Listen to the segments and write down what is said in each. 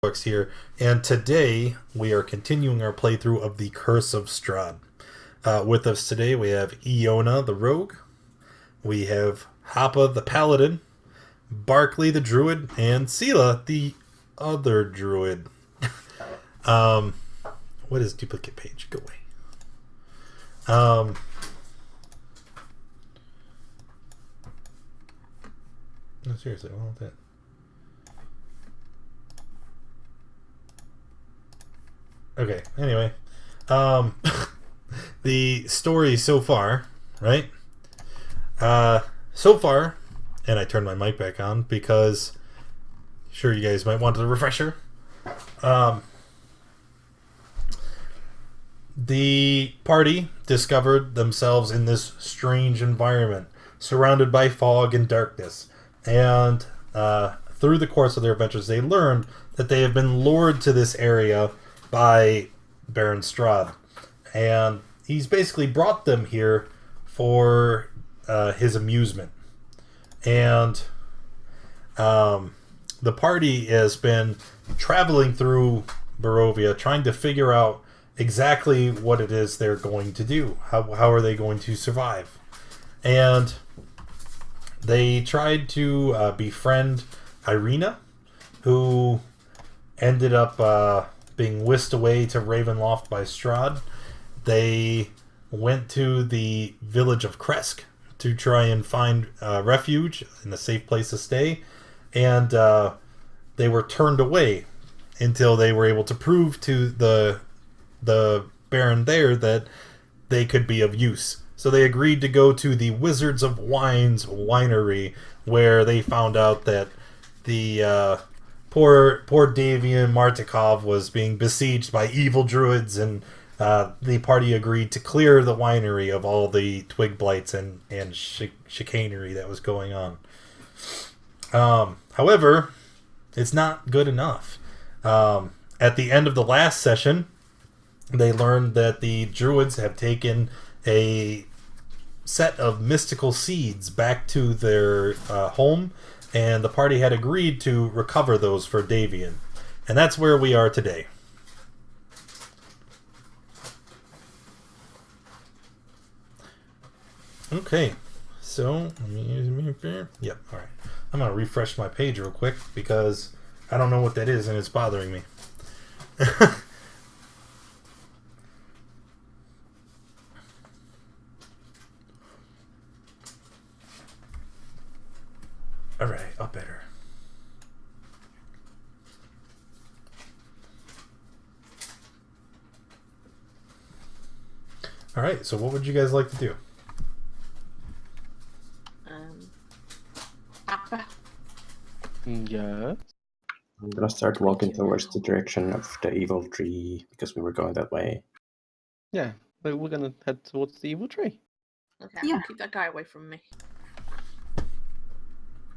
books here, and today we are continuing our playthrough of the Curse of Strahd. With us today we have Iona the Rogue, we have Happa the Paladin, Barkley the Druid, and Sela the other Druid. What is duplicate page? Go away. No, seriously, what want that? Okay, anyway. The story so far, right? So far, and I turned my mic back on because sure you guys might want a refresher. The party discovered themselves in this strange environment, surrounded by fog and darkness. And through the course of their adventures, they learned that they have been lured to this area by Baron Strahd. And he's basically brought them here for his amusement. And the party has been traveling through Barovia, trying to figure out exactly what it is they're going to do. How are they going to survive? And they tried to befriend Irina, who ended up being whisked away to Ravenloft by Strahd. They went to the village of Kresk to try and find refuge and a safe place to stay. And they were turned away until they were able to prove to the Baron there that they could be of use. So they agreed to go to the Wizards of Wine's winery, where they found out that the poor Davian Martikov was being besieged by evil druids, and the party agreed to clear the winery of all the twig blights and chicanery that was going on. However, it's not good enough. At the end of the last session, they learned that the druids have taken a set of mystical seeds back to their home, and the party had agreed to recover those for Davian. And that's where we are today. Okay, so let me use me here. Yep, alright. I'm going to refresh my page real quick because I don't know what that is and it's bothering me. Alright, up better. Alright, so what would you guys like to do? Yeah. I'm gonna start walking towards the direction of the evil tree because we were going that way. Yeah, but we're gonna head towards the evil tree. Okay, Yeah. I'll keep that guy away from me.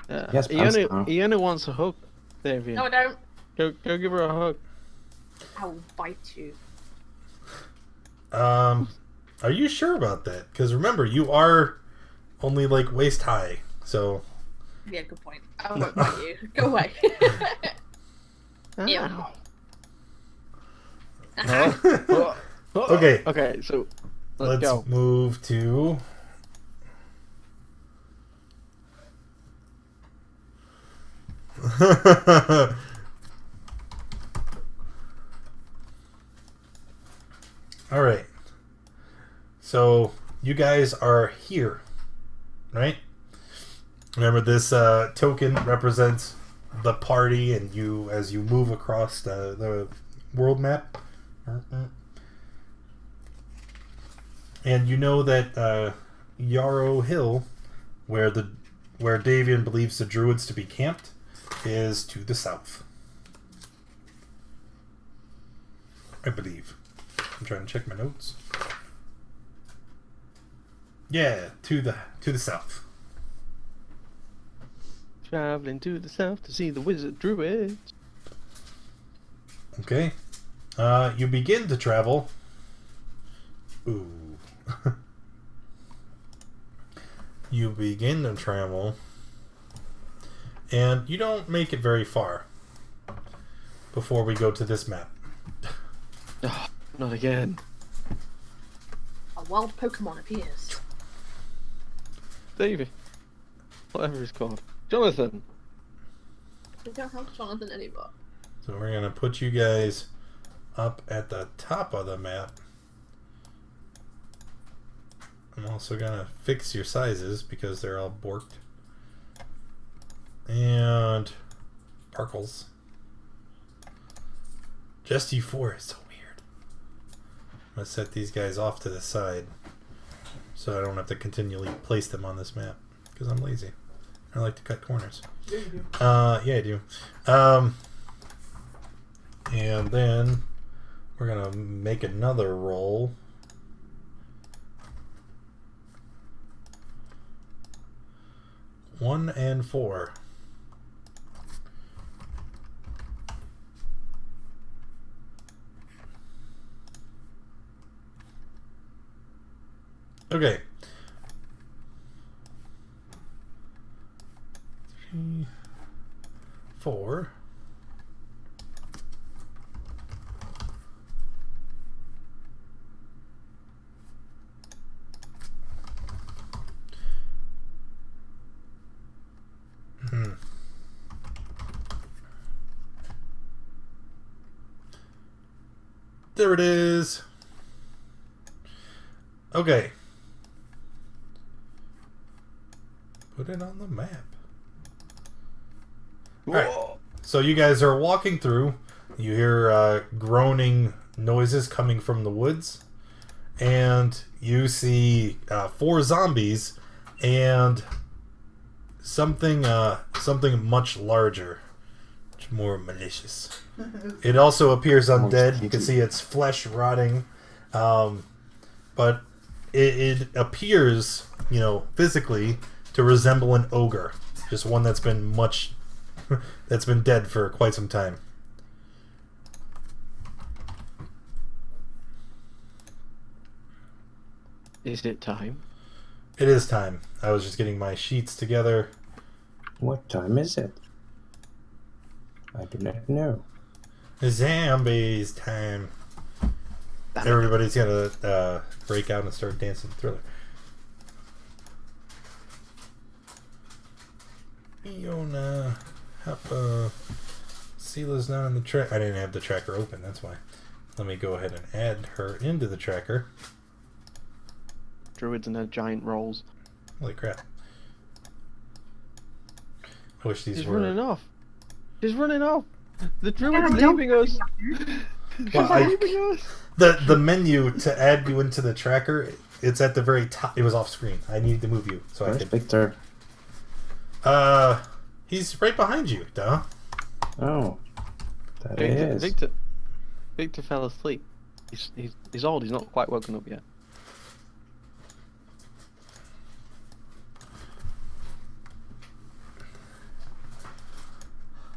Yes, Iona wants a hug, Davian. No, I don't. Go give her a hug. I'll bite you. Are you sure about that? Because remember, you are only like waist high, so. Yeah, good point. I won't bite you. Go away. Ew. Ow. Okay. Okay, so Let's go. move to. All right. So you guys are here, right? Remember, this token represents the party, and you as you move across the world map. And you know that Yarrow Hill, where Davian believes the druids to be camped, is to the south. I believe. I'm trying to check my notes. Yeah, to the south. Traveling to the south to see the wizard druids. Okay. You begin to travel. Ooh. You begin to travel, and you don't make it very far. before we go to this map. Oh, not again. A wild Pokemon appears. Davey. Whatever he's called. Jonathan. We don't have Jonathan anymore. So we're going to put you guys up at the top of the map. I'm also going to fix your sizes because they're all borked. And Parkles. Just you four is so weird. I'm going to set these guys off to the side so I don't have to continually place them on this map because I'm lazy. I like to cut corners. Yeah, you do. Yeah, I do. And then we're going to make another roll. One and four. Okay. 3, 4. There it is. Okay. Put it on the map. Alright. So you guys are walking through. You hear groaning noises coming from the woods. And you see 4 zombies and something much larger. Much more malicious. It also appears undead. You can see its flesh rotting. But it appears, physically to resemble an ogre. Just one that's been that's been dead for quite some time. Is it time? It is time. I was just getting my sheets together. What time is it? I do not know. Zombies time. Everybody's gonna break out and start dancing Thriller. Iona, Sela's not on the track. I didn't have the tracker open, that's why. Let me go ahead and add her into the tracker. Druids and their giant rolls. Holy crap. I wish these She's were... running off. She's running off. The druid's leaving us. Well, Leaving us. the menu to add you into the tracker, it's at the very top. It was off screen. I needed to move you so Where's I could... Victor? He's right behind you, duh. Oh, that is. Victor fell asleep. He's old. He's not quite woken up yet.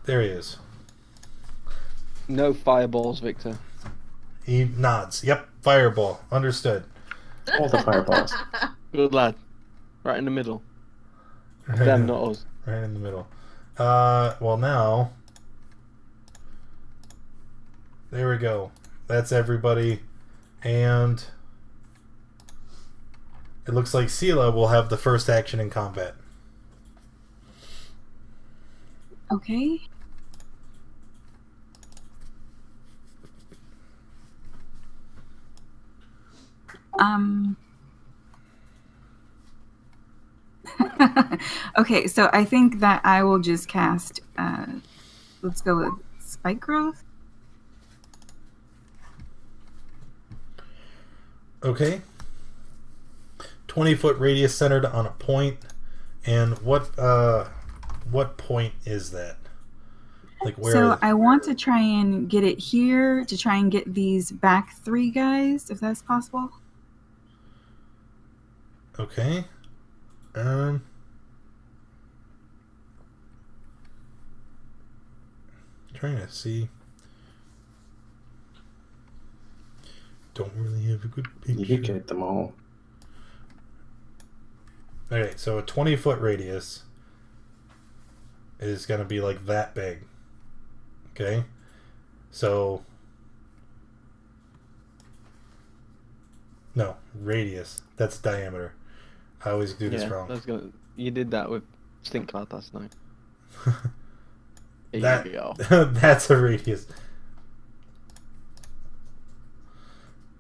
There he is. No fireballs, Victor. He nods. Yep, fireball. Understood. All the fireballs. Good lad. Right in the middle. Them, not us. Right in the middle. Well now... There we go. That's everybody. And... It looks like Sela will have the first action in combat. Okay. Okay, so I think that I will just cast, let's go with Spike Growth. Okay. 20-foot radius centered on a point. And what point is that? Like where? So I want to try and get it here to try and get these back 3 guys, if that's possible. Okay. Trying to see. Don't really have a good picture. You get them all. Okay, so a 20-foot radius is going to be like that big. Okay? So no, radius. That's diameter. I always do this wrong. You did that with Stink Cloud last night. There That you go. that's a radius.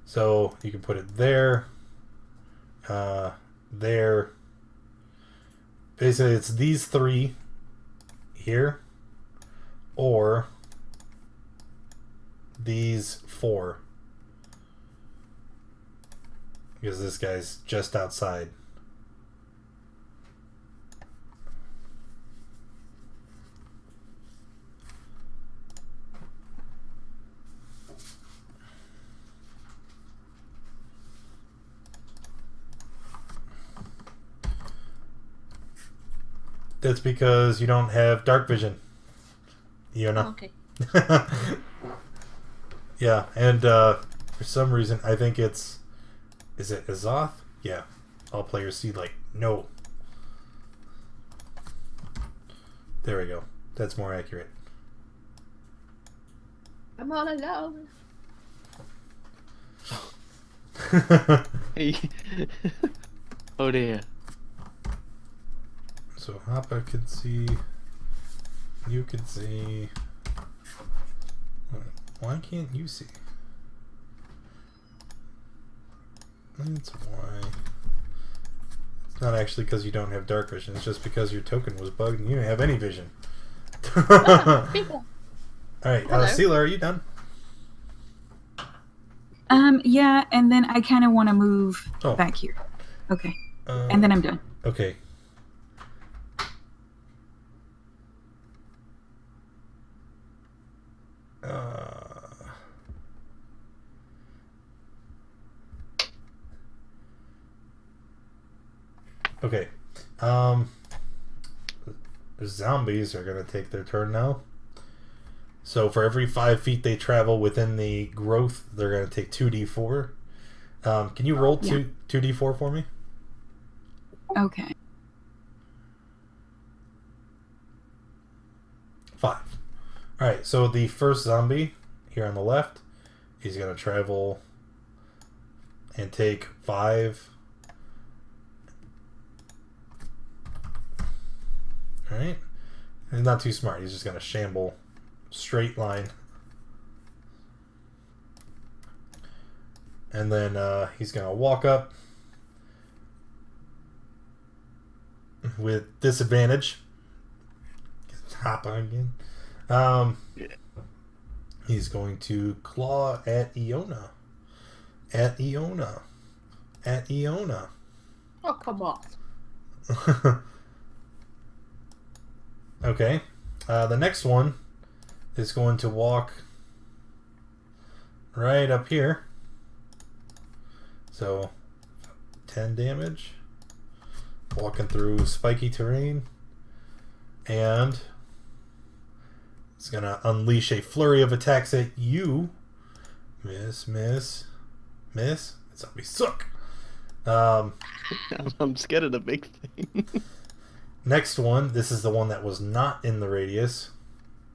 So you can put it there, there. Basically, it's these three here, or these four, because this guy's just outside. That's because you don't have dark vision. You know. Oh, okay. Yeah, and for some reason, I think is it Azoth? Yeah. All players see like, no. There we go. That's more accurate. I'm all alone. Hey. Oh dear. So Hoppa can see. You can see. Why can't you see? That's why. It's not actually because you don't have dark vision. It's just because your token was bugged and you didn't have any vision. People. Alright, Hello. Sela, are you done? Yeah, and then I kind of want to move Oh. back here. Okay, and then I'm done. Okay. Okay. The zombies are going to take their turn now. So for every 5 feet they travel within the growth, they're going to take 2d4. Can you roll Yeah. 2d4 for me? Okay. 5. Alright, so the first zombie here on the left, he's going to travel and take 5. Alright. He's not too smart. He's just going to shamble straight line. And then he's going to walk up with disadvantage. Hop on again. He's going to claw at Iona. At Iona. At Iona. Oh, come on. Okay. The next one is going to walk right up here. So 10 damage. Walking through spiky terrain. And it's going to unleash a flurry of attacks at you. Miss, miss, miss. Zombies suck. I'm scared of the big thing. Next one, this is the one that was not in the radius.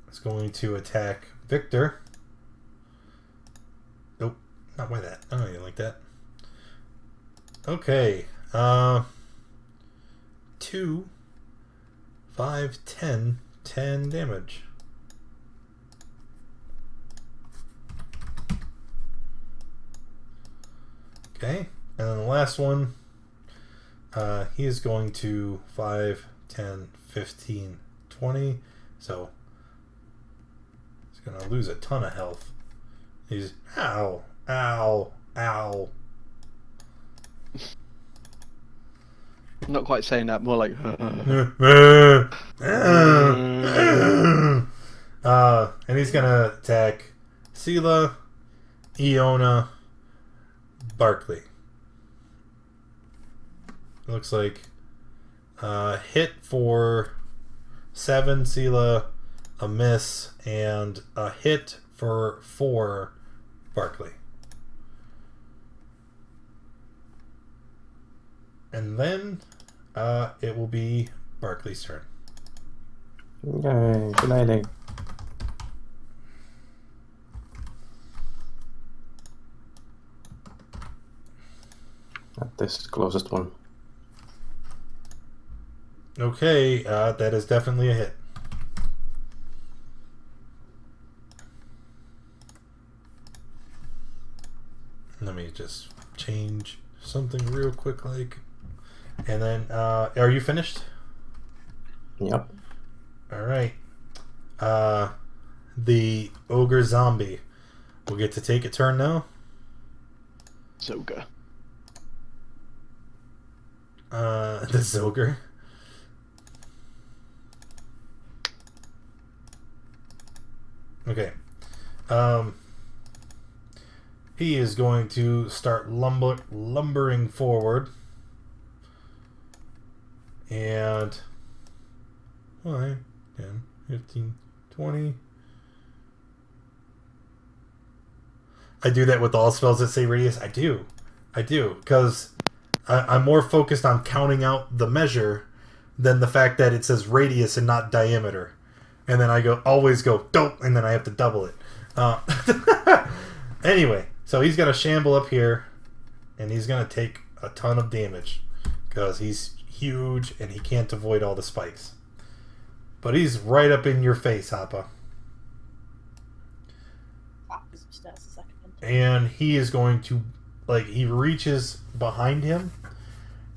It's going to attack Victor. Nope, not by that. I don't even like that. Okay. 2, 5, 10. 10 damage. Okay. And then the last one, he is going to 5, 10, 15, 20. So he's going to lose a ton of health. He's ow, ow, ow. Not quite saying that, more like. And he's going to attack Sela, Iona, Barkley. Looks like hit for 7, Sela, a miss, and a hit for 4, Barkley. And then it will be Barkley's turn. Okay, good night. At this closest one. Okay, that is definitely a hit. Let me just change something real quick, and then are you finished? Yep. All right. The ogre zombie will get to take a turn now. Zoga. The Zogre. Okay. He is going to start lumbering forward. And 5, 10, 15, 20. I do that with all spells that say radius. I do. Because I'm more focused on counting out the measure than the fact that it says radius and not diameter. And then I always go, dope, and then I have to double it. Anyway, so he's going to shamble up here, and he's going to take a ton of damage because he's huge and he can't avoid all the spikes. But he's right up in your face, Hoppa. And he is going to, he reaches behind him,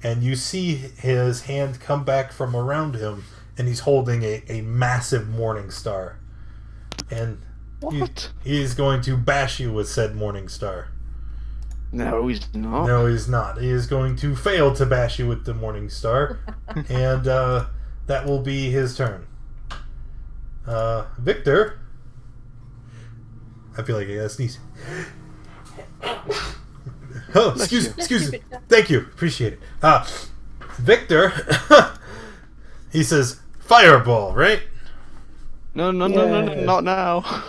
and you see his hand come back from around him, and he's holding a massive morning star. And What? He's going to bash you with said morning star. No, he's not. No, he's not. He is going to fail to bash you with the morning star, and that will be his turn. Victor. I feel like I gotta sneeze. Oh, excuse me. Thank you. Appreciate it. Victor, he says, fireball, right? No, not now.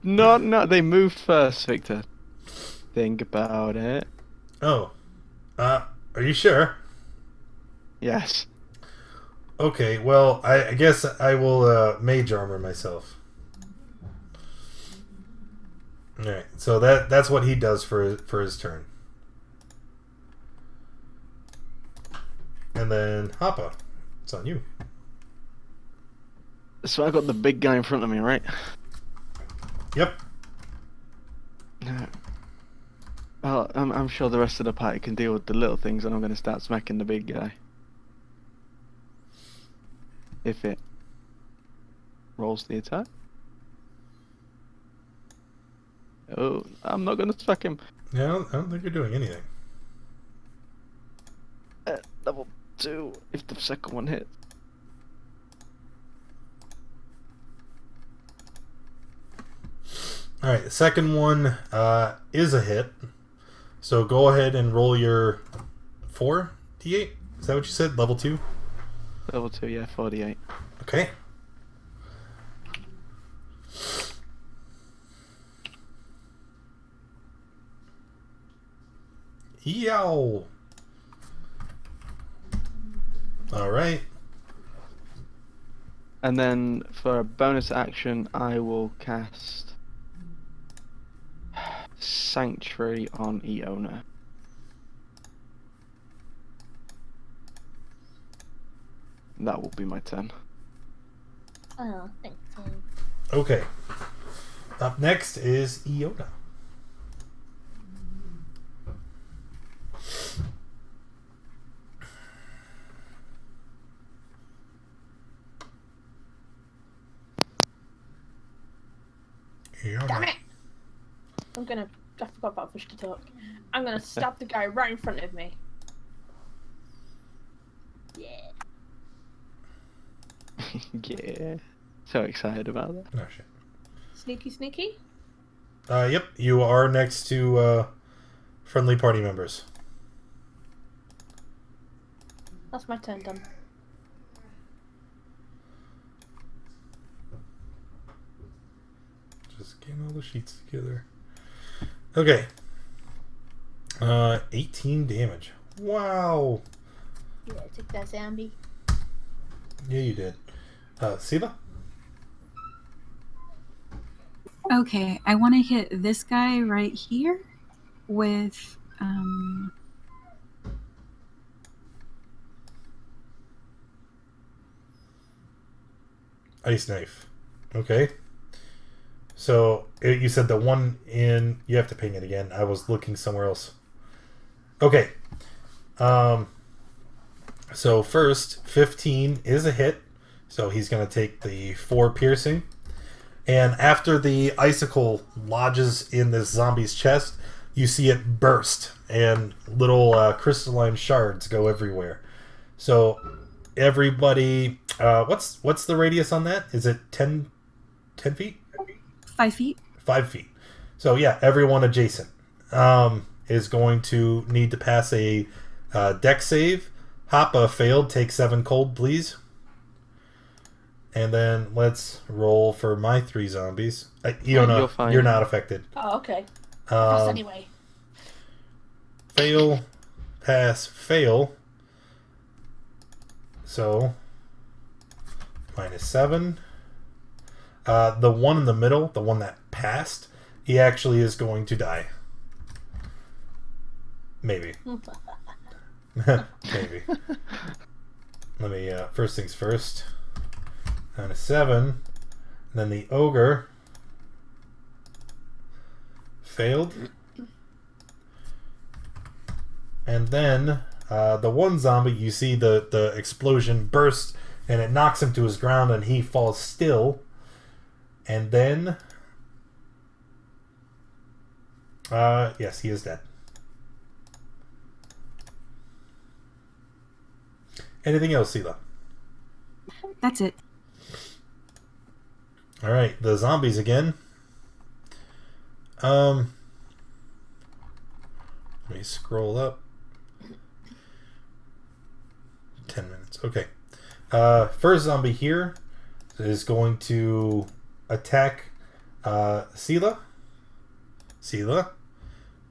No, they moved first, Victor. Think about it. Oh. Are you sure? Yes. Okay, well, I guess I will mage armor myself. Alright, so that's what he does for his turn. And then Hoppa, it's on you. So I got the big guy in front of me, right? Yep. No. Well, I'm sure the rest of the party can deal with the little things, and I'm going to start smacking the big guy. If it rolls the attack. Oh, I'm not going to smack him. Yeah, I don't think you're doing anything. Level 2, if the second one hits. Alright, the second one is a hit. So go ahead and roll your 4d8. Is that what you said? Level 2? Level 2, yeah, 48. Okay. Yow! Alright. And then for a bonus action, I will cast Sanctuary on Iona. That will be my turn. Oh, thanks. Okay. Up next is Iona. Damn it! I forgot about push to talk. I'm gonna stab the guy right in front of me. Yeah. Yeah. So excited about that. Oh, shit. Sneaky, sneaky. Yep, you are next to friendly party members. That's my turn done. Just getting all the sheets together. Okay. 18 damage. Wow. Yeah, take that zombie. Yeah, you did. Siva? Okay, I want to hit this guy right here with Um, Ice knife. Okay. So you said the one in. You have to ping it again. I was looking somewhere else. Okay. So first, 15 is a hit. So he's going to take the 4 piercing. And after the icicle lodges in this zombie's chest, you see it burst and little crystalline shards go everywhere. So everybody, what's the radius on that? Is it 10 feet? 5 feet. 5 feet. So yeah, everyone adjacent is going to need to pass a dex save. Hoppa failed. Take 7 cold, please. And then let's roll for my 3 zombies. Iona, you're fine. you're not affected. Oh, okay. Pass anyway. Fail, pass, fail. So, -7. The one in the middle, the one that passed, he actually is going to die. Maybe. Maybe. Let me, first things first. -7. And then the ogre failed. And then the one zombie, you see the explosion burst and it knocks him to his ground and he falls still. And then yes, he is dead. Anything else, Sela? That's it. Alright, the zombies again. Let me scroll up. 10 minutes. Okay. First zombie here is going to attack Sela. Sela.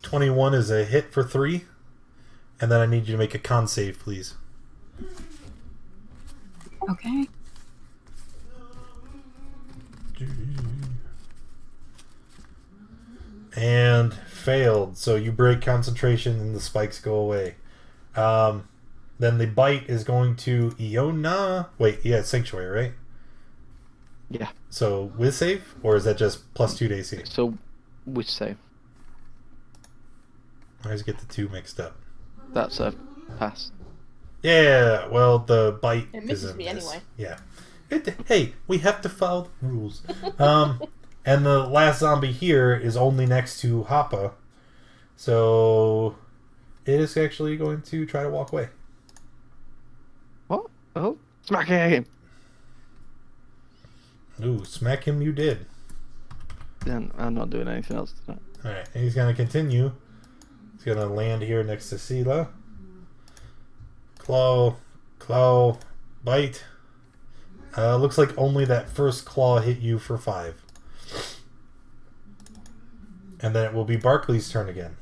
21 is a hit for 3. And then I need you to make a con save, please. Okay. And failed. So you break concentration and the spikes go away. Then the bite is going to Iona. Wait, yeah, it's Sanctuary, right? Yeah. So with save? Or is that just +2 to AC? So, which save? I always get the 2 mixed up. That's a pass. Yeah, well, the bite It is misses a me miss. anyway. Yeah. Hey, we have to follow the rules. And the last zombie here is only next to Hoppa. So it is actually going to try to walk away. What? Oh, smack him! Ooh, smack him you did. Then I'm not doing anything else tonight. Alright, and he's going to continue. He's going to land here next to Sela. Claw, bite. Looks like only that first claw hit you for 5. And then it will be Barkley's turn again.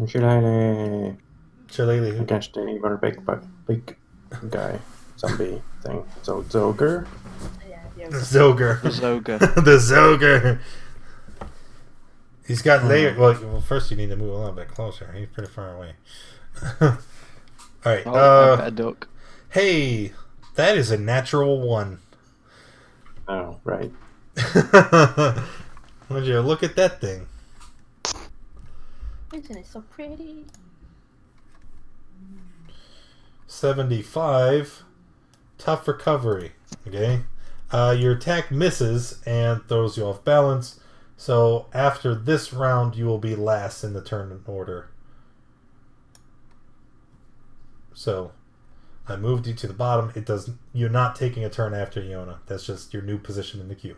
Shillelagh Shillelagh, who? against the evil big guy zombie thing. So Zoger. Yeah, The Zoger. The Zoger. The Zoger. He's got layer. Well, first you need to move a little bit closer. He's pretty far away. Alright. Oh, I better duck. Hey, that is a natural 1. Oh, right. Would you look at that thing? Isn't it so pretty? 75. Tough recovery. Okay. Your attack misses and throws you off balance. So after this round, you will be last in the turn order. So I moved you to the bottom. It does. You're not taking a turn after Iona. That's just your new position in the queue.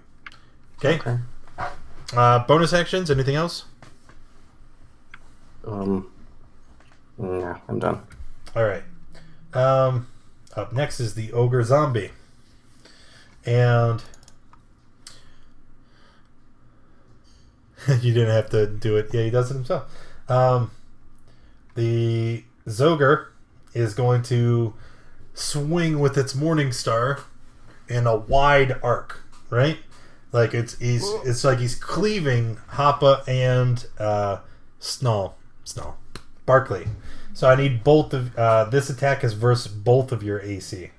Okay. Bonus actions. Anything else? Yeah, I'm done. All right. Up next is the ogre zombie, and you didn't have to do it. Yeah, he does it himself. The Zoger is going to swing with its Morning Star in a wide arc, right? Like it's like he's cleaving Hoppa and Snall. Snow. Barkley. So I need both of... this attack is versus both of your AC.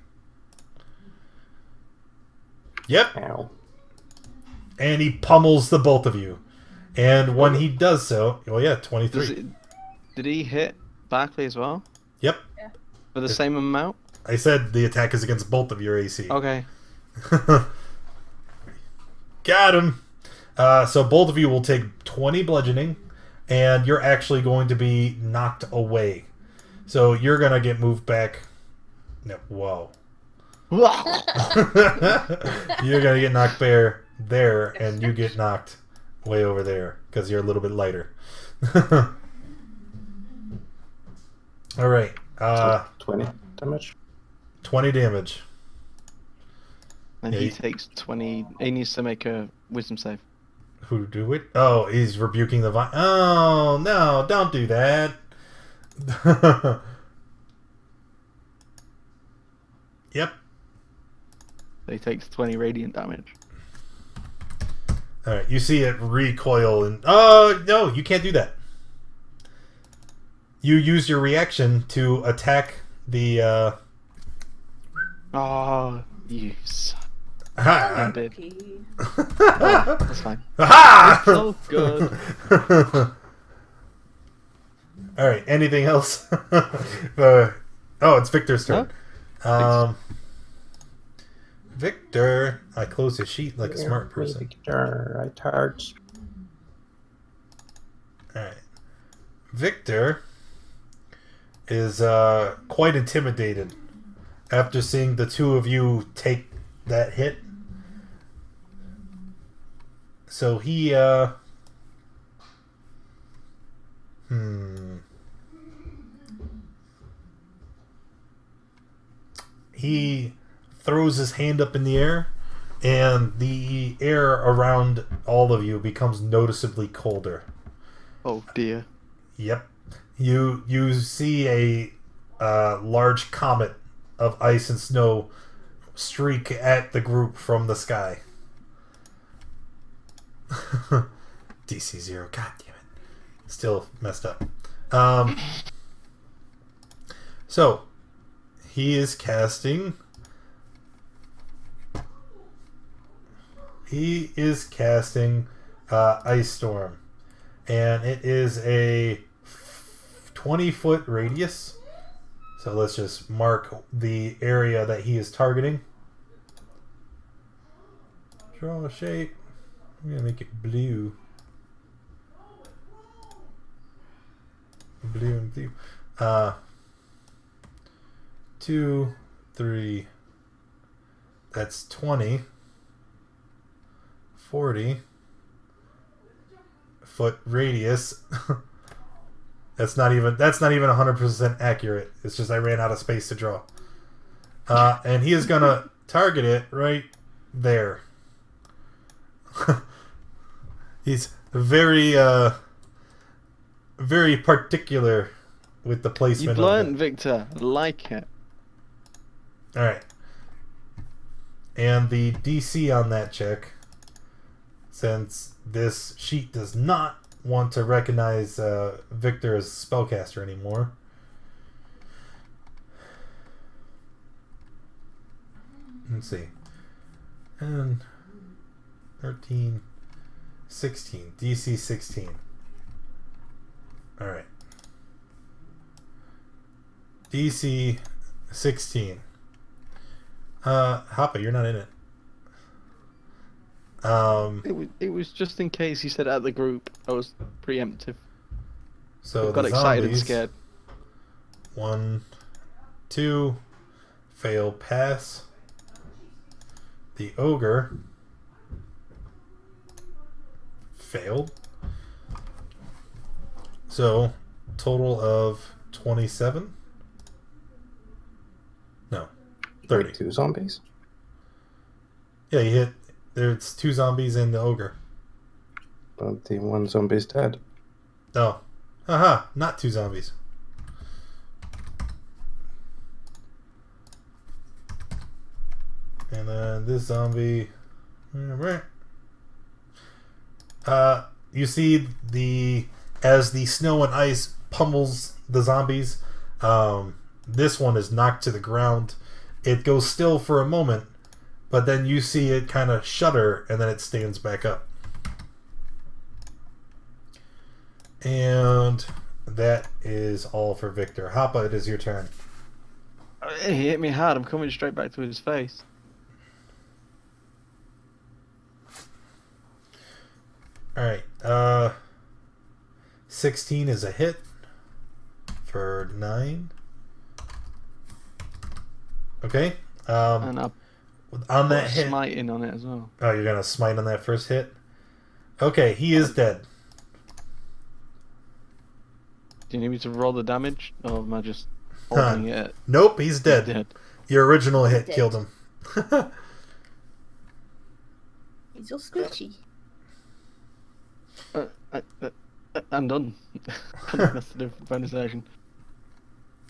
Yep. Ow. And he pummels the both of you. And when he does so... Oh, yeah, 23. Did he hit Barkley as well? Yep. For the same amount? I said the attack is against both of your AC. Okay. Got him. So both of you will take 20 bludgeoning, and you're actually going to be knocked away. So you're going to get moved back. No, whoa. You're going to get knocked there, and you get knocked way over there because you're a little bit lighter. All right. 20 damage. 20 damage. And Yeah, he he- takes 20. He needs to make a wisdom save. Who do it? Oh, he's rebuking the vine. Oh, no, don't do that. Yep. So he takes 20 radiant damage. All right, you see it recoil and... Oh, no, you can't do that. You use your reaction to attack the... Oh, you son. Ha! did. Okay. Oh, that's fine. Ha! So good. All right, anything else? It's Victor's turn. Victor, I closed his sheet like a smart person. Victor, I charge. All right, Victor is quite intimidated after seeing the two of you take that hit. So he he throws his hand up in the air, and the air around all of you becomes noticeably colder. Oh dear. Yep. You see a large comet of ice and snow streak at the group from the sky. DC 0. God damn it. Still messed up. So he is casting. Ice Storm, and it is a 20-foot radius. So let's just mark the area that he is targeting. Draw a shape. I'm gonna make it blue. Blue and blue. 2, 3. That's 20. 40 foot radius. That's not even 100% accurate. It's just I ran out of space to draw. And he is gonna target it right there. He's very very particular with the placement. You've learned, Victor. I like it. All right. And the DC on that check, since this sheet does not want to recognize Victor as a spellcaster anymore. Let's see. And 13, 16. DC 16. Alright. DC 16. Hoppa, you're not in it. It was just in case he said at the group. I was preemptive. So I got the excited and zombies, scared. 1, 2, fail pass. The ogre failed. So total of 27. No, 30. Wait, 2 zombies? Yeah, you hit. There's 2 zombies and the ogre. But the one zombie's dead. No. Haha, not 2 zombies. And then this zombie. You see as the snow and ice pummels the zombies. This one is knocked to the ground. It goes still for a moment, but then you see it kind of shudder, and then it stands back up. And that is all for Victor. Hoppa, it is your turn. He hit me hard. I'm coming straight back to his face. Alright, 16 is a hit for 9. Okay. And I On put that a hit. smiting on it as well. Oh, you're going to smite on that first hit? Okay, he is dead. Do you need me to roll the damage? Or am I just holding it? Nope, he's dead. Dead. Your original hit Dead. killed him. He's all squishy. I'm done. That's the bonus action.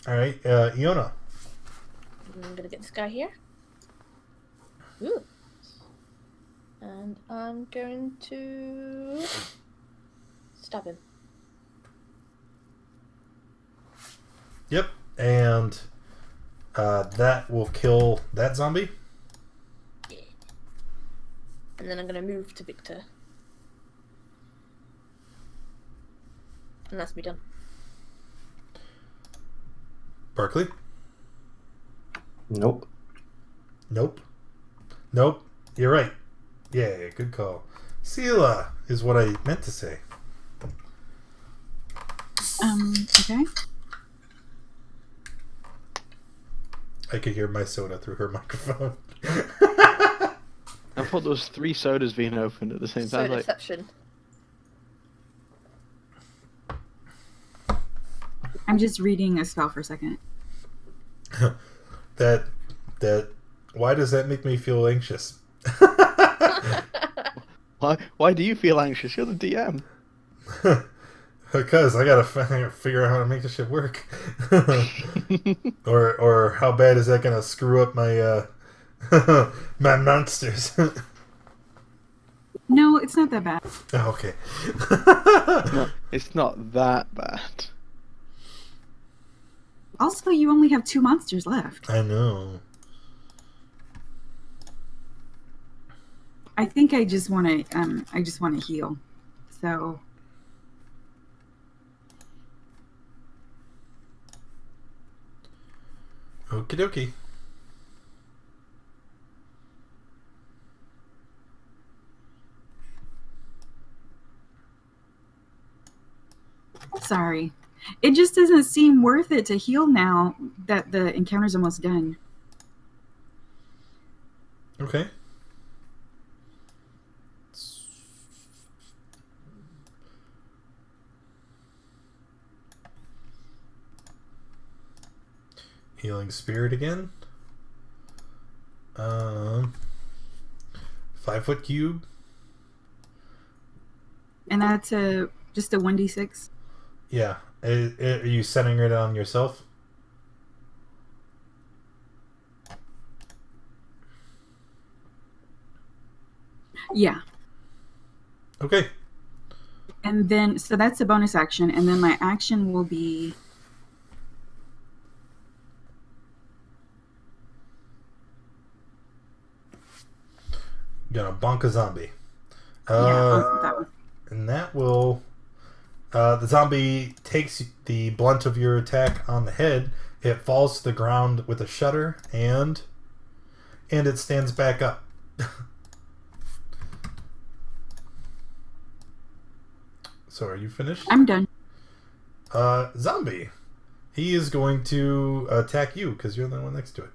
Alright, Iona. I'm gonna get this guy here. Ooh. And I'm going to stab him. Yep, and that will kill that zombie. Yeah. And then I'm gonna move to Victor. And that's me done. Barkley? Nope. Nope. Nope. You're right. Yeah, good call. Sela is what I meant to say. Okay. I could hear my soda through her microphone. I thought there was 3 sodas being opened at the same So time. Like, deception. I'm just reading a spell for a second. that why does that make me feel anxious? why do you feel anxious? You're the DM. Because I gotta figure out how to make this shit work. or how bad is that gonna screw up my my monsters? No, it's not that bad. Oh, okay. It's not that bad. Also, you only have 2 monsters left. I know. I think I just want to heal. So Okie dokie. sorry. It just doesn't seem worth it to heal now that the encounter's almost done. Okay. Healing spirit again. 5-foot cube. And that's just a 1d6. Yeah. Are you setting it on yourself? Yeah. Okay. And then, so that's a bonus action. And then my action will be... Gonna bonk a zombie. that one. And that will... the zombie takes the blunt of your attack on the head. It falls to the ground with a shudder, and it stands back up. So are you finished? I'm done. Zombie. He is going to attack you because you're the one next to it.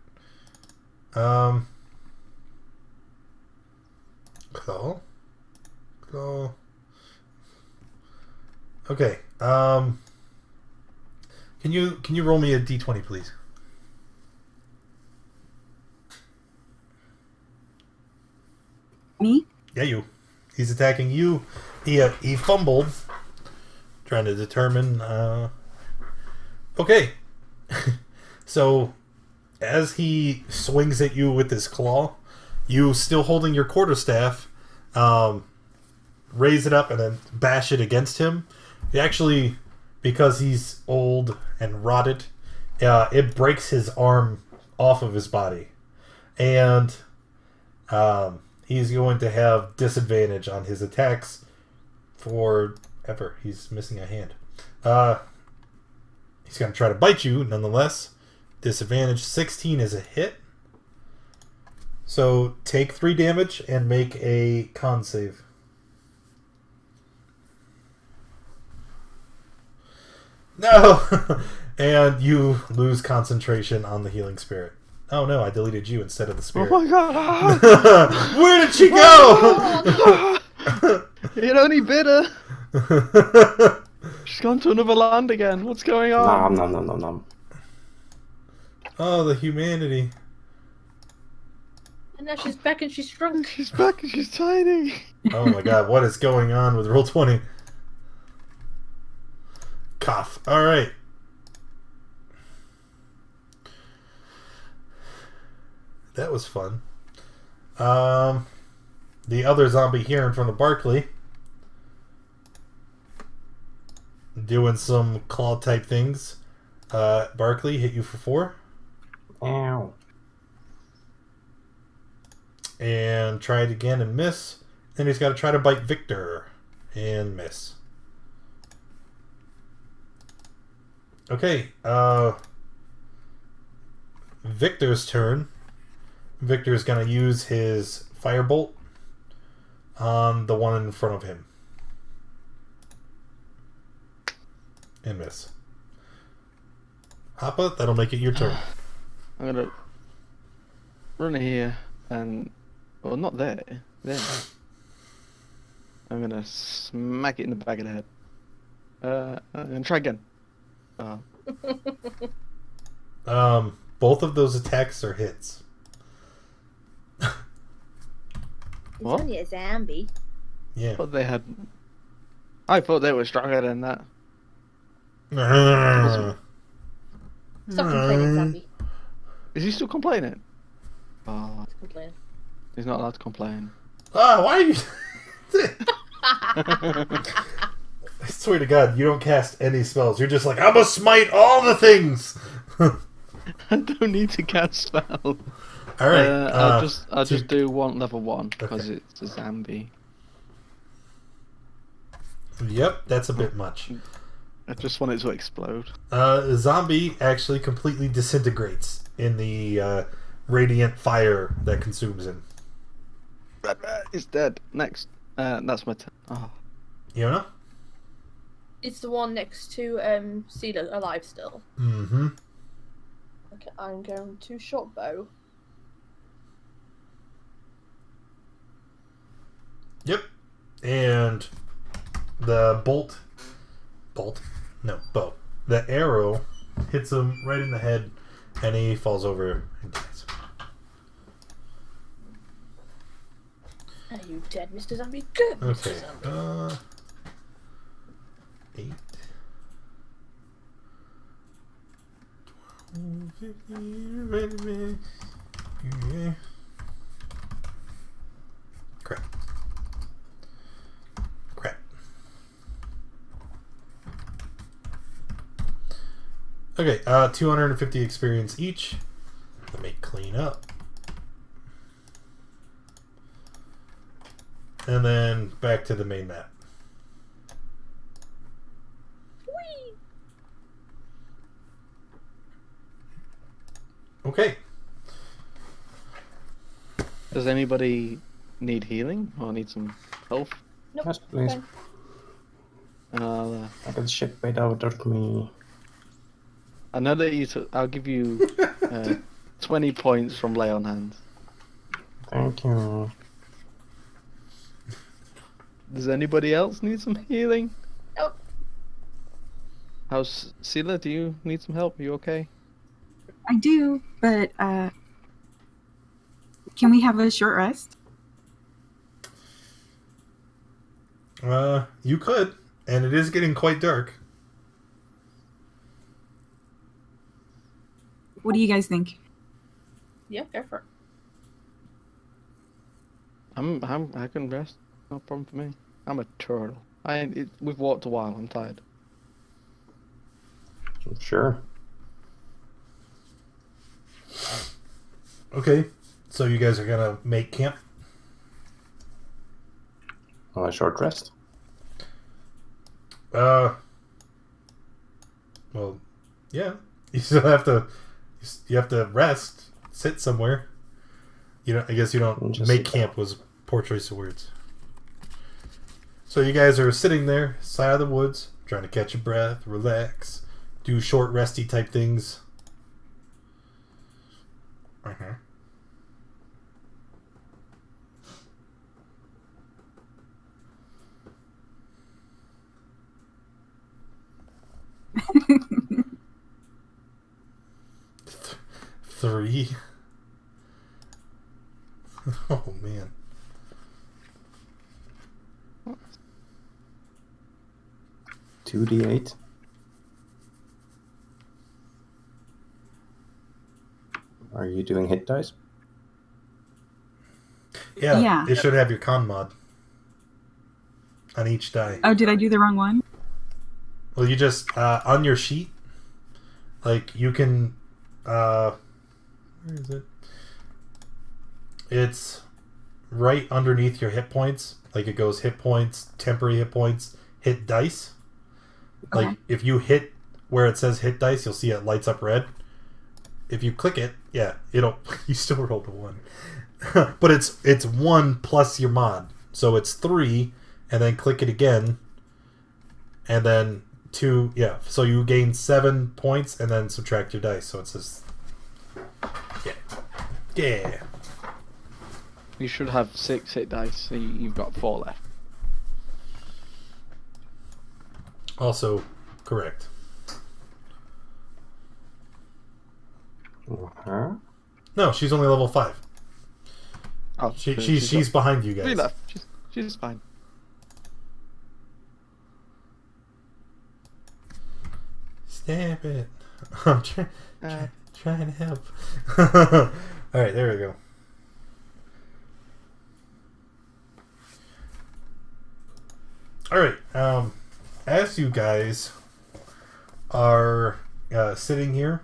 Claw. Okay. Can you roll me a d20, please? Me? Yeah, you. He's attacking you. He fumbled, trying to determine. Okay. So, as he swings at you with his claw, you still holding your quarterstaff, raise it up and then bash it against him. He actually because he's old and rotted, it breaks his arm off of his body. And he's going to have disadvantage on his attacks forever. He's missing a hand. He's going to try to bite you, nonetheless. Disadvantage 16 is a hit. So take 3 damage and make a con save. No! And you lose concentration on the healing spirit. Oh no, I deleted you instead of the spirit. Oh my god! Where did she go? It only bit her. She's gone to another land again. What's going on? Nom. Oh, the humanity. And now she's back and she's shrunk. She's back and she's tiny. Oh my god, what is going on with Roll20? Cough. Alright. That was fun. The other zombie here in front of Barkley. Doing some claw type things. Barkley, hit you for 4. Ow. And try it again and miss. Then he's got to try to bite Victor. And miss. Okay. Victor's turn. Victor's going to use his firebolt on the one in front of him. And miss. Hoppa, that'll make it your turn. I'm gonna run here and... Well, not there. There. I'm gonna smack it in the back of the head. And try again. Both of those attacks are hits. He's What? only a zombie. Yeah. But they had... I thought they were stronger than that. Stop complaining, zombie. Is he still complaining? Oh, Stop complaining. he's not allowed to complain. Ah, why are you... I swear to God, you don't cast any spells. You're just like, I'm gonna smite all the things! I don't need to cast spell. Alright. I'll just do level 1 because it's a zombie. Yep, that's a bit much. I just want it to explode. The zombie actually completely disintegrates in the radiant fire that consumes him. Rat is dead. Next. That's my turn. Oh. You know? It's the one next to Sealer alive still. Mm-hmm. Okay, I'm going to short bow. Yep. And the bow. The arrow hits him right in the head, and he falls over and dies. Are you dead, Mr. Zombie? Good, Okay. Mr. Zombie. 8. 12, 15, ready, man. Yeah. Crap. Okay, 250 experience each. Let me clean up. And then back to the main map. Whee! Okay. Does anybody need healing or need some health? Nope. Yes, please. Fine. And I got shit right out of me. I know that I'll give you 20 points from lay on hands. Thank you. Does anybody else need some healing? Nope. How's Sela? Do you need some help? Are you okay? I do, but can we have a short rest? You could, and it is getting quite dark. What do you guys think? Yeah, go for it. I can rest. No problem for me. I'm a turtle. We've walked a while. I'm tired. Sure. Okay, so you guys are gonna make camp. A short rest. Well, yeah. You still have to. You have to rest, sit somewhere. You know, I guess you don't Just make sit camp was poor choice of words. So you guys are sitting there, side of the woods, trying to catch your breath, relax, do short resty type things. Uh-huh. Three. Oh man. What? 2d8. Are you doing hit dice? Yeah, it should have your con mod on each die. Oh, did I do the wrong one? Well, you just on your sheet, like you can. Where is it? It's right underneath your hit points. Like it goes hit points, temporary hit points, hit dice. Like Okay. if you hit where it says hit dice, you'll see it lights up red. If you click it, yeah, it'll. You still rolled a 1, but it's 1 plus your mod, so it's 3, and then click it again, and then 2. Yeah, so you gain 7 points, and then subtract your dice. So it says, yeah. You should have 6 hit dice, so you've got 4 left. Also correct. Uh-huh. No, she's only level 5. Oh, so She's behind you got 3 guys. left. She's fine. Stamp it. I'm trying to help. All right, there we go. All right. As you guys are sitting here,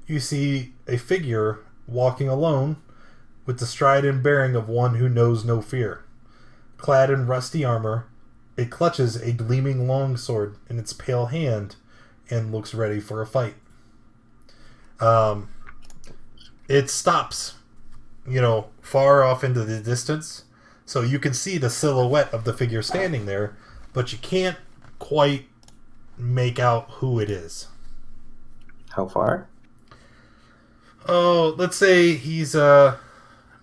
you see a figure walking alone with the stride and bearing of one who knows no fear. Clad in rusty armor, it clutches a gleaming longsword in its pale hand and looks ready for a fight. It stops, far off into the distance, so you can see the silhouette of the figure standing there, but you can't quite make out who it is. How far? Oh, let's say he's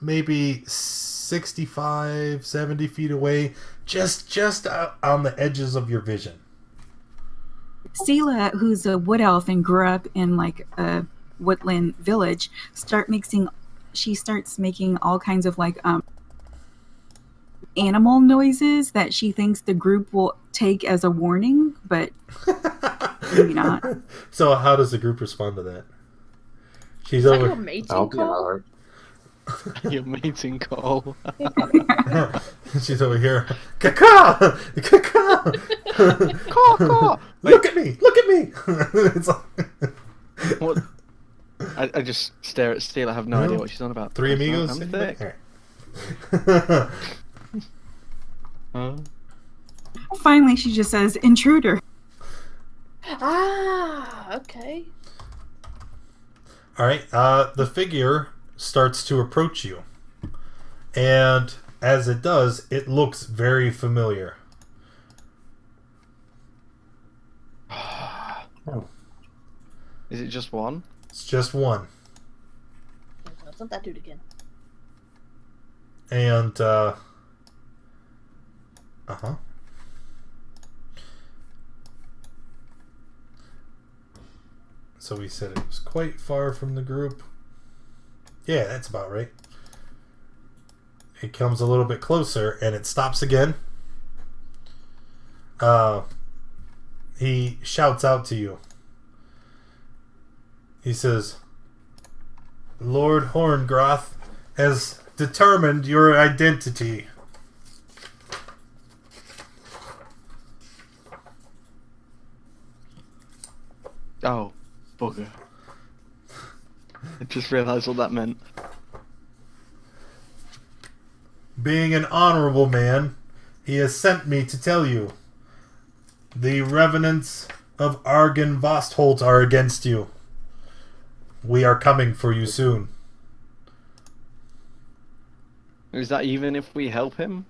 maybe 65, 70 feet away, just out on the edges of your vision. Sela, who's a wood elf and grew up in like a woodland village, starts making all kinds of like animal noises that she thinks the group will take as a warning, but maybe not. So how does the group respond to that? She's Is that over. your mating I'll be call? alert. Your mating call. She's over here. Caca! Caca! Caw. Look at me! Look at me! It's like... What? I just stare at Steel. I have no idea what she's on about. Three amigos? I'm thick. Alright. Huh? Finally, she just says, "Intruder." Ah, okay. Alright, the figure starts to approach you. And as it does, it looks very familiar. Is it just one? It's just one. Let's let that dude again. And, So we said it was quite far from the group. Yeah, that's about right. It comes a little bit closer, and it stops again. He shouts out to you. He says, Lord Horngroth has determined your identity. Oh, bugger. I just realised what that meant. Being an honorable man, he has sent me to tell you. The revenants of Argen Vostholt are against you. We are coming for you soon. Is that even if we help him?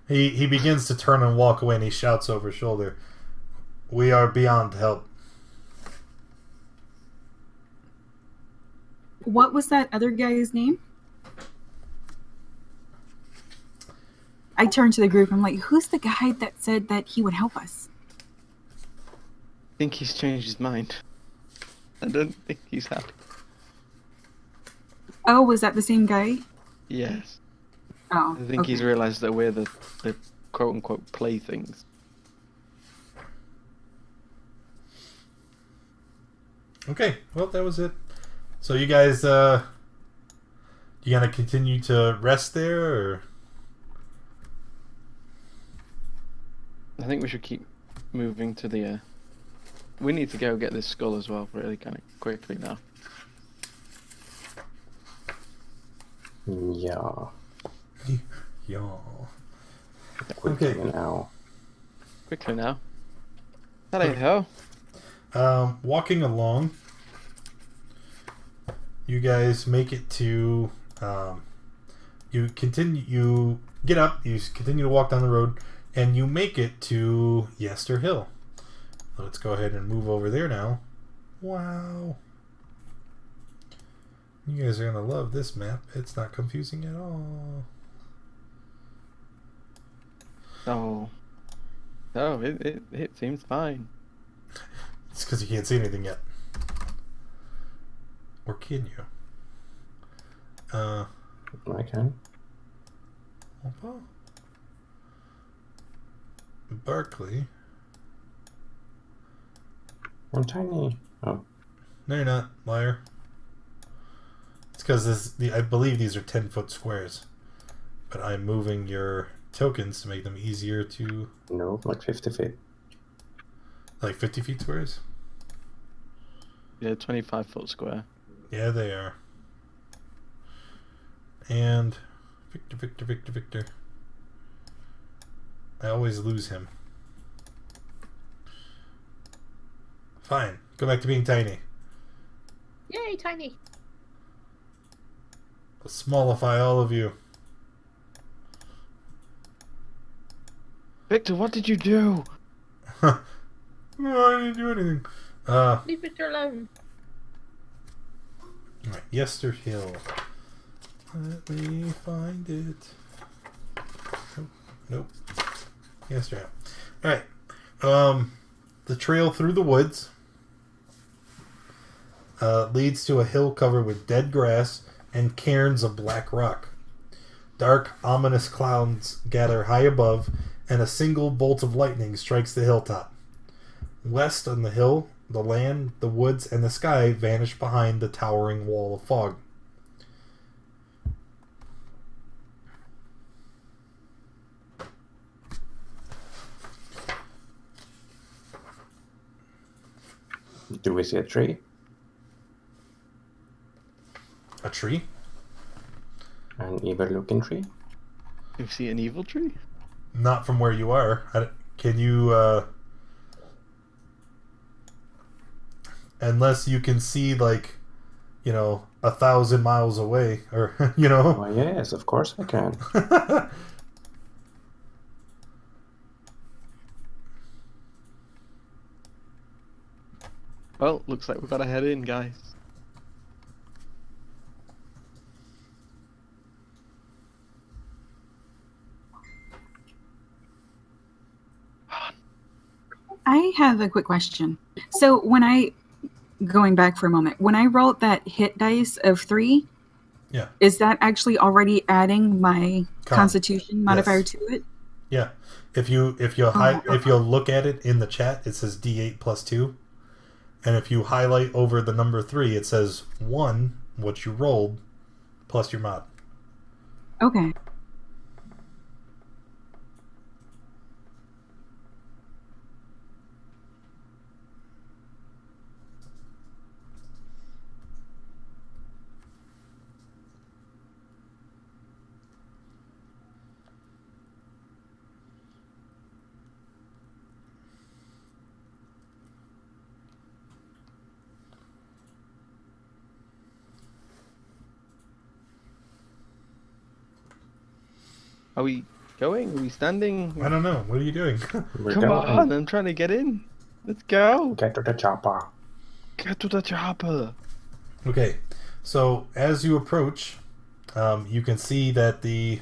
He begins to turn and walk away, and he shouts over his shoulder, "We are beyond help." What was that other guy's name? I turned to the group. I'm like, who's the guy that said that he would help us? I think he's changed his mind. I don't think he's happy. Oh, was that the same guy? Yes. Oh, I think he's okay. realised that we're the quote-unquote playthings. Okay, well, that was it. So you guys, you gonna continue to rest there, or? I think we should keep moving to the... We need to go get this skull as well, really kind of quickly now. Yeah. Y'all. Quickly Okay. now. Quickly now. Hello. Walking along, you guys make it to. You get up. You continue to walk down the road, and you make it to Yester Hill. Let's go ahead and move over there now. Wow. You guys are going to love this map. It's not confusing at all. Oh. Oh, it seems fine. It's because you can't see anything yet. Or can you? I can. Opa? Berkeley? I'm tiny. Oh. No, you're not, liar. It's because I believe these are 10-foot squares. But I'm moving your tokens to make them easier to... No, like 50 feet. Like 50 feet squares? Yeah, 25-foot square. Yeah, they are. And... Victor. I always lose him. Fine. Go back to being tiny. Yay, tiny. I'll smallify all of you. Victor, what did you do? No, I didn't do anything. Leave Victor alone. Alright, Yester Hill. Let me find it. Nope. Yester Hill. Alright. The trail through the woods leads to a hill covered with dead grass and cairns of black rock. Dark, ominous clouds gather high above, and a single bolt of lightning strikes the hilltop. West on the hill, the land, the woods, and the sky vanish behind the towering wall of fog. Do we see a tree? A tree? An evil-looking tree? You see an evil tree? Not from where you are. Can you, unless you can see, like, 1,000 miles away, or, Oh, yes, of course I can. Well, looks like we've got to head in, guys. I have a quick question. So going back for a moment, when I rolled that hit dice of 3, Yeah. is that actually already adding my Constitution modifier Yes. to it? Yeah. If you'll look at it in the chat, it says D8 plus 2. And if you highlight over the number 3, it says 1, what you rolled, plus your mod. Okay. Are we going? Are we standing? I don't know. What are you doing? We're Come going. on, I'm trying to get in. Let's go. Get to the chopper. Get to the chopper. Okay, so as you approach, you can see that the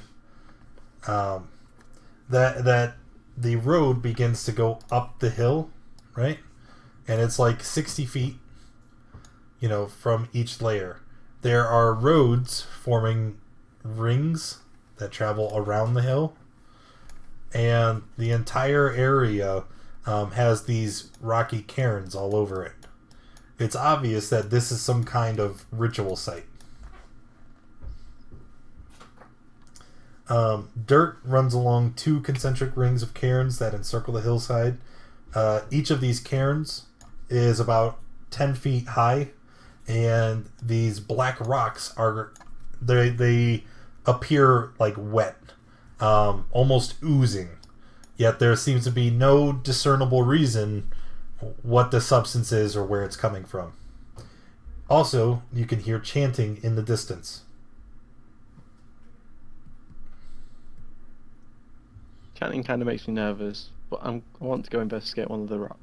that the road begins to go up the hill, right? And it's like 60 feet, from each layer. There are roads forming rings that travel around the hill, and the entire area has these rocky cairns all over it. It's obvious that this is some kind of ritual site. Dirt runs along 2 concentric rings of cairns that encircle the hillside. Each of these cairns is about 10 feet high, and these black rocks they appear like wet, almost oozing. Yet there seems to be no discernible reason what the substance is or where it's coming from. Also, you can hear chanting in the distance. Chanting kind of makes me nervous, but I want to go investigate one of the rocks.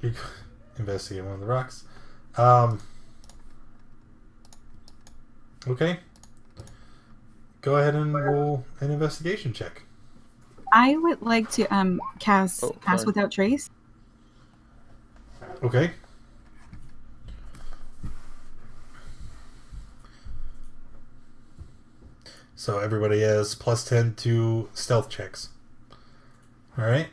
You investigate one of the rocks. Okay. Go ahead and roll an investigation check. I would like to cast Pass sorry. Without Trace. Okay. So everybody has +10 to stealth checks. All right.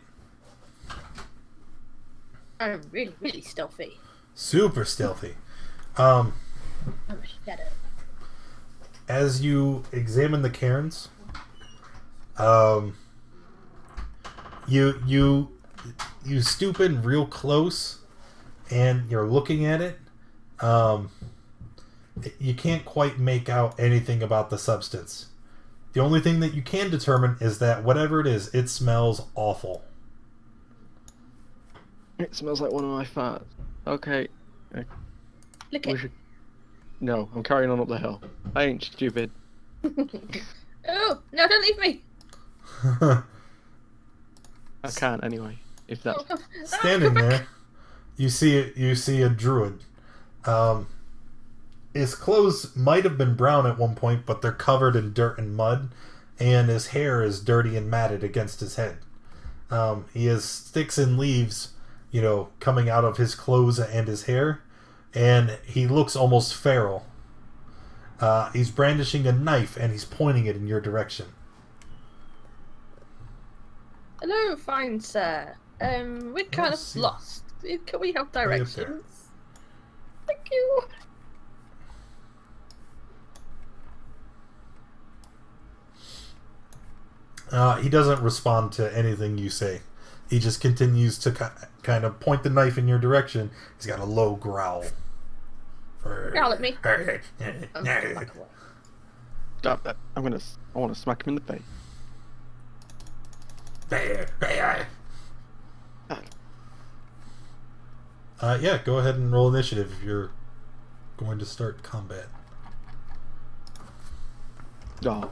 I'm really, really stealthy. Super stealthy. I'm a shadow. As you examine the cairns, you stoop in real close, and you're looking at it. You can't quite make out anything about the substance. The only thing that you can determine is that whatever it is, it smells awful. It smells like one of my farts. Okay. Look We at should... No, I'm carrying on up the hill. I ain't stupid. Oh, no, don't leave me. I can't anyway. If that's... Standing there, you see a druid. His clothes might have been brown at one point, but they're covered in dirt and mud, and his hair is dirty and matted against his head. He has sticks and leaves, coming out of his clothes and his hair, and he looks almost feral. He's brandishing a knife, and he's pointing it in your direction. Hello, fine sir. We're kind of lost. Can we have directions? Thank you. He doesn't respond to anything you say. He just continues to kind of point the knife in your direction. He's got a low growl. Growl at me. Stop that. I want to smack him in the face. Yeah, go ahead and roll initiative if you're going to start combat. Oh.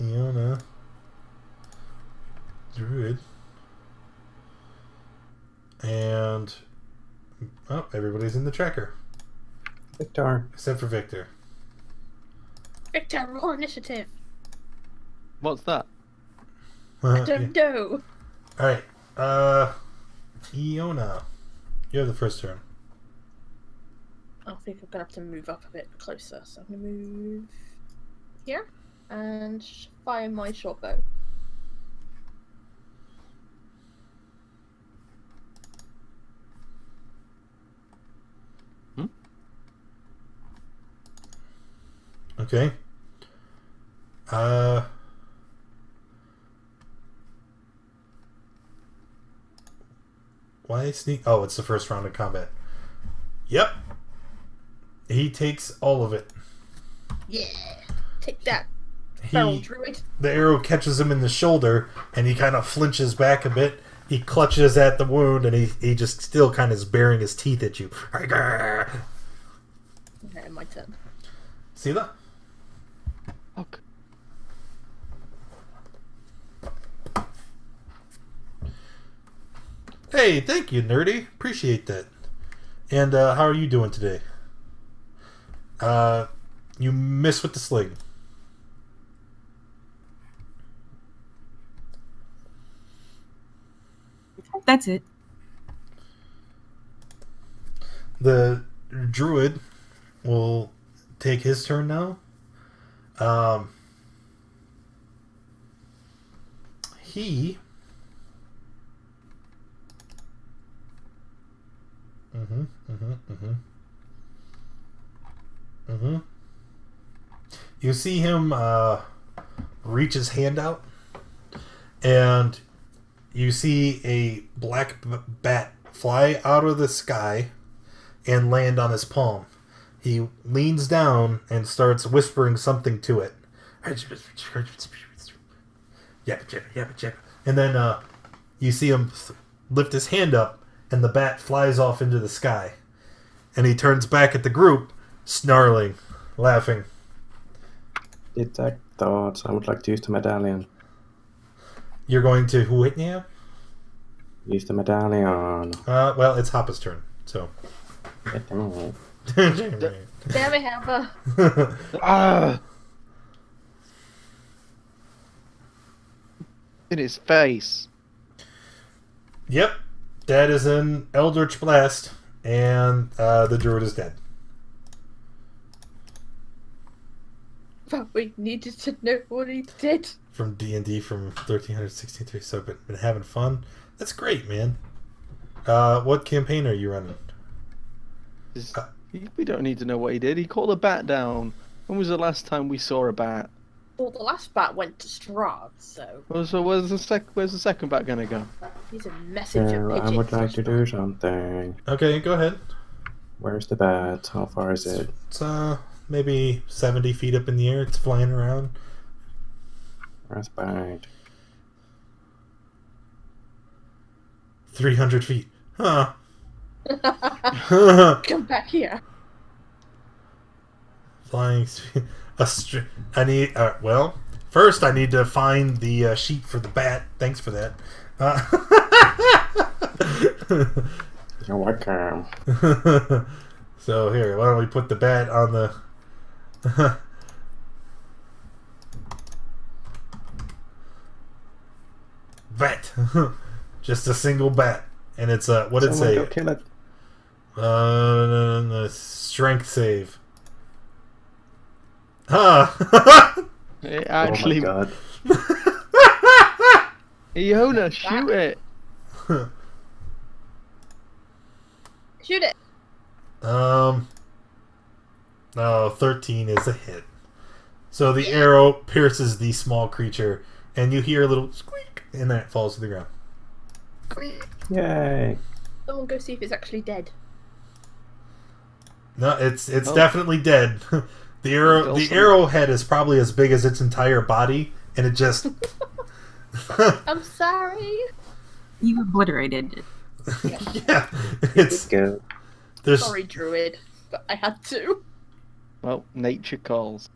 Iona. Druid. And everybody's in the tracker. Victor. Except for Victor. Victor, roll initiative. What's that? I don't know. Alright. Iona. You have the first turn. I think I'm gonna have to move up a bit closer. So I'm gonna move here and fire my short bow. Okay. Why sneak? Oh, it's the first round of combat. Yep. He takes all of it. Yeah. Take that. Feral druid. The arrow catches him in the shoulder, and he kind of flinches back a bit. He clutches at the wound, and he just still kind of is baring his teeth at you. Okay, my turn. See that? Fuck. Hey, thank you, Nerdy. Appreciate that. And how are you doing today? You miss with the sling. That's it. The druid will take his turn now. He... You see him reach his hand out, and you see a black bat fly out of the sky and land on his palm. He leans down and starts whispering something to it. And then you see him lift his hand up, and the bat flies off into the sky. And he turns back at the group, snarling, laughing. Detect thoughts. I would like to use the medallion. You're going to who hit you? Use the medallion. Well, it's Hoppa's turn, so. Damn it, Hamper. Ah! In his face. Yep, that is an Eldritch Blast, and the druid is dead. But we needed to know what he did. From DnD from 1363, so been having fun. That's great, man. What campaign are you running? We don't need to know what he did. He called a bat down. When was the last time we saw a bat? Well, the last bat went to Strahd, so Well, so where's the second bat gonna go? he's a messenger I pigeon. would for like to Strahd. do something. Okay, go ahead. Where's the bat? How far is it? It's maybe 70 feet up in the air. It's flying around. Where's bat? 300 feet. Huh. Come back here. Flying speed. I need. Well, first I need to find the sheet for the bat. Thanks for that. You're welcome. So here, why don't we put the bat on the. Bat. Just a single bat, and it's what did it Someone say? go kill it. Strength save. Huh. It actually. Oh my god. Iona, shoot it. Shoot it. No, 13 is a hit. So the arrow pierces the small creature, and you hear a little squeak, and then it falls to the ground. Yay. Someone go see if it's actually dead. No, it's definitely dead. The arrowhead is probably as big as its entire body, and it just. I'm sorry. You obliterated it. Yeah, it's Go. there's Sorry, druid, but I had to. Well, nature calls.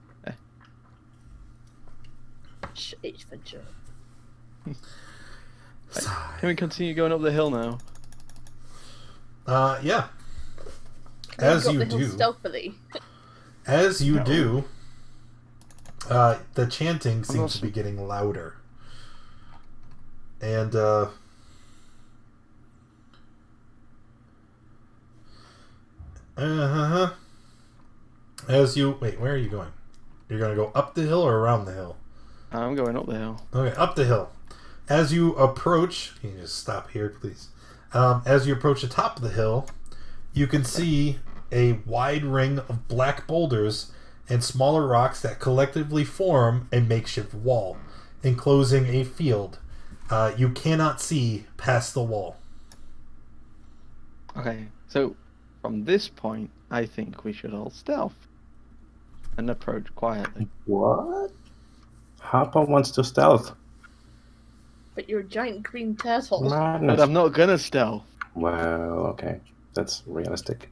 It's for sure. Can we continue going up the hill now? yeah. Can As we you go up the hill do. stealthily. As you No. do, the chanting seems also- to be getting louder. And, as you... Wait, where are you going? You're going to go up the hill or around the hill? I'm going up the hill. Okay, up the hill. As you approach... Can you just stop here, please? As you approach the top of the hill, you can see a wide ring of black boulders and smaller rocks that collectively form a makeshift wall, enclosing a field. You cannot see past the wall. Okay, so from this point, I think we should all stealth and approach quietly. What? Harpo wants to stealth. But you're a giant green turtle. Madness. But I'm not gonna stealth. Well, okay. That's realistic.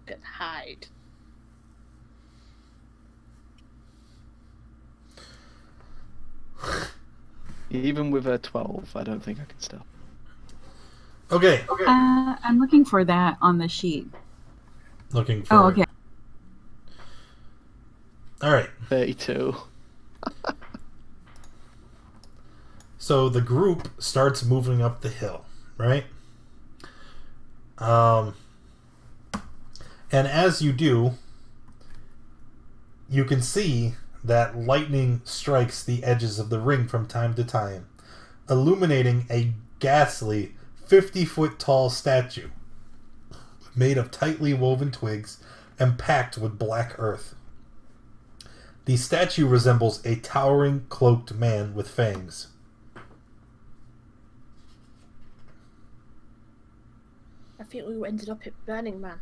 Can hide. Even with a 12, I don't think I can stealth. Okay. I'm looking for that on the sheet. Looking for. Oh, okay. All right. 32. So the group starts moving up the hill, right? And as you do, you can see that lightning strikes the edges of the ring from time to time, illuminating a ghastly 50-foot tall statue made of tightly woven twigs and packed with black earth. The statue resembles a towering, cloaked man with fangs. I think we ended up at Burning Man.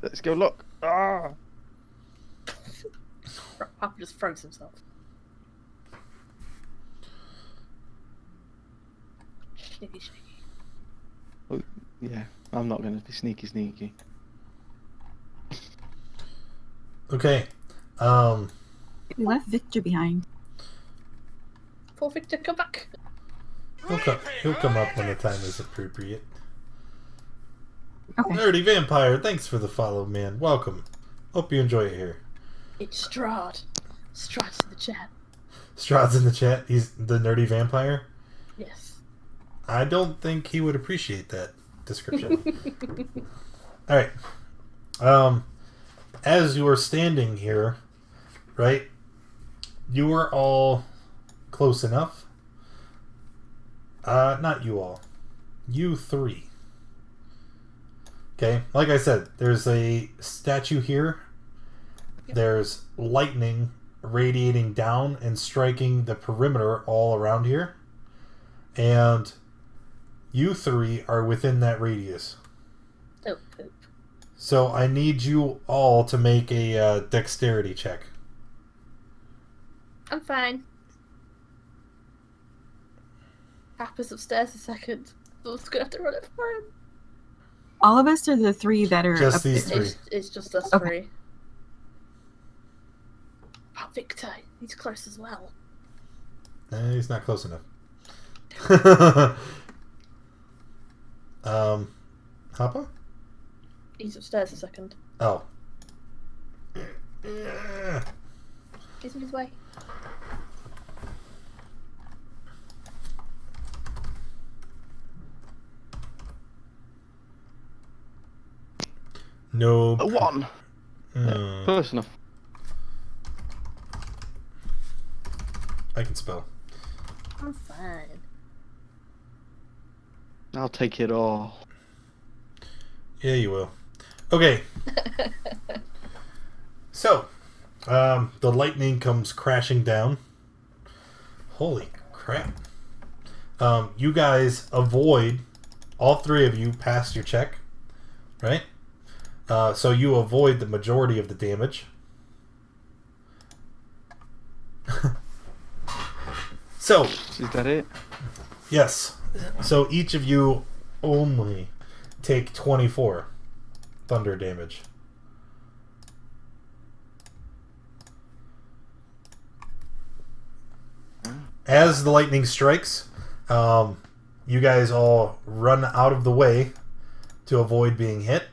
Let's go look. Ah! Papa just froze himself. Sneaky, sneaky. Oh, yeah, I'm not going to be sneaky. Okay. We left Victor behind. Poor Victor, come back. He'll come up when the time is appropriate. Okay. Nerdy Vampire, thanks for the follow, man. Welcome. Hope you enjoy it here. It's Strahd. Strahd's in the chat. Strahd's in the chat. He's the Nerdy Vampire. Yes. I don't think he would appreciate that description. Alright. As you are standing here, right, you are all close enough. Not you all. You three. Okay, like I said, there's a statue here. There's lightning radiating down and striking the perimeter all around here. And you three are within that radius. Oh, poop. So I need you all to make a dexterity check. I'm fine. Papa's upstairs a second. I'm just gonna have to run it for him. All of us are the three that are Just up these there. three. It's just us Okay. three. Oh, Victor, he's close as well. He's not close enough. Hoppa? He's upstairs a second. Oh. He's on his way. No. A 1. Yeah, close enough. I can spell. I'm fine. I'll take it all. Yeah, you will. Okay. So, the lightning comes crashing down. Holy crap. You guys avoid, all three of you passed your check, right? So you avoid the majority of the damage. So, Is that it? yes. So each of you only take 24 thunder damage. As the lightning strikes, you guys all run out of the way to avoid being hit.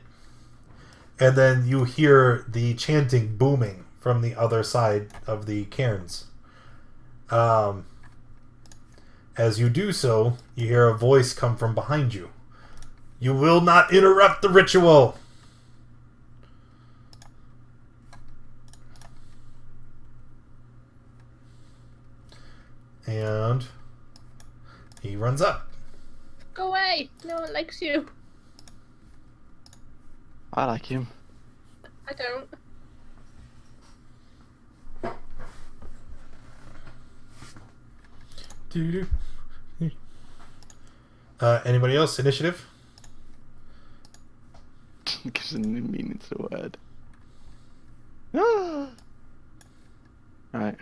And then you hear the chanting booming from the other side of the cairns. As you do so, you hear a voice come from behind you. You will not interrupt the ritual! And he runs up. Go away! No one likes you. I like him. I don't. Anybody else? Initiative? Gives a new meaning to the word. Right.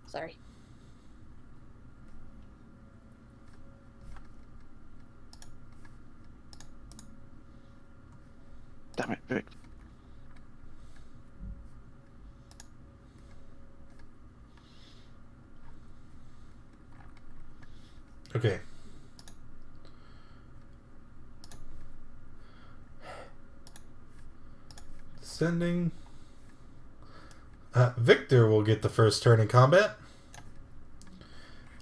Sorry. Damn it, Vic. Okay. Descending. Victor will get the first turn in combat.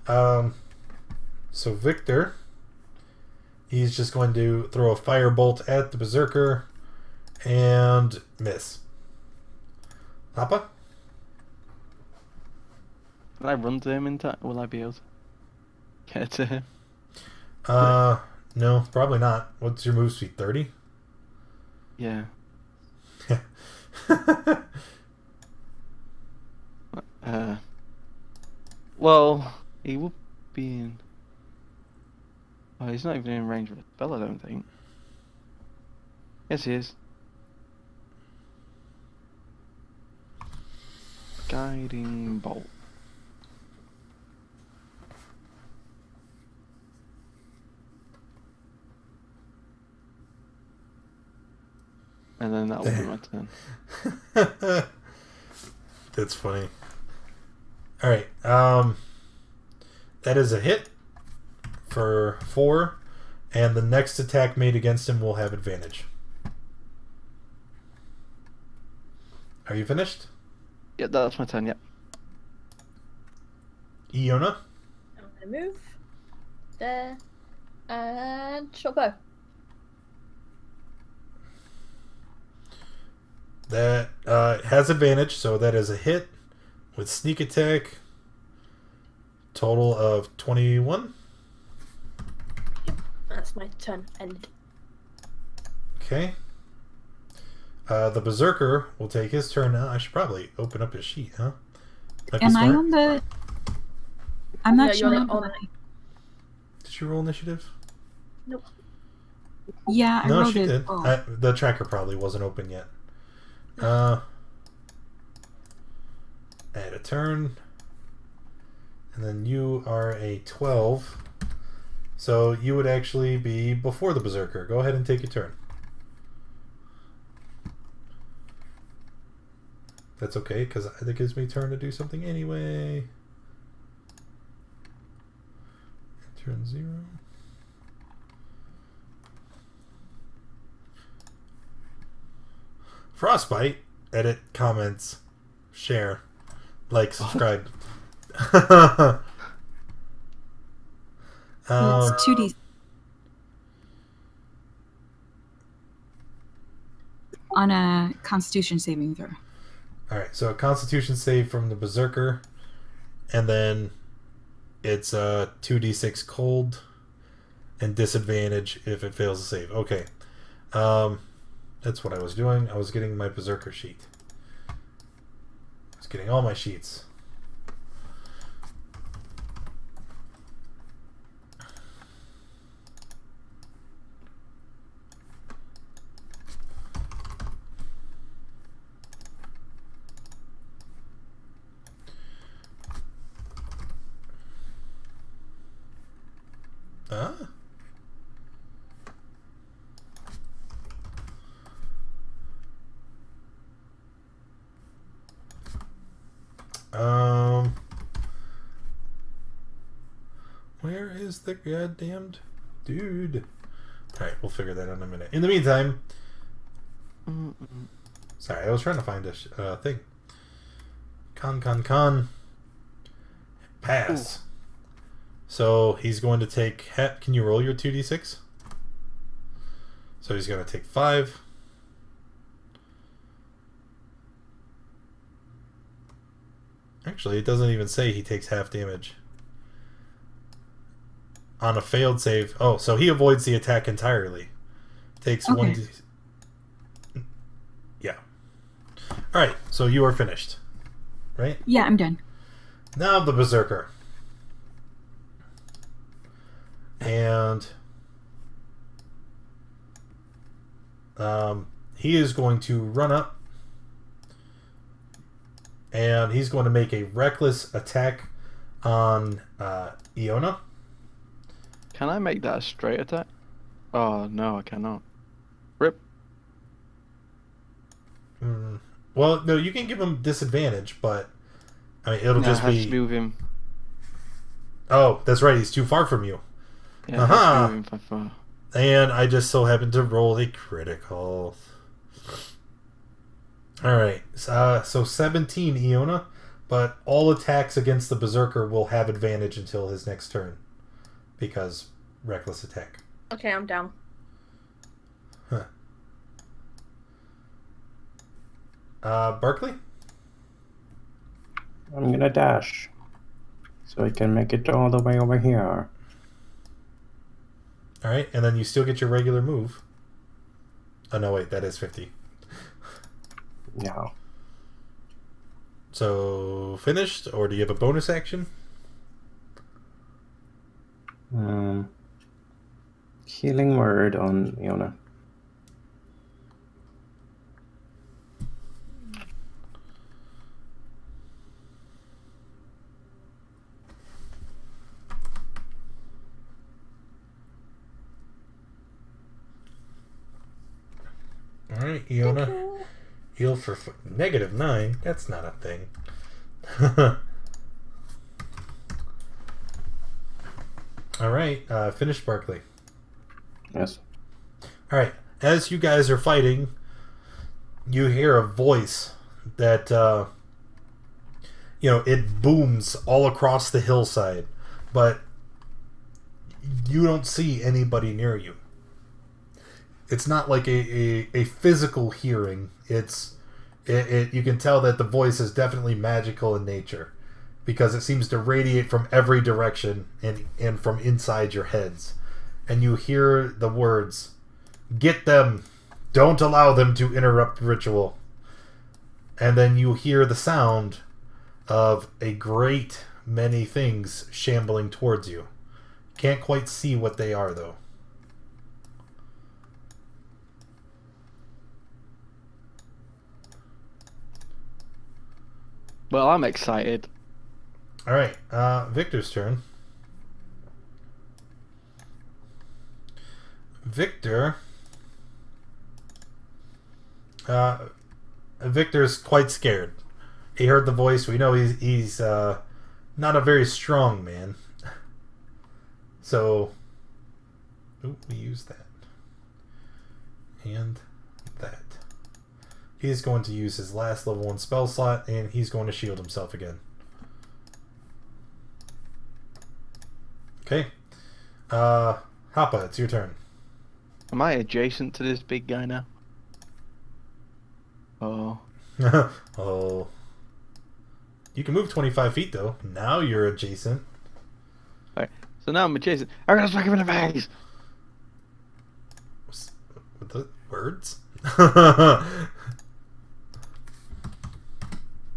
So Victor, he's just going to throw a firebolt at the berserker and miss. Papa? Can I run to him in time? Will I be able to get to him? No, probably not. What's your move speed? 30? Yeah. Well, he would be in. Oh, he's not even in range of a spell, I don't think. Yes, he is. Guiding bolt. And then that will be my turn. That's funny. Alright, that is a hit for 4, and the next attack made against him will have advantage. Are you finished? Yeah, that's my turn, yep. Iona? I'm gonna move there and short bow. That has advantage, so that is a hit with sneak attack. Total of 21. That's my turn ended. Okay. The berserker will take his turn now. I should probably open up his sheet, huh? Might be Am I smart. on the? I'm not No, sure. you're on on the- it. Did you roll initiative? Nope. Yeah, I No, rolled she it. did. Oh. The tracker probably wasn't open yet. Add a turn. And then you are a 12. So you would actually be before the berserker. Go ahead and take your turn. That's okay, because that gives me turn to do something anyway. Turn 0. Frostbite. Edit, comments, share, like, subscribe. It's 2d. On a Constitution saving throw. Alright, so a Constitution save from the Berserker, and then it's 2d6 cold, and disadvantage if it fails to save. Okay. That's what I was doing. I was getting my Berserker sheet. I was getting all my sheets. Huh? Where is the goddamned dude? Alright, we'll figure that out in a minute. In the meantime, sorry, I was trying to find a thing. Con. Pass. Ooh. So he's going to take. Can you roll your 2d6? So he's going to take 5. Actually, it doesn't even say he takes half damage. On a failed save. Oh, so he avoids the attack entirely. Takes Okay. 1d. Yeah. Alright, so you are finished. Right? Yeah, I'm done. Now the Berserker. And he is going to run up and he's going to make a reckless attack on Iona. Can I make that a straight attack? Oh, no, I cannot. Rip. Well, no, you can give him disadvantage, but I mean, it'll No, just I have be. to move him. Oh, that's right. He's too far from you. Yeah, I have to move him far. And I just so happened to roll a critical. Alright, so 17, Iona, but all attacks against the Berserker will have advantage until his next turn. Because reckless attack. Okay, I'm down. Huh. Barkley? I'm gonna dash. So I can make it all the way over here. Alright, and then you still get your regular move. Oh, no, wait, that is 50. Yeah. So, finished, or do you have a bonus action? Healing word on Iona. Alright, Iona. Heal for -9. That's not a thing. Alright, finish Barkley. Yes. Alright, as you guys are fighting, you hear a voice that, it booms all across the hillside, but you don't see anybody near you. It's not like a physical hearing. You can tell that the voice is definitely magical in nature because it seems to radiate from every direction and from inside your heads. And you hear the words, "Get them! Don't allow them to interrupt ritual." And then you hear the sound of a great many things shambling towards you. Can't quite see what they are, though. Well, I'm excited. Alright, Victor's turn. Victor's quite scared. He heard the voice. We know he's not a very strong man. So, we use that. And that. He's going to use his last level 1 spell slot, and he's going to shield himself again. Okay. Happa, it's your turn. Am I adjacent to this big guy now? Oh. Oh. You can move 25 feet, though. Now you're adjacent. Alright, so now I'm adjacent. I'm gonna smack him in the face! With the words?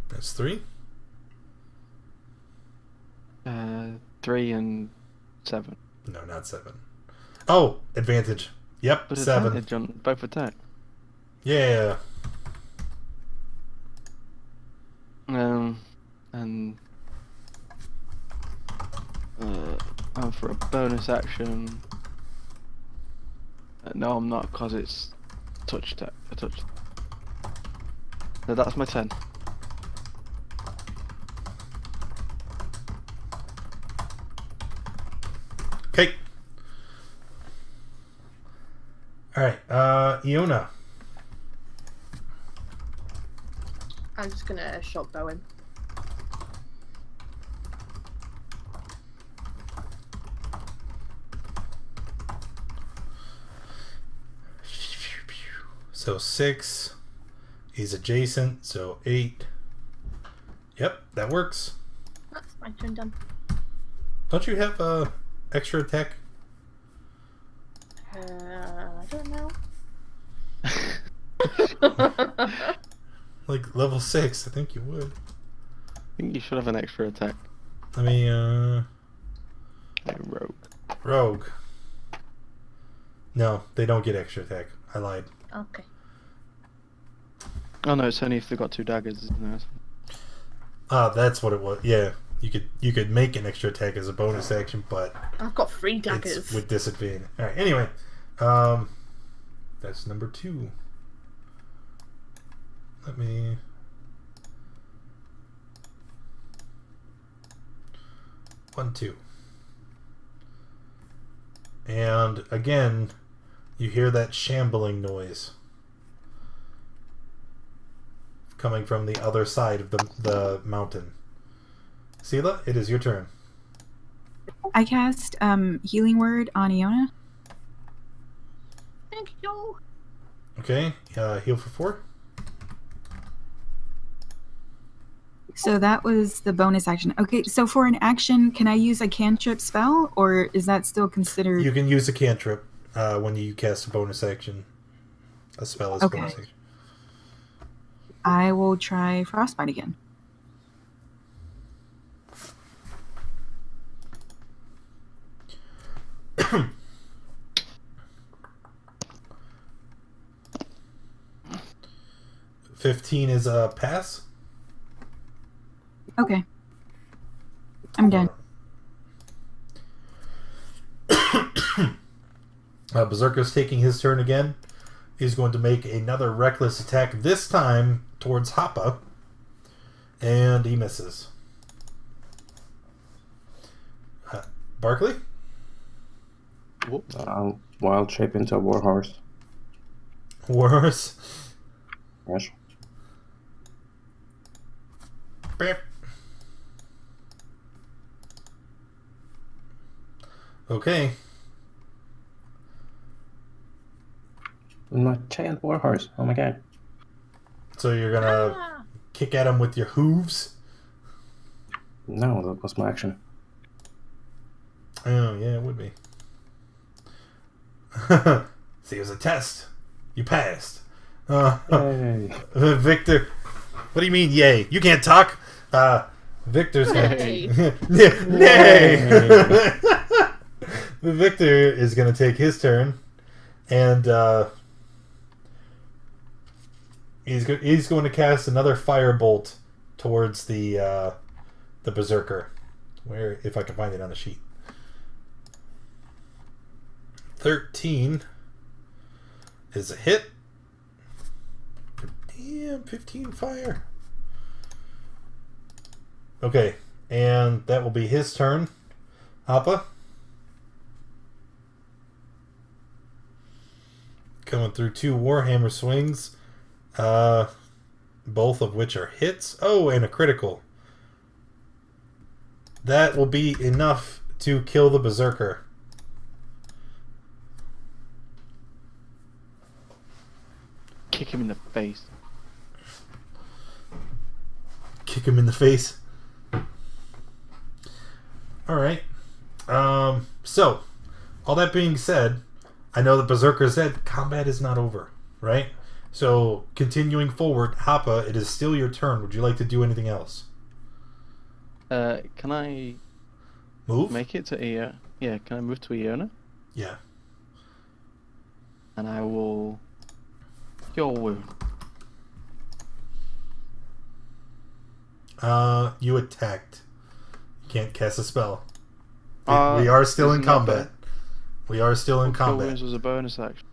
That's 3. 3 and 7. No, not 7. Oh, advantage. Yep, But 7. advantage on both attack. Yeah. And for a bonus action. No, I'm not, because it's touch attack. A touch. So that's my 10. Okay. Alright, Iona. I'm just gonna shot bow him. So 6. He's adjacent, so 8. Yep, that works. That's my turn done. Don't you have extra attack? I don't know. Like level 6, I think you would. I think you should have an extra attack. Let me, Like rogue. Rogue. No, they don't get extra attack. I lied. Okay. Oh no, it's only if they've got 2 daggers, isn't it? That's what it was. Yeah, you could make an extra attack as a bonus action, but I've got 3 it's daggers. with disadvantage. All right. Anyway, that's number 2. Let me. 1, 2. And again, you hear that shambling noise coming from the other side of the mountain. Sela, it is your turn. I cast Healing Word on Iona. Thank you. Okay, heal for 4. So that was the bonus action. Okay, so for an action, can I use a cantrip spell, or is that still considered? You can use a cantrip when you cast a bonus action. A spell as a Okay. bonus action. I will try Frostbite again. $15 is a pass. Okay. I'm done. Berserker's taking his turn again. He's going to make another reckless attack, this time towards Happa. And he misses. Barkley? I'll wild shape into a warhorse. Worse. Yes. Beep. Okay. My giant warhorse. Oh my god. So you're gonna kick at him with your hooves? No, that was my action. Oh, yeah, it would be. See, it was a test. You passed. Yay. Victor. What do you mean, yay? You can't talk. Victor's gonna. Hey. Nay! Victor is gonna take his turn, and he's going to cast another firebolt towards the berserker. Where, if I can find it on the sheet. 13 is a hit. Damn, 15 fire. Okay, and that will be his turn. Appa. Coming through 2 Warhammer swings. Both of which are hits. Oh, and a critical. That will be enough to kill the berserker. Kick him in the face. Kick him in the face. Alright. So, all that being said, I know that Berserker said combat is not over, right? So, continuing forward, Happa, it is still your turn. Would you like to do anything else? Can I Move? make it to Iona? Yeah, can I move to Iona? Yeah. And I will cure wound. You attacked. You can't cast a spell. Uh, we are still in isn't that combat. We are still in Cure combat. wounds was a bonus action.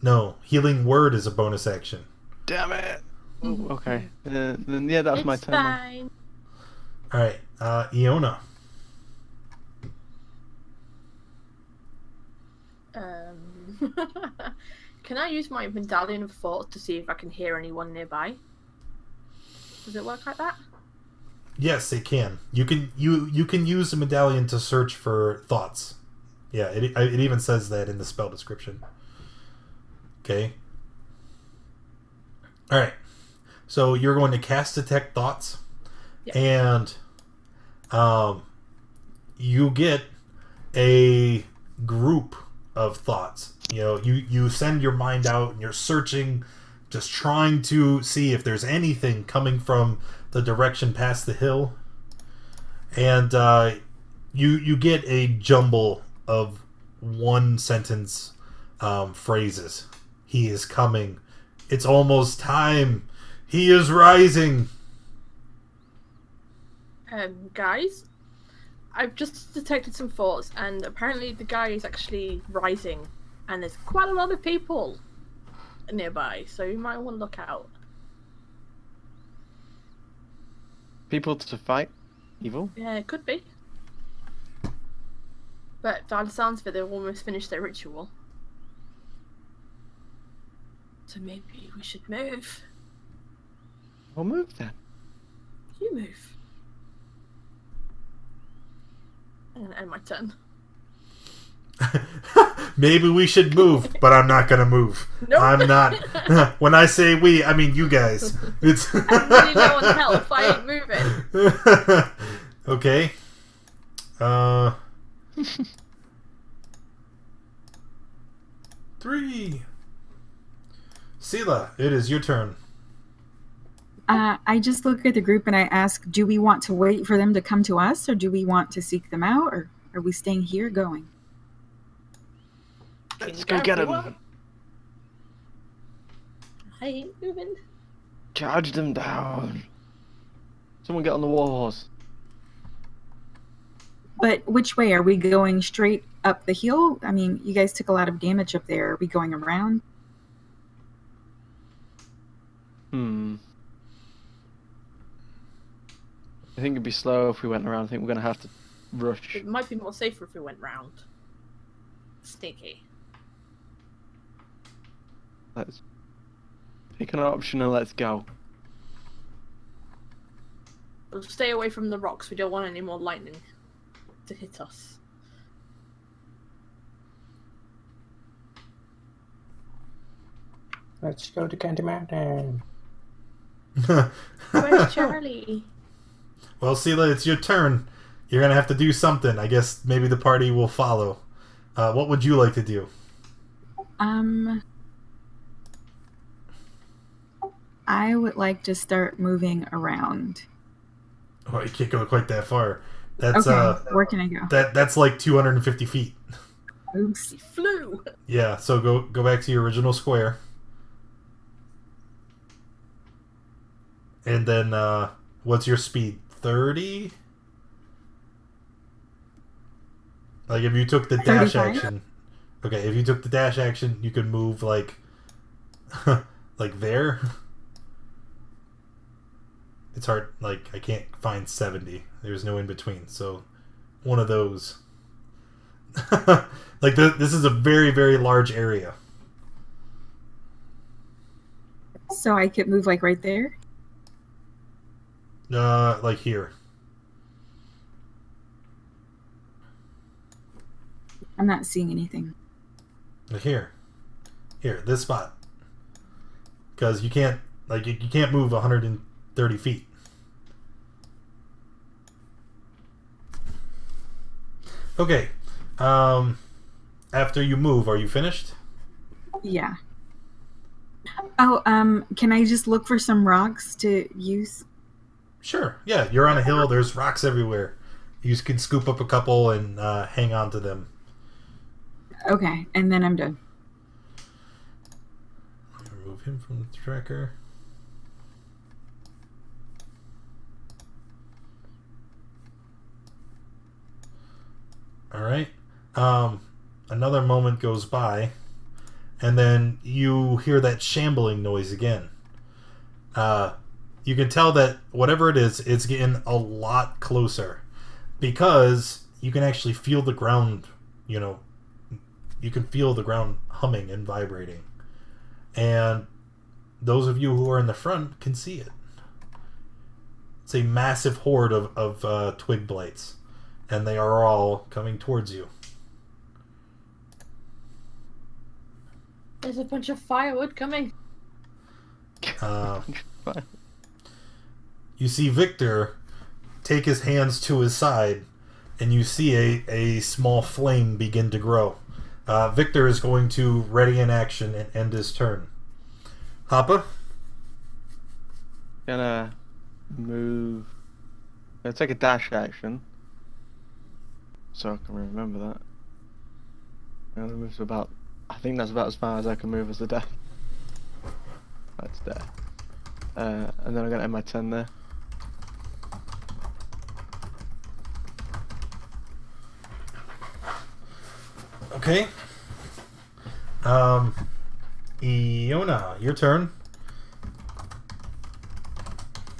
No, healing word is a bonus action. Damn it! Oh, okay. Then yeah, that was my It's turn. then. fine. Alright, Iona. Can I use my medallion of thought to see if I can hear anyone nearby? Does it work like that? Yes, it can. You can use the medallion to search for thoughts. Yeah, it even says that in the spell description. Okay. All right. So you're going to cast detect thoughts, Yep. and you get a group of thoughts. You know, you send your mind out and you're searching, just trying to see if there's anything coming from the direction past the hill, and you get a jumble of one sentence phrases. He is coming. It's almost time. He is rising. Guys, I've just detected some thoughts, and apparently the guy is actually rising, and there's quite a lot of people nearby, so you might want to look out. People to fight evil? Yeah, it could be. But by the sounds of it, they've almost finished their ritual. So maybe we should move. We'll move then. You move. I'm gonna end my turn. Maybe we should move, but I'm not gonna move. Nope. I'm not. When I say we, I mean you guys. It's I'm really low on health. I ain't moving. Okay. 3. Sela, it is your turn. I just look at the group and I ask, do we want to wait for them to come to us, or do we want to seek them out, or are we staying here going? Let's go get them. I ain't moving. Charge them down. Someone get on the walls. But which way? Are we going straight up the hill? I mean, you guys took a lot of damage up there. Are we going around? I think it'd be slow if we went around. I think we're gonna have to rush. It might be more safer if we went round. Sneaky. Let's pick an option and let's go. We'll stay away from the rocks. We don't want any more lightning to hit us. Let's go to Candy Mountain. Where's Charlie? Well, Sela, it's your turn. You're gonna have to do something. I guess maybe the party will follow. What would you like to do? I would like to start moving around. Oh, you can't go quite that far. That's Okay, where can I go? that's like 250 feet. Oops. He flew. Yeah, so go back to your original square. And then what's your speed? 30? Like if you took the dash 35? action. Okay, if you took the dash action, you could move like like there. It's hard, like I can't find 70. There's no in between. So one of those. Like this is a very, very large area. So I could move like right there? Like here. I'm not seeing anything. Like here, this spot. Because you can't, like, you can't move 130 feet. Okay. After you move, are you finished? Yeah. Oh, can I just look for some rocks to use? Sure. Yeah, you're on a hill. There's rocks everywhere. You can scoop up a couple and hang on to them. Okay, and then I'm done. Remove him from the tracker. All right. Another moment goes by, and then you hear that shambling noise again. You can tell that whatever it is, it's getting a lot closer, because you can actually feel the ground. You can feel the ground humming and vibrating, and those of you who are in the front can see it. It's a massive horde of twig blights, and they are all coming towards you. There's a bunch of firewood coming. You see Victor take his hands to his side, and you see a small flame begin to grow. Victor is going to ready in action and end his turn. Hoppa? Gonna move. Gonna take a dash action. So I can remember that. I'm gonna move to about. I think that's about as far as I can move as a dash. That's there. And then I'm gonna end my turn there. Okay. Iona, your turn.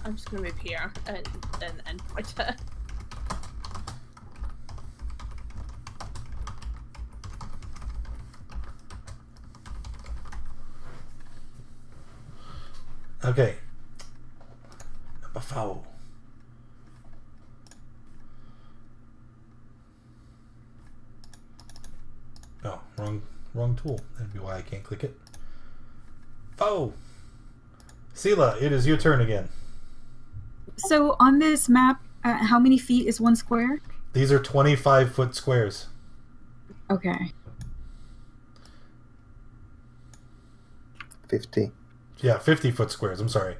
I'm just gonna move here and then end my turn. Okay. Number 4. Oh, wrong tool. That'd be why I can't click it. 4. Sela, it is your turn again. So on this map, how many feet is one square? These are 25-foot squares. Okay. 50. Yeah, 50-foot squares. I'm sorry.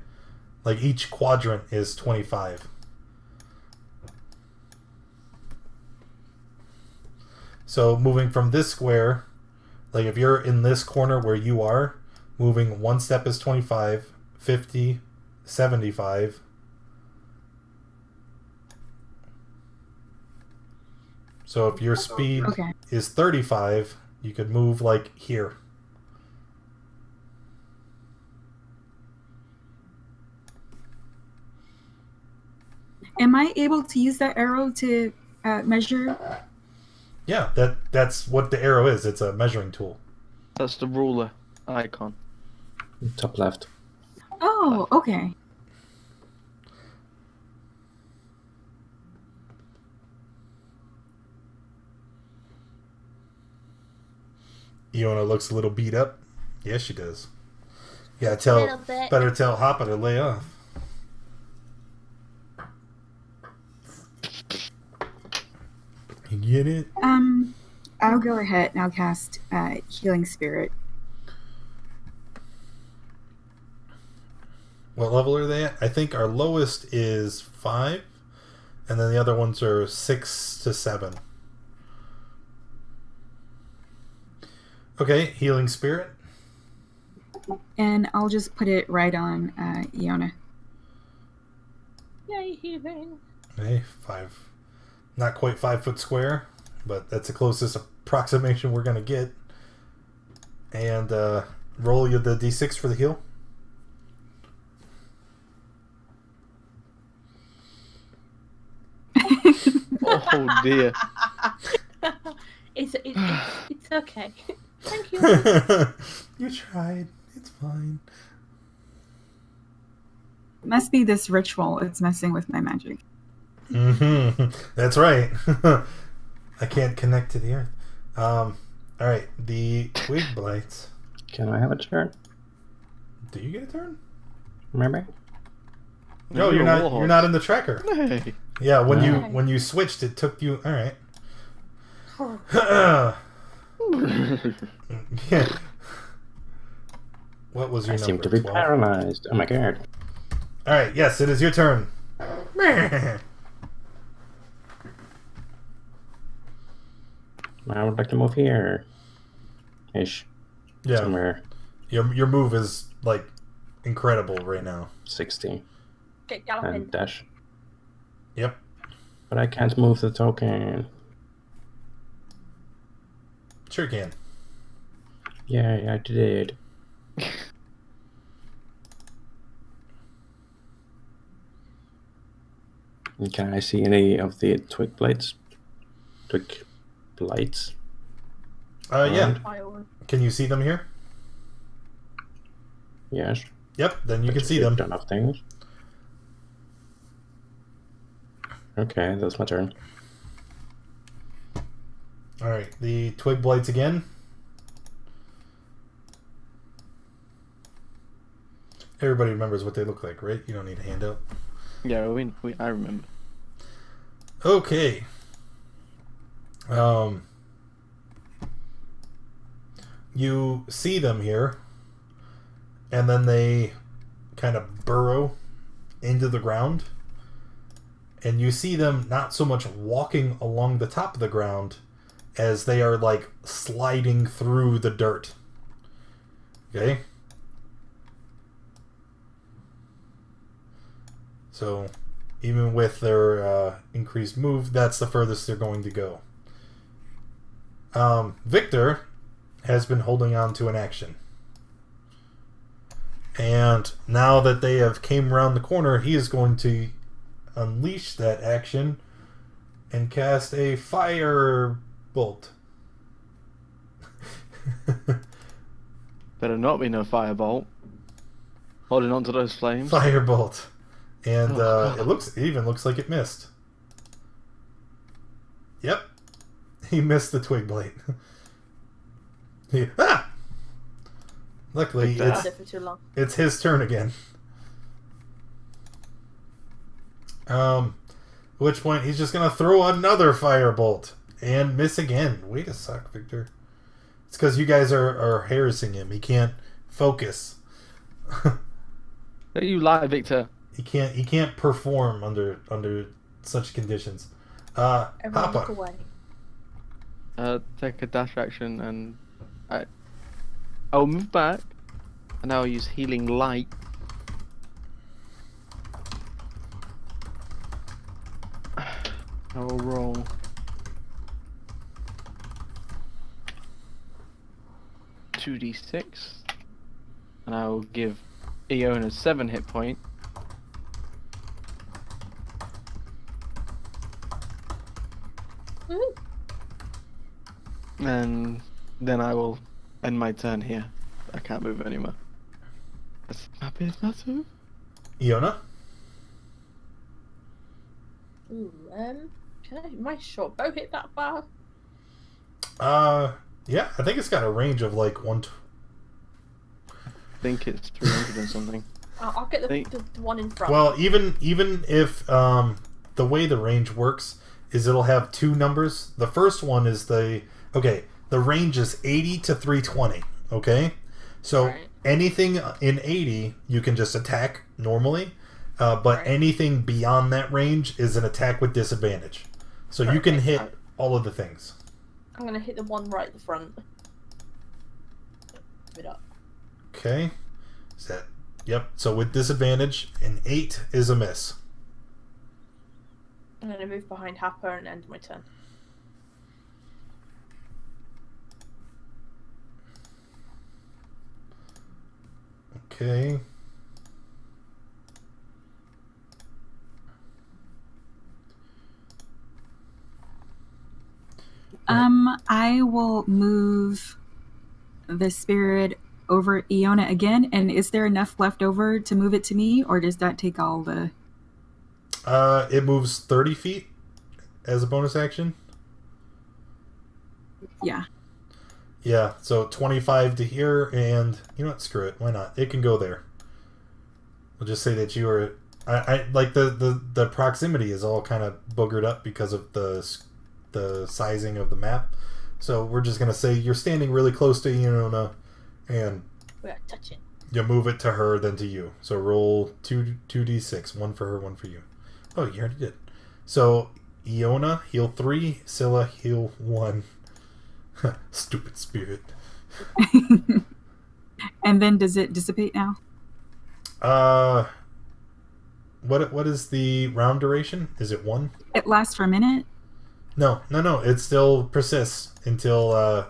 Like each quadrant is 25. So moving from this square, like if you're in this corner where you are, moving one step is 25, 50, 75. So if your speed Okay. is 35, you could move like here. Am I able to use that arrow to measure? Yeah, that's what the arrow is. It's a measuring tool. That's the ruler icon. Top left. Oh, okay. Iona looks a little beat up. Yes, she does. Yeah, little bit. better tell Hoppa to lay off. You get it? I'll go ahead and I'll cast Healing Spirit. What level are they at? I think our lowest is 5, and then the other ones are 6 to 7. Okay, Healing Spirit. And I'll just put it right on Iona. Yay, healing. Okay, 5. Not quite 5-foot square, but that's the closest approximation we're going to get. And roll you the d6 for the heal. Oh dear. It's okay. Thank you. You tried. It's fine. Must be this ritual. It's messing with my magic. Mm-hmm. That's right. I can't connect to the earth. All right. The twig blights. Can I have a turn? Do you get a turn? Remember? No, you're not. You're not in the tracker. Hey. Yeah, when No. you switched, it took you. All right. Yeah. What was your I number? seem to be 12? paralyzed. Oh my god. All right. Yes, it is your turn. I would like to move here. Ish. Yeah. Somewhere Your move is like incredible right now. 60. Get galloping. And dash. Yep. But I can't move the token. Sure can. Yeah, I did. And can I see any of the twig blights? Twig blights? Yeah. Firework. Can you see them here? Yes. Yep. Then you can see them. Done of things. Okay, that's my turn. All right. The twig blights again. Everybody remembers what they look like, right? You don't need a handout. Yeah, I remember. Okay. You see them here, and then they kind of burrow into the ground, and you see them not so much walking along the top of the ground as they are like sliding through the dirt. Okay? So, even with their increased move, that's the furthest they're going to go. Victor has been holding on to an action. And now that they have came around the corner, he is going to unleash that action and cast a fire bolt. Better not be no firebolt. Holding on to those flames. Firebolt. And Oh, it even looks like it missed. Yep. He missed the twig blade. Luckily, Like that. Had it for too long. it's his turn again. At which point he's just gonna throw another firebolt and miss again. Way to suck, Victor. It's because you guys are harassing him. He can't focus. Don't you lie, Victor. He can't perform under such conditions. Everyone look Papa. away. Take a dash action and I'll move back and I'll use healing light. I will roll 2d6 and I will give Iona 7 hit point. Woo. And then I will end my turn here. I can't move anymore. That's happy as that too. Iona? Ooh, can my short bow hit that far? Yeah, I think it's got a range of like one. I think it's 300 and something. I'll get Think- the one in front. Well, even if the way the range works is it'll have two numbers. The first one is the range is 80 to 320. Okay, so Right. anything in 80 you can just attack normally, but Right. anything beyond that range is an attack with disadvantage. So you can Perfect. hit all of the things. I'm gonna hit the one right at the front. Give it up. Okay, is that? Yep. So with disadvantage, an 8 is a miss. I'm gonna move behind Happer and end my turn. Okay. I will move the spirit over Iona again. And is there enough left over to move it to me, or does that take all the? It moves 30 feet as a bonus action. Yeah. Yeah, so 25 to here, and you know what? Screw it. Why not? It can go there. We'll just say that you are. I like the proximity is all kind of boogered up because of the sizing of the map. So we're just gonna say you're standing really close to Iona, and We gotta touch it. you move it to her, then to you. So roll 2d6, one for her, one for you. Oh, you already did. So Iona, heal 3. Scylla, heal 1. Stupid spirit. And then does it dissipate now? What is the round duration? Is it 1? It lasts for a minute. No. It still persists until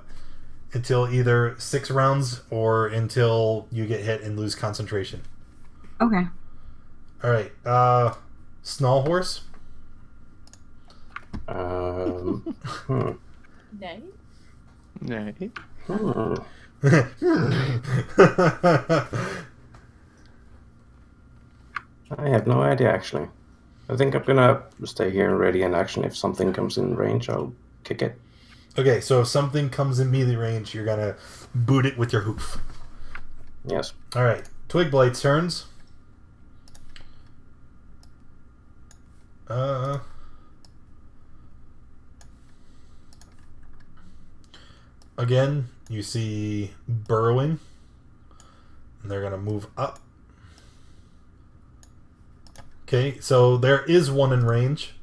either 6 rounds or until you get hit and lose concentration. Okay. All right. Snall horse. Nay. No. I have no idea, actually. I think I'm gonna stay here and ready in action. If something comes in range, I'll kick it. Okay, so if something comes in melee range, you're gonna boot it with your hoof. Yes. All right. Twigblade turns. Again, you see burrowing, and they're gonna move up. Okay, so there is one in range.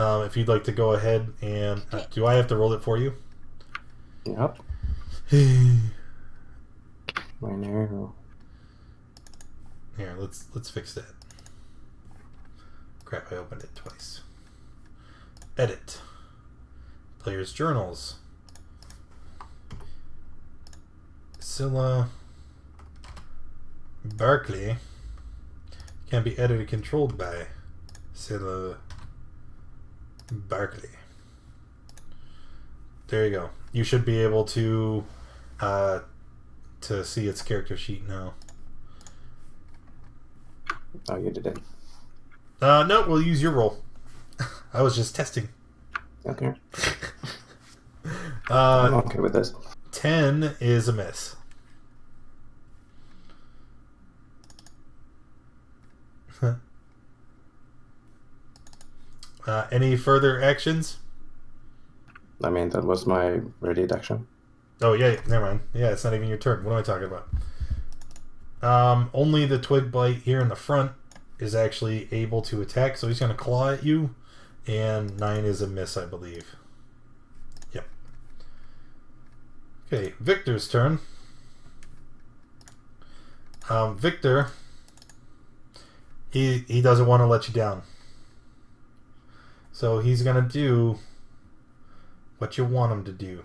If you'd like to go ahead and do I have to roll it for you? Yep. My arrow. Here, let's fix that. Crap, I opened it twice. Edit. Player's journals. Scylla Barkley can be edited and controlled by Scylla Barkley. There you go. You should be able to see its character sheet now. Oh, you did it. No, we'll use your roll. I was just testing. Okay. I'm okay with this. 10 is a miss. Any further actions? I mean, that was my ready action. Oh, yeah, never mind. Yeah, it's not even your turn. What am I talking about? Only the twig blight here in the front is actually able to attack, so he's going to claw at you, and 9 is a miss, I believe. Yep. Okay, Victor's turn. Victor, he doesn't want to let you down. So he's going to do what you want him to do.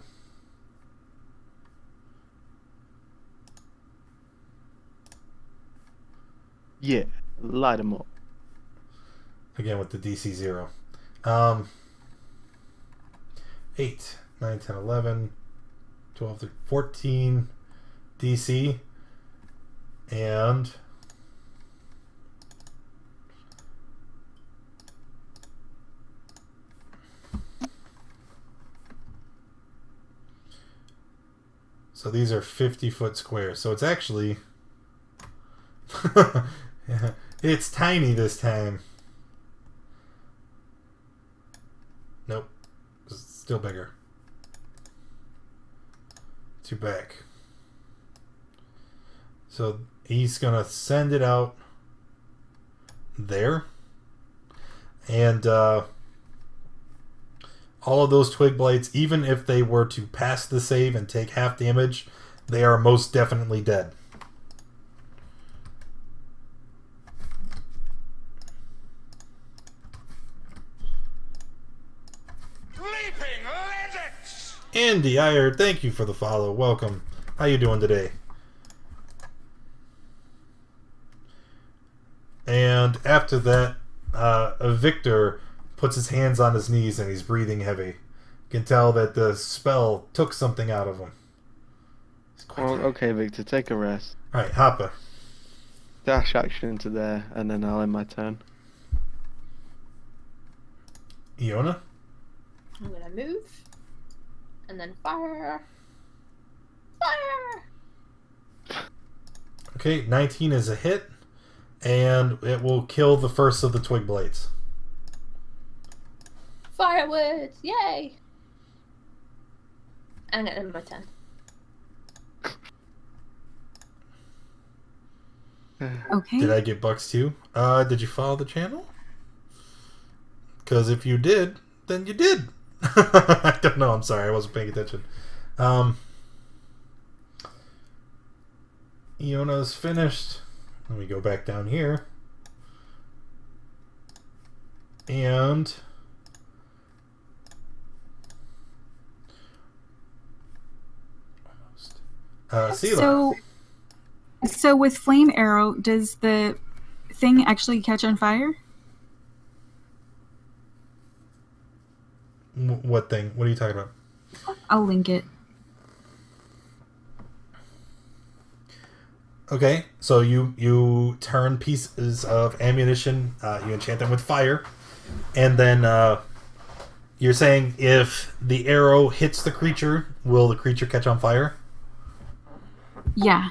Yeah, light them up. Again with the DC 0. 8, 9, 10, 11, 12, 13, 14 DC. And so these are 50-foot squares. So it's actually it's tiny this time. Nope. It's still bigger. 2 back. So he's gonna send it out there. And all of those twig blights, even if they were to pass the save and take half damage, they are most definitely dead. Andy Iyer, thank you for the follow. Welcome. How you doing today? And after that, Victor puts his hands on his knees and he's breathing heavy. You can tell that the spell took something out of him. Oh, okay, Victor, take a rest. Alright, Hopper. Dash action to there, and then I'll end my turn. Iona? I'm gonna move. And then fire. Fire! Okay, 19 is a hit. And it will kill the first of the twig blades. Fireworks! Yay! I'm gonna end my turn. Okay. Did I get bucks too? Did you follow the channel? Because if you did, then you did. I don't know. I'm sorry. I wasn't paying attention. Iona's finished. Let me go back down here. And Sela. So with flame arrow, does the thing actually catch on fire? What thing? What are you talking about? I'll link it. Okay, so you turn pieces of ammunition, you enchant them with fire, and then you're saying if the arrow hits the creature, will the creature catch on fire? Yeah.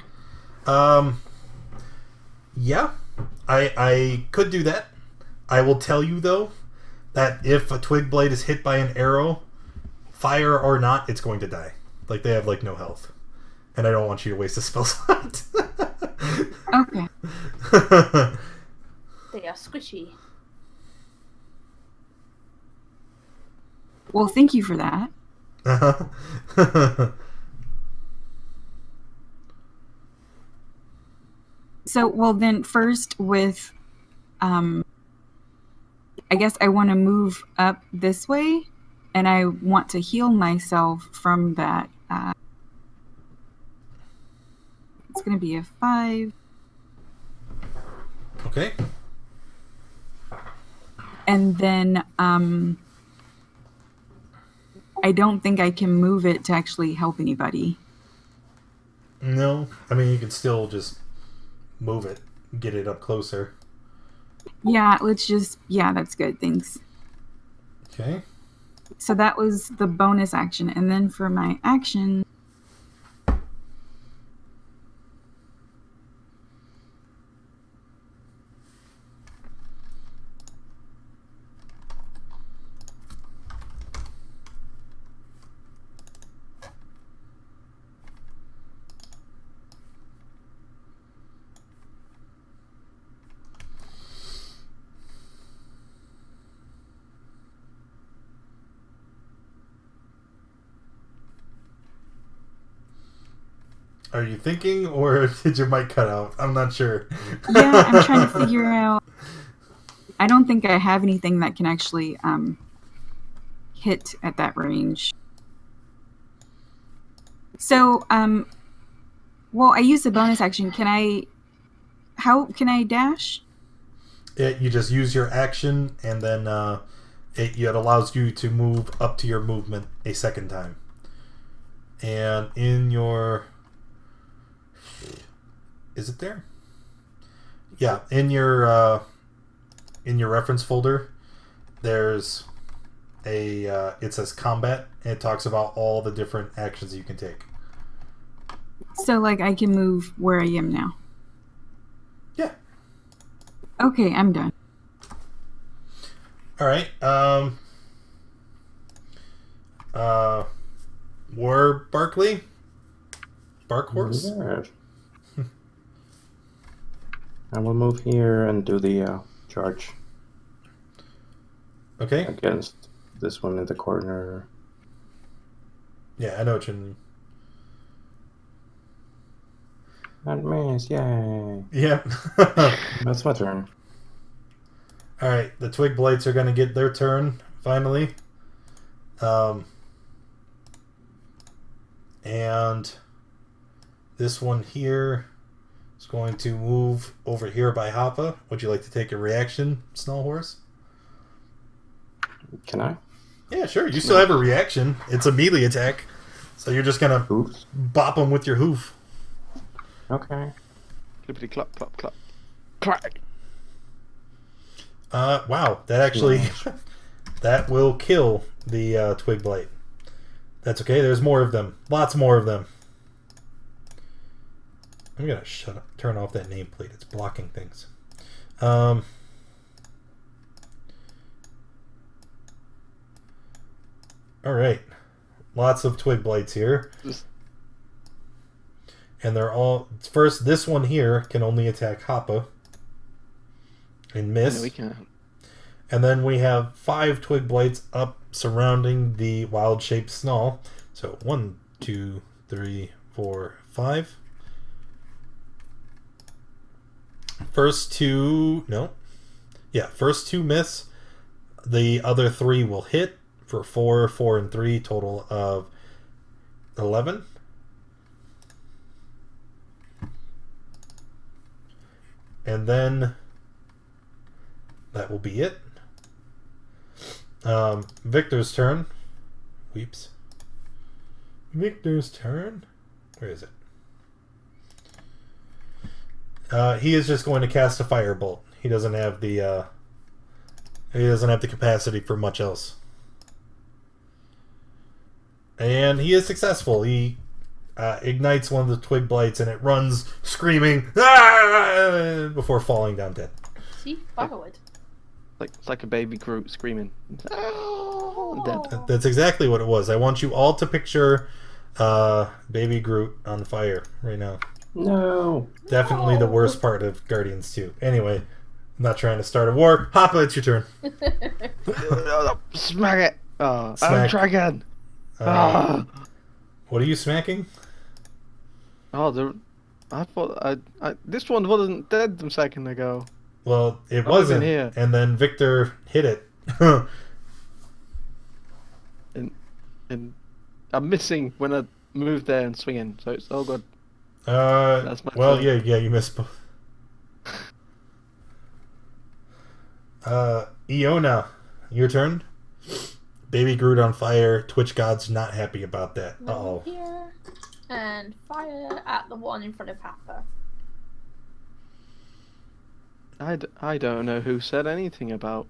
Yeah, I could do that. I will tell you though that if a twig blade is hit by an arrow, fire or not, it's going to die. Like they have like no health, and I don't want you to waste a spell slot. Okay. They are squishy. Well, thank you for that. So, well, then first with, I guess I want to move up this way, and I want to heal myself from that going to be a 5. Okay. And then I don't think I can move it to actually help anybody. No, I mean you can still just move it, get it up closer. Yeah, that's good. Thanks. Okay. So that was the bonus action. And then for my action, Are you thinking, or did your mic cut out? I'm not sure. yeah, I'm trying to figure out. I don't think I have anything that can actually hit at that range. So, well, I used a bonus action. How can I dash? You just use your action, and then it allows you to move up to your movement a second time. And in your... Is it there? Yeah, in your reference folder, there's it says combat, and it talks about all the different actions you can take. So, like, I can move where I am now. Yeah. Okay, I'm done. All right. War Barkley? Bark horse? Yes. I will move here and do the charge Okay. against this one in the corner. Yeah, I know what you mean. And miss, yay! Yeah. That's my turn. All right, the Twig Blights are going to get their turn, finally. And this one here is going to move over here by Hoppa. Would you like to take a reaction, Snowhorse? Can I? Yeah, sure. You still have a reaction. It's a melee attack. So you're just going to Oops. bop them with your hoof. Okay. Clippity clop, clop, clop. Crack! Wow, that actually... that will kill the Twig Blight. That's okay. There's more of them. Lots more of them. I'm going to turn off that nameplate. It's blocking things. All right. Lots of Twig Blights here. And they're all... First, this one here can only attack Hoppa. And miss. No, we can't. And then we have 5 Twig Blights up surrounding the wild-shaped Snarl. So 1, 2, 3, 4, 5. First 2... No. Yeah, first 2 miss. The other 3 will hit for 4, 4, and 3. Total of 11. And then that will be it. Victor's turn. Weeps. Victor's turn. Where is it? He is just going to cast a firebolt. He doesn't have the capacity for much else. And he is successful. He ignites one of the Twig Blights, and it runs screaming before falling down dead. See, firewood. It's like a baby Groot screaming. Oh, dead. That's exactly what it was. I want you all to picture baby Groot on fire right now. No. Definitely the worst part of Guardians 2. Anyway, I'm not trying to start a war. Hoppa, it's your turn. Smack it! Oh, Smack. I'm dragon! What are you smacking? Oh, I thought this one wasn't dead a second ago. Well, it I wasn't. wasn't here. And then Victor hit it. And I'm missing when I move there and swing in, so it's all good. That's my Well, turn. yeah, you missed both. Iona, your turn. Baby Groot on fire. Twitch God's not happy about that. Uh-oh. Here. And fire at the one in front of Papa. I don't know who said anything about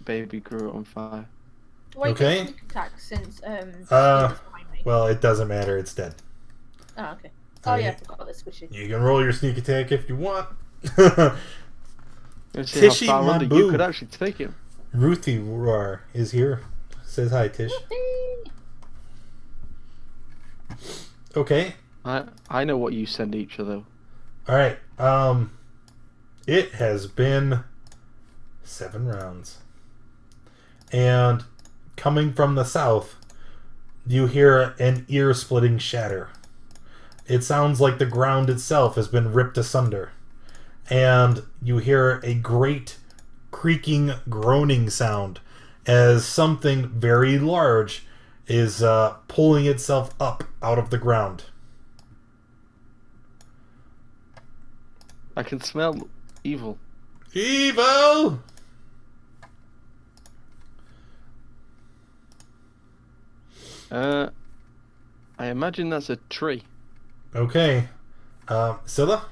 Baby Groot on fire. Wait, Okay. sneak attack since he was behind me. Well, it doesn't matter. It's dead. Oh, okay. Oh yeah, I forgot this squishy. You can roll your sneak attack if you want. Let's see Tishy how far under Maboo. you could actually take him. Ruthie Roar is here. Says hi, Tish. Okay. I know what you send each other. All right. It has been 7 rounds. And coming from the south, you hear an ear-splitting shatter. It sounds like the ground itself has been ripped asunder. And you hear a great creaking, groaning sound as something very large is pulling itself up out of the ground. I can smell evil. Evil! I imagine that's a tree. Okay. Scylla?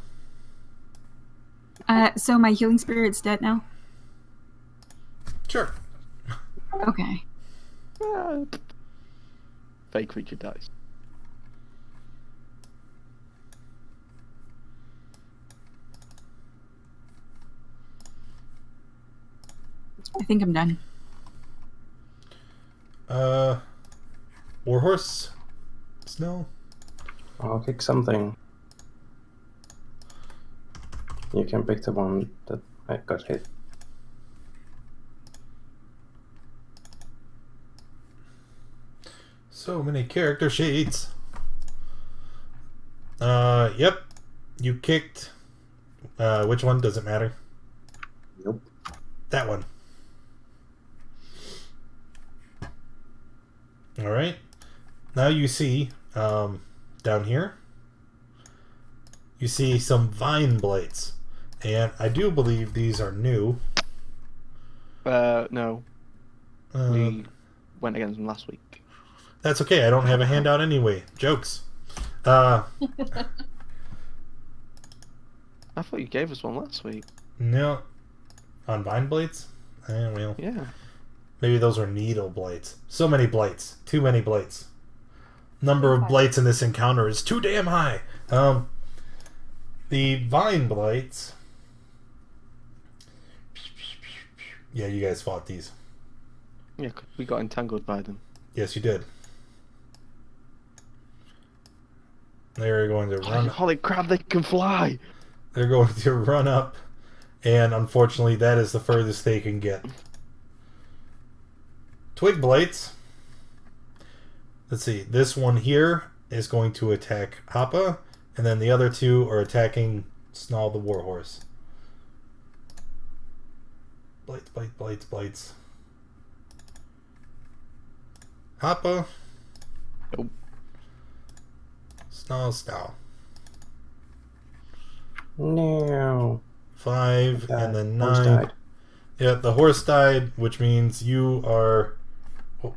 So my healing spirit's dead now? Sure. Okay. Fake creature dies. I think I'm done. Warhorse? Snow? I'll pick something. You can pick the one that I got hit. So many character sheets. Yep. You kicked. Which one? Does it matter? Nope. That one. Alright. Now you see, down here, you see some vine blights. And I do believe these are new. No. Uh, We went against them last week. That's okay. I don't have a handout anyway. Jokes. Uh, I thought you gave us one last week. no. On vine blades? Well, Yeah. maybe those are needle blights. So many blights. Too many blights. Number of blights in this encounter is too damn high. The vine blights. Yeah, you guys fought these. Yeah, we got entangled by them. Yes, you did. They're going to run. Holy crap, they can fly! They're going to run up, and unfortunately, that is the furthest they can get. Twig blights. Let's see. This one here is going to attack Happa, and then the other two are attacking Snarl the Warhorse. Blights, blights, blights, blights. Happa. Nope. Snarl, Snarl. No. 5 Died. and then Horse 9. died. Yeah, the horse died, which means you are.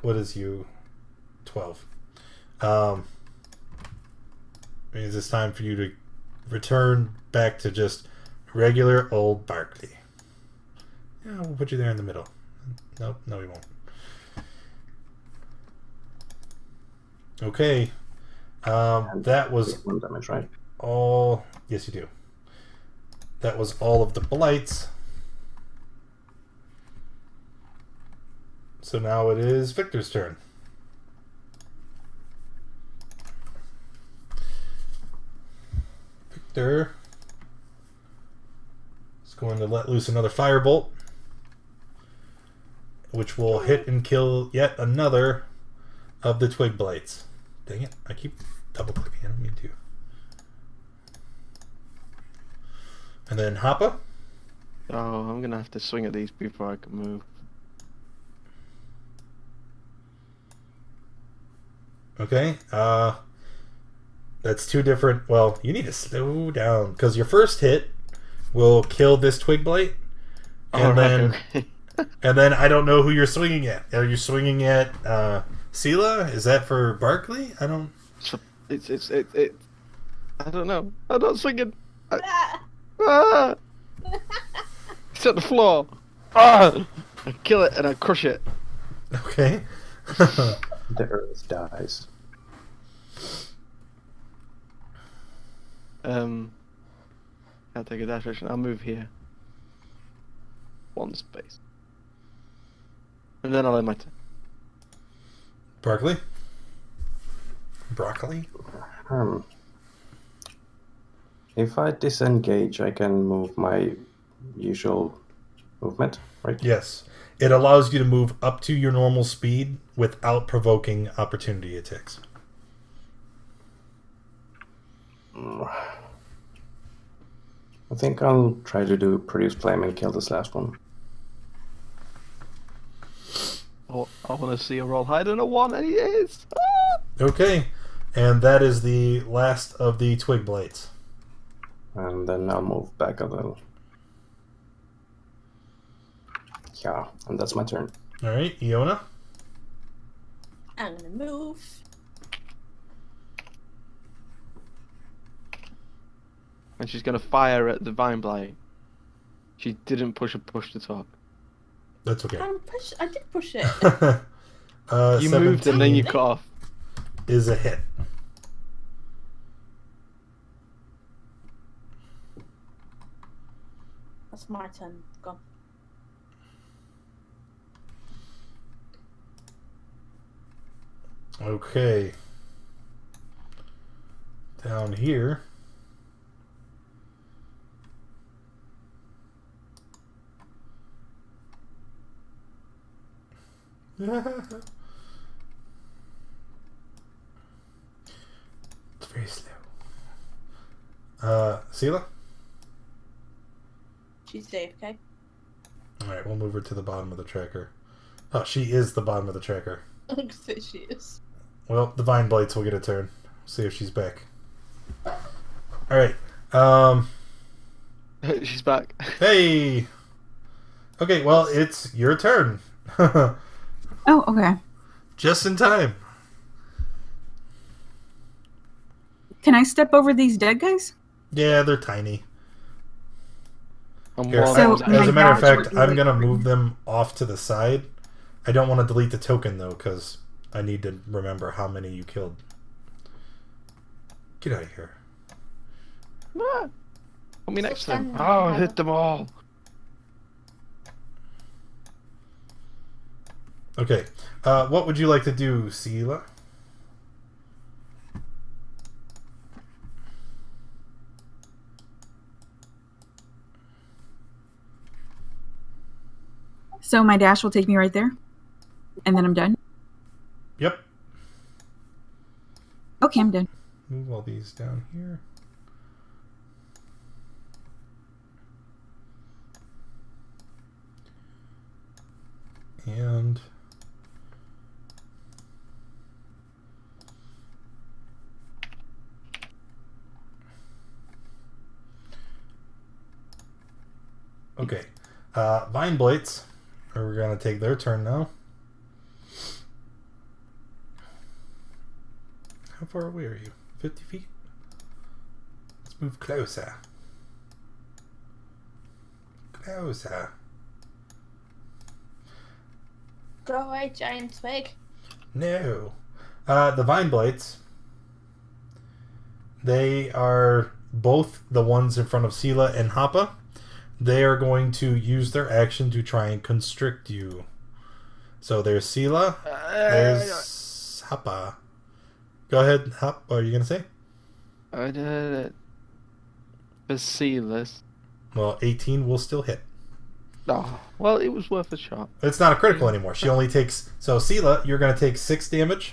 What is you? 12. Means it's time for you to return back to just regular old Barkley. Yeah, we'll put you there in the middle. Nope, no, we won't. Okay. That was Take 1 damage, right? all. Yes, you do. That was all of the blights. So now it is Victor's turn. Victor is going to let loose another firebolt, which will hit and kill yet another of the twig blights. Dang it, I keep double clicking. I don't mean to. And then Happa. Oh, I'm gonna have to swing at these before I can move. Okay. That's two different. Well, you need to slow down because your first hit will kill this twig blight, and then I don't know who you're swinging at. Are you swinging at Sela? Is that for Barkley? I don't. It's I don't know. I'm not swinging. It's at the floor. I kill it and I crush it. Okay. The earth dies. I'll take a dash action. I'll move here. One space. And then I'll end my turn. Barkley. Broccoli. If I disengage, I can move my usual movement, right? Yes. It allows you to move up to your normal speed without provoking opportunity attacks. I think I'll try to do Produce Flame and kill this last one. Oh, I want to see a roll higher than a 1, and he is! Ah! Okay. And that is the last of the twig blades. And then I'll move back a little. Yeah, and that's my turn. All right, Iona. I'm gonna move. And she's going to fire at the Vine Blight. She didn't push to talk. That's okay. I did push it. You moved and then you cut off. Is a hit. That's my turn. Gone. Okay. Down here. It's very slow. Sela? She's safe, okay? Alright, we'll move her to the bottom of the tracker. Oh, she is the bottom of the tracker. I think so she is. Well, the Vine Blights will get a turn. See if she's back. Alright. She's back. Hey! Okay, well, it's your turn. Oh, okay. Just in time. Can I step over these dead guys? Yeah, they're tiny. And Here, one So was- my as a matter of dash fact, would I'm be going to like- move them off to the side. I don't want to delete the token, though, because I need to remember how many you killed. Get out of here. Ah! Put me next to them. Stand Oh, I there. hit them all. Okay. What would you like to do, Sela? So my dash will take me right there, and then I'm done. Yep. Okay, I'm done. Move all these down here. And okay, Vine Blights are going to take their turn now. How far away are you? 50 feet? Let's move closer. Closer. Go away, giant twig. No. The Vine Blights, they are both the ones in front of Sela and Happa. They are going to use their action to try and constrict you. So there's Sela, there's Happa. Go ahead, Hap. What are you going to say? I did it. Bacillus. Well, 18 will still hit. Oh, well, it was worth a shot. It's not a critical anymore. She only takes... So, Sela, you're going to take 6 damage.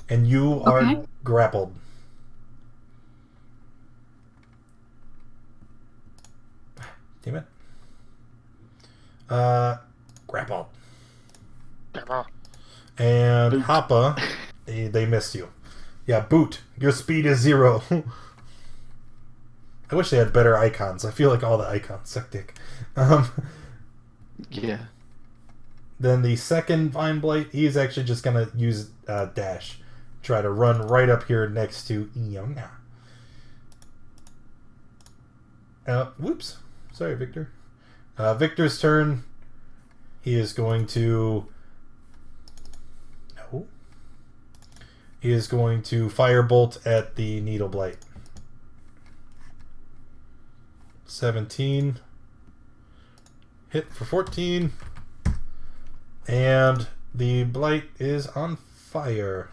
And you are Okay. grappled. Damn it. Grappled. And Happa, they missed you. Yeah, boot. Your speed is 0. I wish they had better icons. I feel like all the icons suck dick. Yeah. Then the second Vine Blight, he's actually just going to use dash. Try to run right up here next to Iona. Whoops. Sorry, Victor. Victor's turn. He is going to... No. He is going to Firebolt at the Needle Blight. 17. Hit for 14. And the Blight is on fire.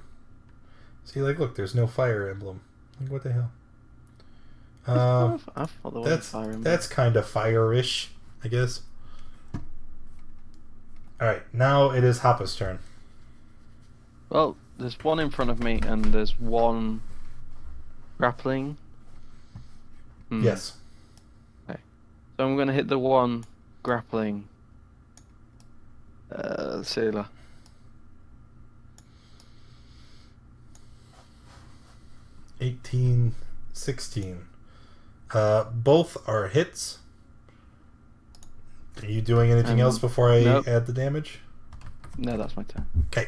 See, like, look, there's no fire emblem. Like, what the hell? I thought there was a fire emblem. That's kind of fire-ish, I guess. Alright, now it is Hoppa's turn. Well, there's one in front of me and there's one grappling. Yes. Okay. So I'm going to hit the one grappling sailor. 18, 16. Both are hits. Are you doing anything else before I nope. add the damage? No, that's my turn. Okay.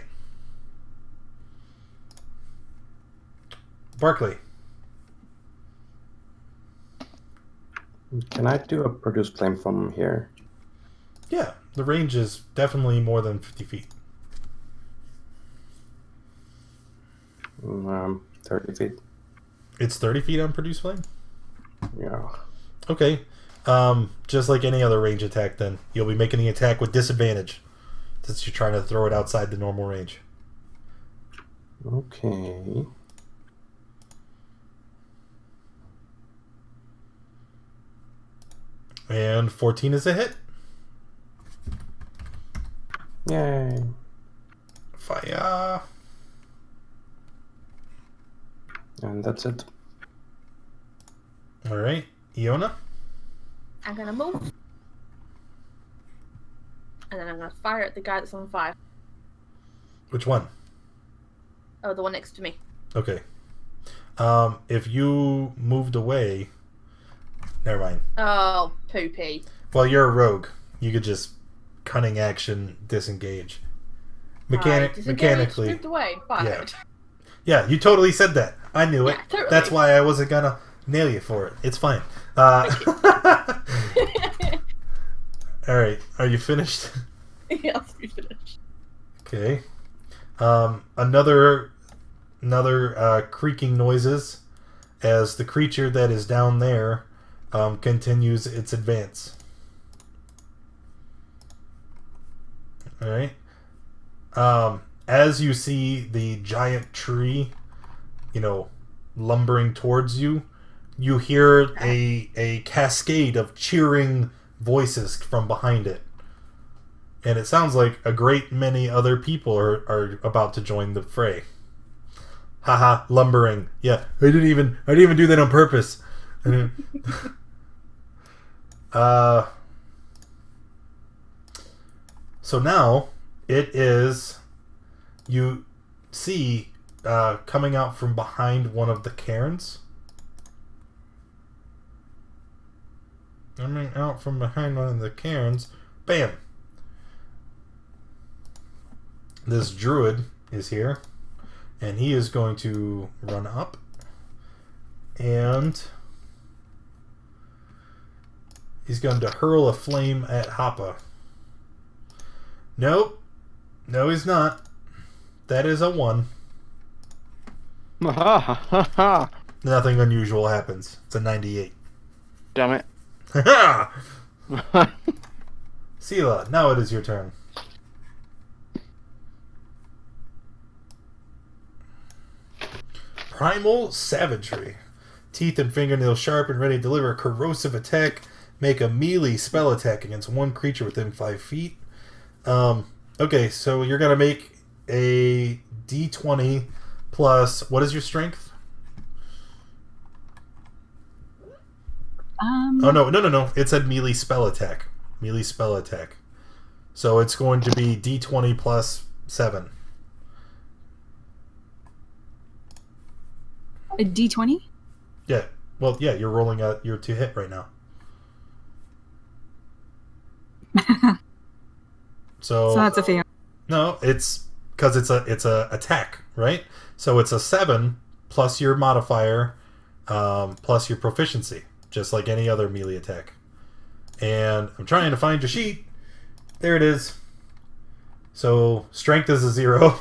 Barkley. Can I do a produce flame from here? Yeah, the range is definitely more than 50 feet. 30 feet. It's 30 feet on Produce Flame? Yeah. Okay. Just like any other range attack then. You'll be making the attack with disadvantage, since you're trying to throw it outside the normal range. Okay. And 14 is a hit. Yay. Fire. And that's it. Alright. Iona? I'm gonna move. And then I'm gonna fire at the guy that's on fire. Which one? Oh, the one next to me. Okay. If you moved away... Never mind. Oh, poopy. Well, you're a rogue. You could just cunning action disengage. Mechanically. Moved away. Fired. Yeah, you totally said that. I knew it. Yeah, totally. That's why I wasn't gonna nail you for it. It's fine. Alright, are you finished? Yes, we finished. Okay. Another creaking noises as the creature that is down there continues its advance. Alright. As you see the giant tree, lumbering towards you, you hear a cascade of cheering voices from behind it. And it sounds like a great many other people are about to join the fray. Haha, lumbering. Yeah, I didn't even do that on purpose. So now it is, you see coming out from behind one of the cairns. Coming out from behind one of the cairns. Bam! This druid is here, and he is going to run up, and he's going to hurl a flame at Hoppa. Nope. No, he's not. That is a 1. Nothing unusual happens. It's a 98. Damn it. Sela, now it is your turn. Primal Savagery. Teeth and fingernails sharp and ready to deliver a corrosive attack. Make a melee spell attack against one creature within 5 feet. Okay, so you're going to make a d20 plus... What is your strength? Oh, no. It said melee spell attack. Melee spell attack. So it's going to be d20 plus 7. A D20? Yeah. Well, yeah, you're rolling your to hit right now. So So that's a fail. no, it's because it's a attack, right? So it's a 7 plus your modifier, plus your proficiency, just like any other melee attack. And I'm trying to find your sheet. There it is. So strength is a 0,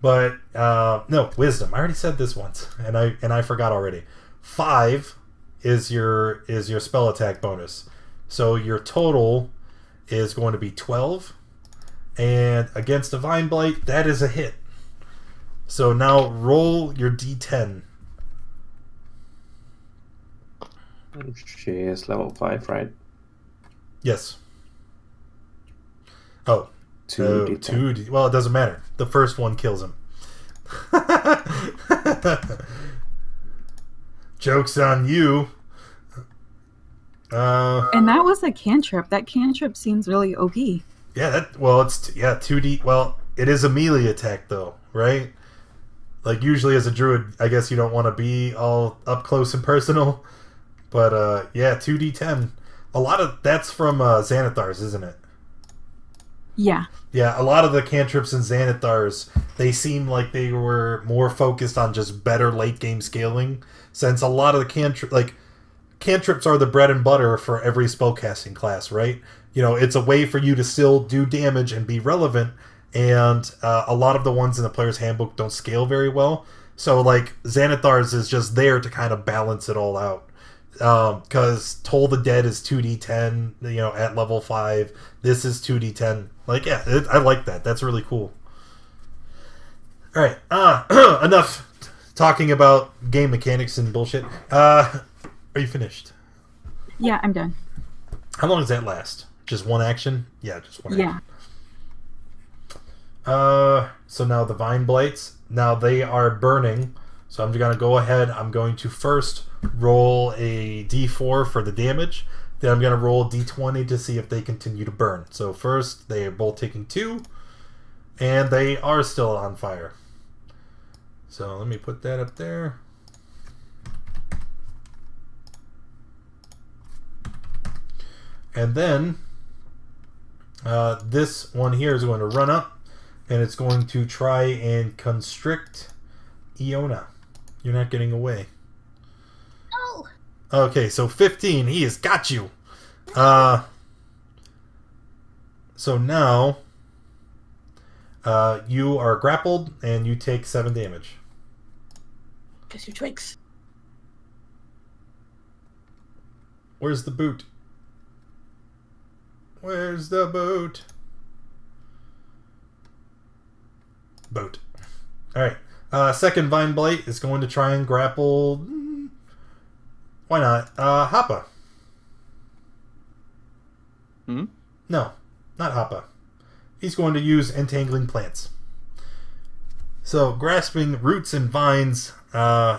but no, wisdom. I already said this once, and I forgot already. 5 is your spell attack bonus. So your total is going to be 12. And against Divine Blight, that is a hit. So now roll your d10. She is level 5, right? Yes. Oh. 2d10. Well, it doesn't matter. The first one kills him. Joke's on you. And that was a cantrip. That cantrip seems really OP. Yeah, it's 2d. Well, it is a melee attack though, right? Like usually as a druid, I guess you don't want to be all up close and personal, but yeah, 2d10. A lot of that's from Xanathar's, isn't it? Yeah. Yeah, a lot of the cantrips in Xanathar's, they seem like they were more focused on just better late game scaling, since a lot of the cantrips are the bread and butter for every spellcasting class, right? You know, it's a way for you to still do damage and be relevant, and a lot of the ones in the player's handbook don't scale very well. So, like, Xanathar's is just there to kind of balance it all out. Because Toll the Dead is 2d10, you know, at level 5. This is 2d10. Like, yeah, I like that. That's really cool. Alright, enough talking about game mechanics and bullshit. Are you finished? Yeah, I'm done. How long does that last? Just one action? Yeah, just one action. So now the Vine Blights. Now they are burning. So I'm going to go ahead. I'm going to first roll a d4 for the damage. Then I'm going to roll a d20 to see if they continue to burn. So first, they are both taking 2. And they are still on fire. So let me put that up there. And then this one here is going to run up. And it's going to try and constrict Iona. You're not getting away. Oh. Okay, so 15. He has got you. So now you are grappled and you take 7 damage. Guess your twigs. Where's the boot? Where's the boot? Boat. Alright. Second Vine Blight is going to try and grapple. Why not? Happa. Hmm? No, not Happa. He's going to use Entangling Plants. So, grasping roots and vines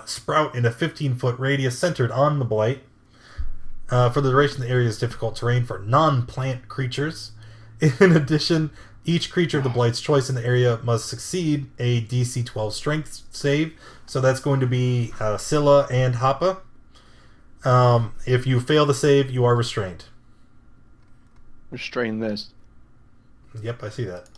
sprout in a 15-foot radius centered on the Blight. For the duration, the area is difficult terrain for non-plant creatures. In addition, each creature of the Blight's choice in the area must succeed a DC 12 strength save. So that's going to be Scylla and Happa. If you fail the save, you are restrained. Restrain this. Yep, I see that.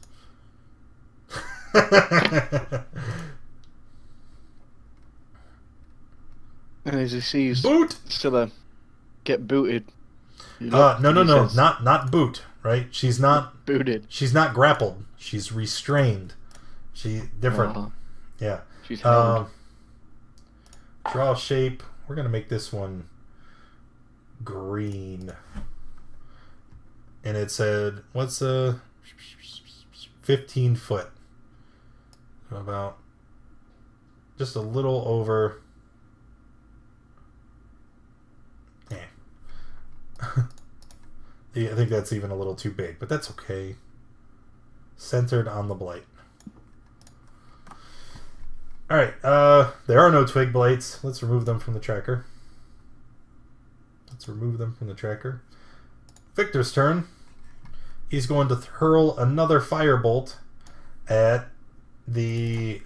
And as he sees Boot! Scylla get booted. No, says, not boot, right? She's not booted. She's not grappled. She's restrained. She different. Oh, Yeah. she's held. Draw shape. We're gonna make this one green. And it said, what's a 15 foot? About just a little over. Yeah, I think that's even a little too big, but that's okay. Centered on the Blight. Alright, there are no twig blights. Let's remove them from the tracker. Victor's turn. He's going to hurl another firebolt at the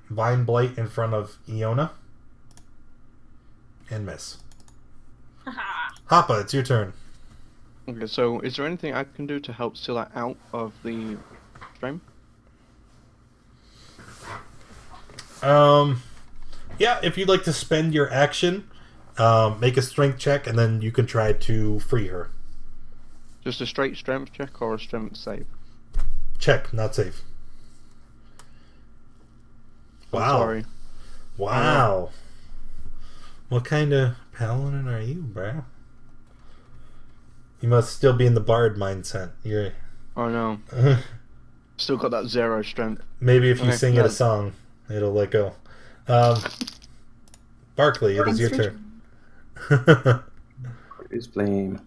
Vine Blight in front of Iona. and miss. Haha. Hoppa, it's your turn. Okay, so is there anything I can do to help Scylla out of the stream? Yeah, if you'd like to spend your action, make a strength check, and then you can try to free her. Just a straight strength check or a strength save? Check, not save. I'm Wow. sorry. Wow. What kind of paladin are you, bruh? You must still be in the bard mindset. You're Oh no. Still got that 0 strength. maybe if you Okay, sing it a no. song, it'll let go. Barkley, it is your turn. Is flame.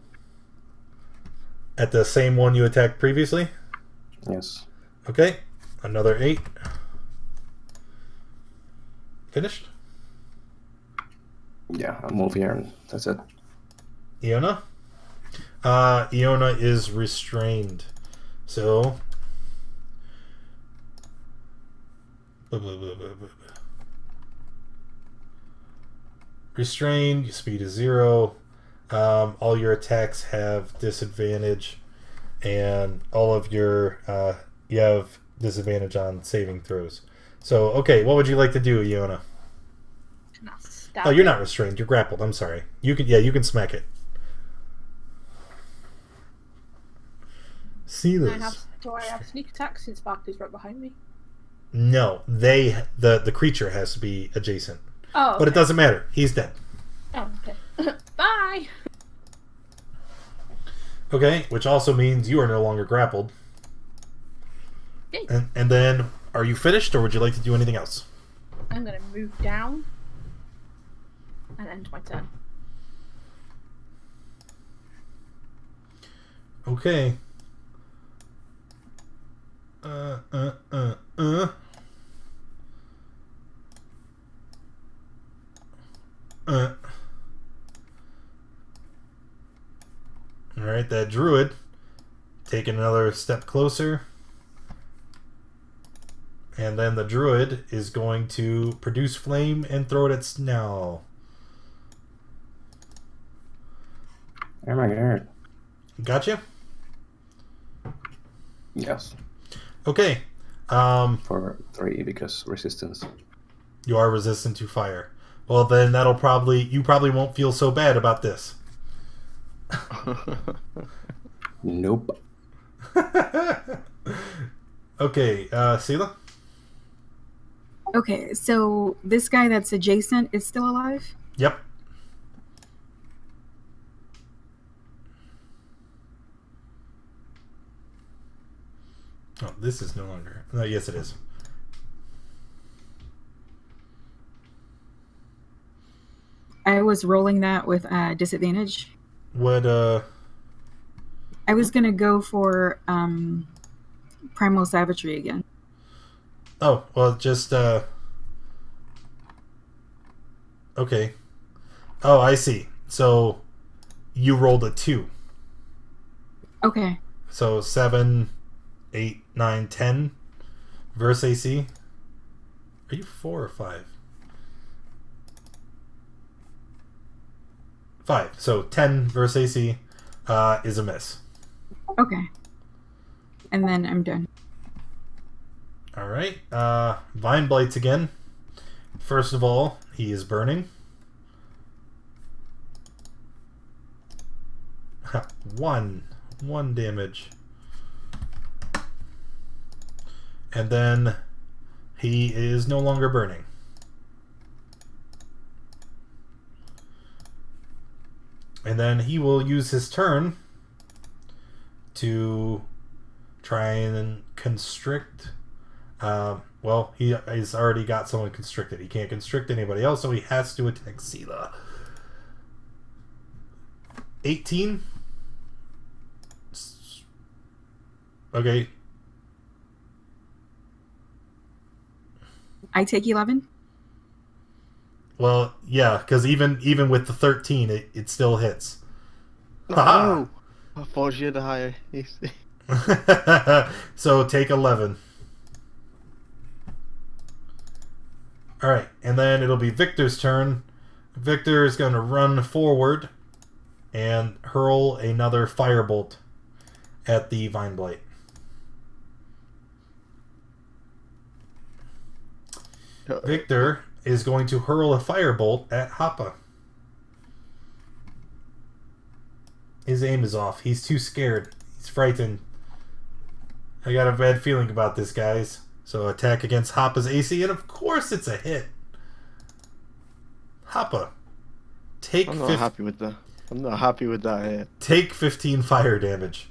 At the same one you attacked previously? Yes. Okay. Another 8. Finished? Yeah, I'll move here and that's it. Iona? Iona is restrained. So... Blah, blah, blah, blah, blah. Restrained, your speed is 0. All your attacks have disadvantage, and all of your you have disadvantage on saving throws. So, okay, what would you like to do, Iona? Can I stab Oh, you're it? not restrained. You're grappled. I'm sorry. You can smack it. See Do this? I have sneak attack since Barkley's right behind me? No, the creature has to be adjacent, Oh, okay. but it doesn't matter. He's dead. Oh, okay. Bye. Okay, which also means you are no longer grappled. Yay. And then, are you finished, or would you like to do anything else? I'm gonna move down and end my turn. Okay. Alright, that druid taking another step closer. And then the druid is going to produce flame and throw it at Snell. Oh my god. Gotcha? Yes. Okay. For 3 because resistance. You are resistant to fire. Well, then you probably won't feel so bad about this. Nope. Okay, Sela? Okay, so this guy that's adjacent is still alive? Yep. Oh, this is no longer... No, yes, it is. I was rolling that with disadvantage. What, I was gonna go for Primal Savagery again. Oh, well, just, Okay. Oh, I see. So, you rolled a 2. Okay. So, 7, 8, 9, 10 verse AC. Are you 4 or 5? 5. So, 10 verse AC is a miss. Okay. And then I'm done. Alright. Vine Blights again. First of all, he is burning. One damage. And then he is no longer burning. And then he will use his turn to try and constrict. Well, he's already got someone constricted. He can't constrict anybody else, so he has to attack Sela. 18. Okay. I take 11? Well, yeah, because even with the 13, it still hits. Oh, I thought you had a higher AC. So take 11. Alright, and then it'll be Victor's turn. Victor is going to run forward and hurl another firebolt at the Vine Blight. Victor is going to hurl a firebolt at Hoppa. His aim is off. He's too scared. He's frightened. I got a bad feeling about this, guys. So attack against Hoppa's AC, and of course it's a hit. Hoppa, take. I'm not happy with that. I'm not happy with that hit. Take 15 fire damage.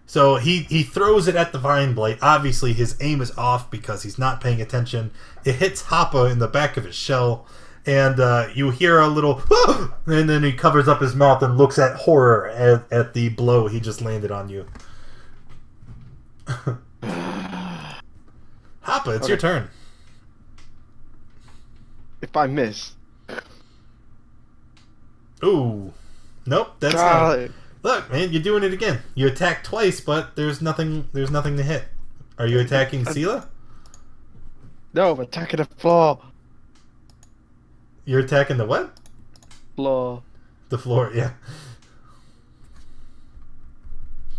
So he throws it at the Vine Blight. Obviously his aim is off because he's not paying attention. It hits Hoppa in the back of his shell, and you hear a little, and then he covers up his mouth and looks at horror at the blow he just landed on you. Hoppa, it's your turn. If I miss... Ooh. Nope, that's not... Look, man, you're doing it again. You attack twice, but there's nothing to hit. Are you attacking Sela? No, I'm attacking the floor. You're attacking the what? Floor. The floor, yeah.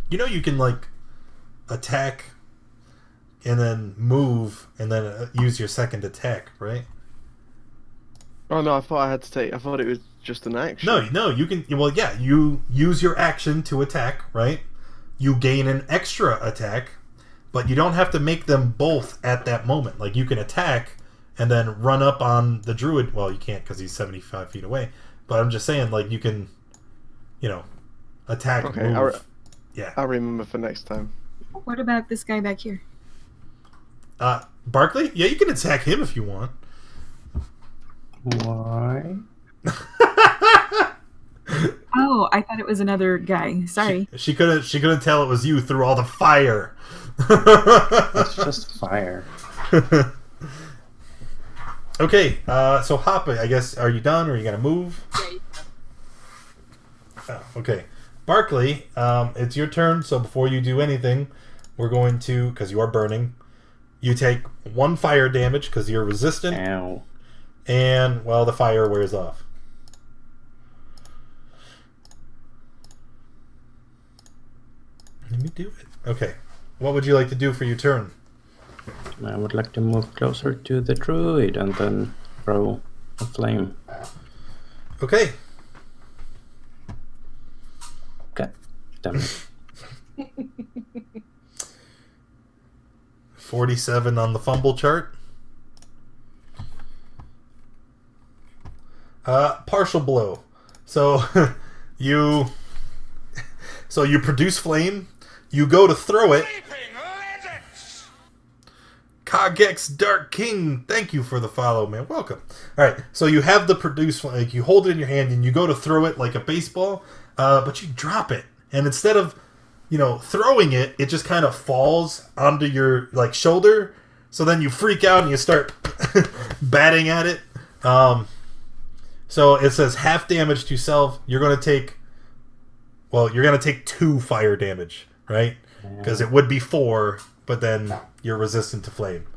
You know you can, like, attack and then move and then use your second attack, right? Oh no, I thought I had to take... I thought it was just an action. No, you can... Well, yeah, you use your action to attack, right? You gain an extra attack, but you don't have to make them both at that moment. Like, you can attack and then run up on the druid. Well, you can't because he's 75 feet away. But I'm just saying, like, you can, attack, okay, move. Yeah. I'll remember for next time. What about this guy back here? Barkley? Yeah, you can attack him if you want. Why? Oh, I thought it was another guy. Sorry. She couldn't tell it was you through all the fire. It's just fire. Okay, so Hoppa, I guess, are you done or are you gonna move? Oh, okay. Barkley, it's your turn, so before you do anything, we're going to, because you are burning, you take 1 fire damage because you're resistant. Ow. And, well, the fire wears off. Let me do it. Okay. What would you like to do for your turn? I would like to move closer to the druid and then throw a flame. Okay. God damn it. 47 on the fumble chart. Partial blow. So you produce flame. You go to throw it. Kogex Dark King, thank you for the follow, man. Welcome. All right, so you have the produce, like you hold it in your hand and you go to throw it like a baseball, but you drop it, and instead of throwing it, it just kind of falls onto your shoulder. So then you freak out and you start batting at it. So it says half damage to self. You're gonna take 2 fire damage, right? Because it would be 4, but then you're resistant to flame.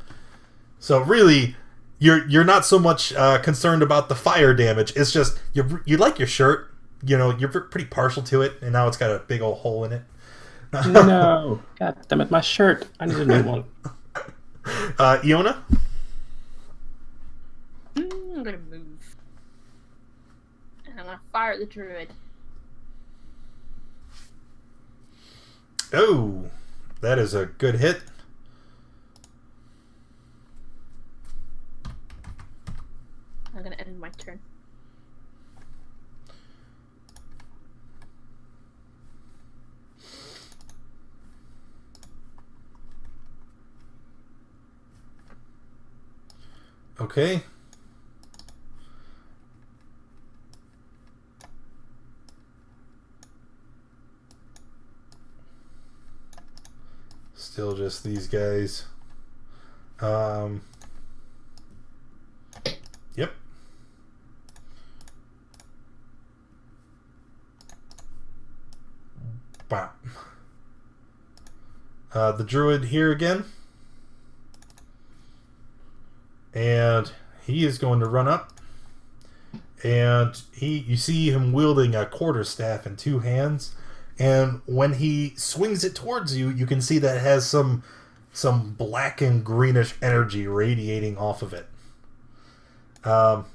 So really, you're not so much concerned about the fire damage. It's just you like your shirt. You're pretty partial to it, and now it's got a big old hole in it. No! God damn it, my shirt! I need a new one. Iona? I'm gonna move. And I'm gonna fire at the druid. Oh, that is a good hit. I'm gonna end my turn. Okay. Still just these guys. Yep. Bam. The druid here again. And he is going to run up and you see him wielding a quarterstaff in two hands, and when he swings it towards you, you can see that it has some black and greenish energy radiating off of it.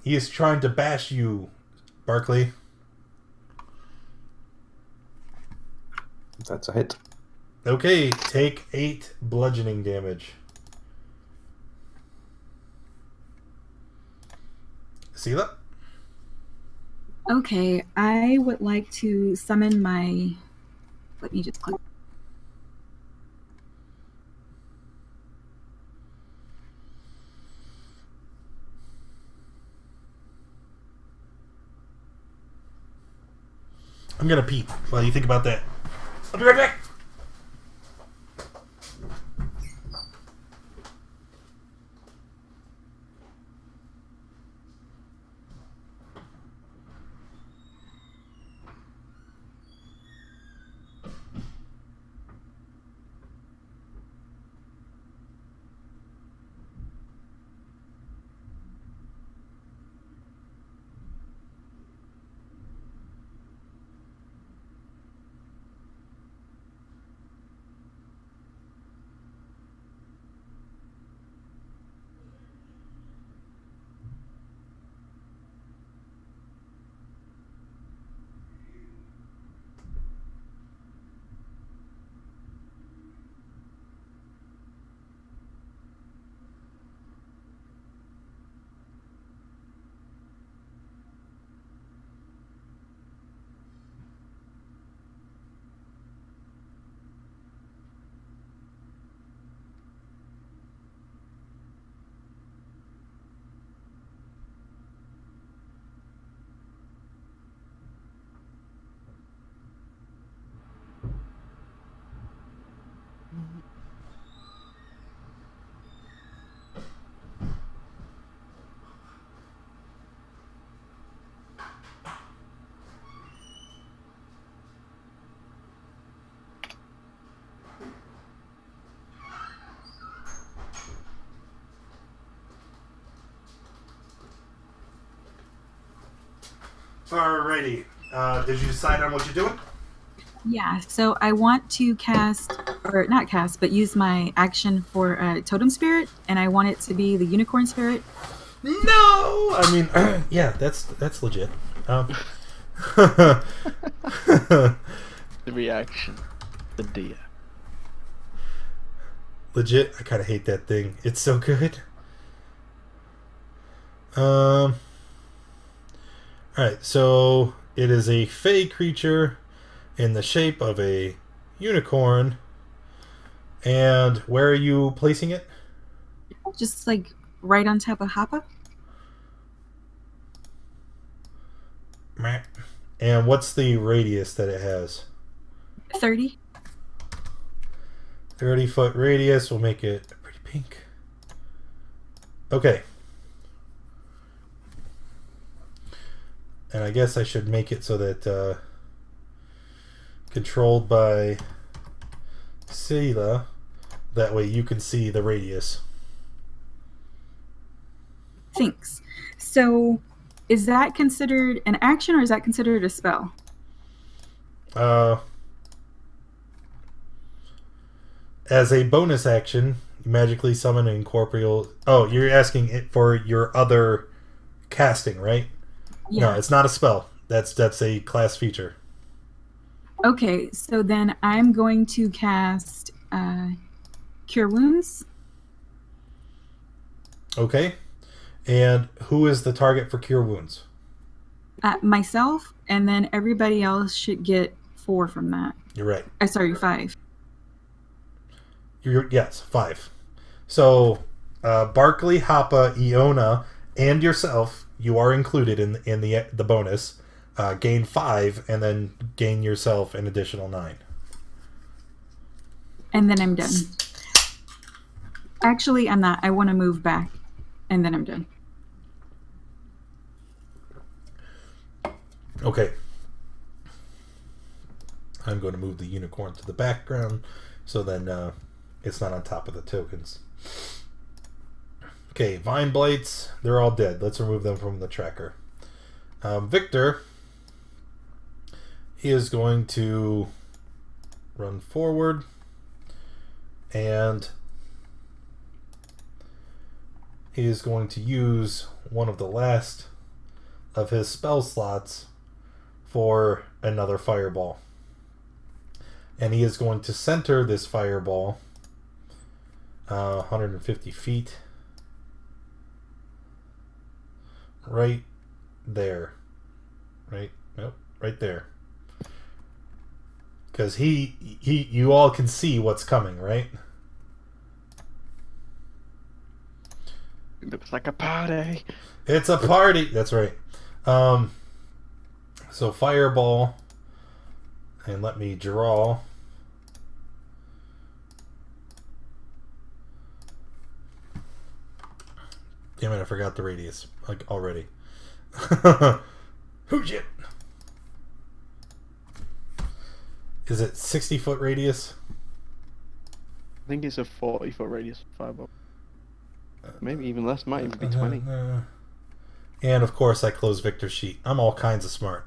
He is trying to bash you, Barkley. That's a hit. Okay, take 8 bludgeoning damage. Sela? Okay, I would like to summon my. Let me just click. I'm gonna pee while you think about that. I'll be right back. Alrighty. Did you decide on what you're doing? Yeah, so I want to cast, or not cast, but use my action for Totem Spirit, and I want it to be the Unicorn Spirit. No! I mean, yeah, that's legit. The reaction. The deer. Legit, I kind of hate that thing. It's so good. Alright, so it is a fey creature in the shape of a unicorn. And where are you placing it? Just like right on top of Happa. Meh. And what's the radius that it has? 30. 30-foot radius will make it pretty pink. Okay. And I guess I should make it so that controlled by Sela. That way you can see the radius. Thanks. So, is that considered an action or is that considered a spell? As a bonus action, you magically summon an incorporeal. Oh, you're asking it for your other casting, right? Yeah. No, it's not a spell. That's a class feature. Okay, so then I'm going to cast Cure Wounds. Okay. And who is the target for Cure Wounds? Myself, and then everybody else should get 4 from that. You're right. Sorry, 5. Yes, 5. So, Barkley, Happa, Iona, and yourself, you are included in the bonus. Gain 5, and then gain yourself an additional 9. And then I'm done. Actually, I'm not. I want to move back, and then I'm done. Okay. I'm going to move the unicorn to the background, so then it's not on top of the tokens. Okay, Vine Blights, they're all dead. Let's remove them from the tracker. Victor, he is going to run forward and he is going to use one of the last of his spell slots for another fireball. And he is going to center this fireball 150 feet right there. Right there. Because you all can see what's coming, right? It looks like a party. It's a party. That's right. So fireball, and let me draw. Damn it! I forgot the radius already. Who's it? Is it 60-foot radius? I think it's a 40-foot radius fireball. Maybe even less. Might even be 20. And of course, I close Victor's sheet. I'm all kinds of smart.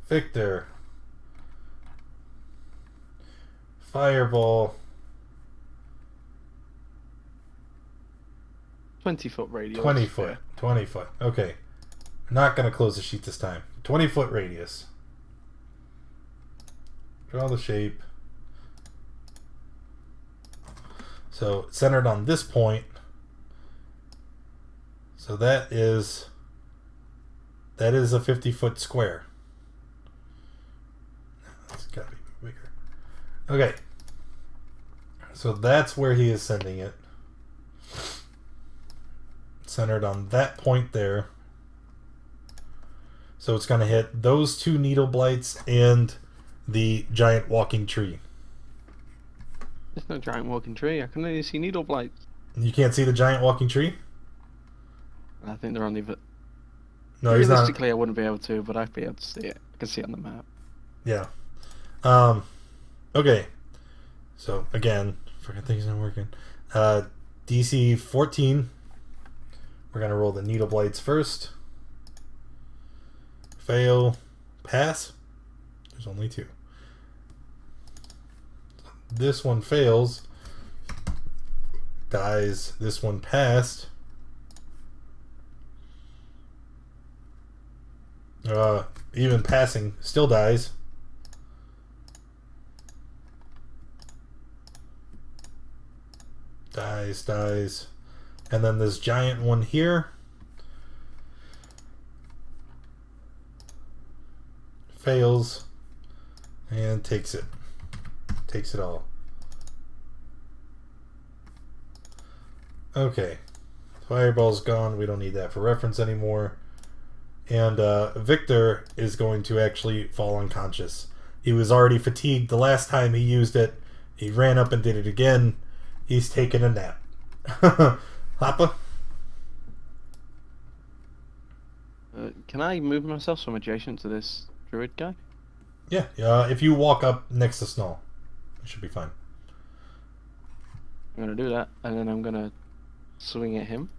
Victor. Fireball. 20-foot radius. 20 foot. Yeah. 20 foot. Okay. I'm not going to close the sheet this time. 20-foot radius. Draw the shape. So centered on this point. So that is a 50-foot square. It's got to be bigger. Okay. So that's where he is sending it. Centered on that point there. So it's going to hit those two needle blights and the giant walking tree. There's no giant walking tree. I can only see needle blights. You can't see the giant walking tree? I think they're on the... No, he's not. Realistically, I wouldn't be able to, but I'd be able to see it. I can see it on the map. Yeah. Okay. So, again, freaking thing's not working. DC 14. We're going to roll the needle blights first. Fail. Pass. There's only 2. This one fails. Dies. This one passed. Even passing still dies. Dies. And then this giant one here fails and takes it all. Okay, fireball's gone. We don't need that for reference anymore. And Victor is going to actually fall unconscious. He was already fatigued the last time he used it. He ran up and did it again. He's taking a nap. Hoppa? Can I move myself from adjacent to this druid guy? Yeah, if you walk up next to Snow, it should be fine. I'm going to do that, and then I'm going to swing at him.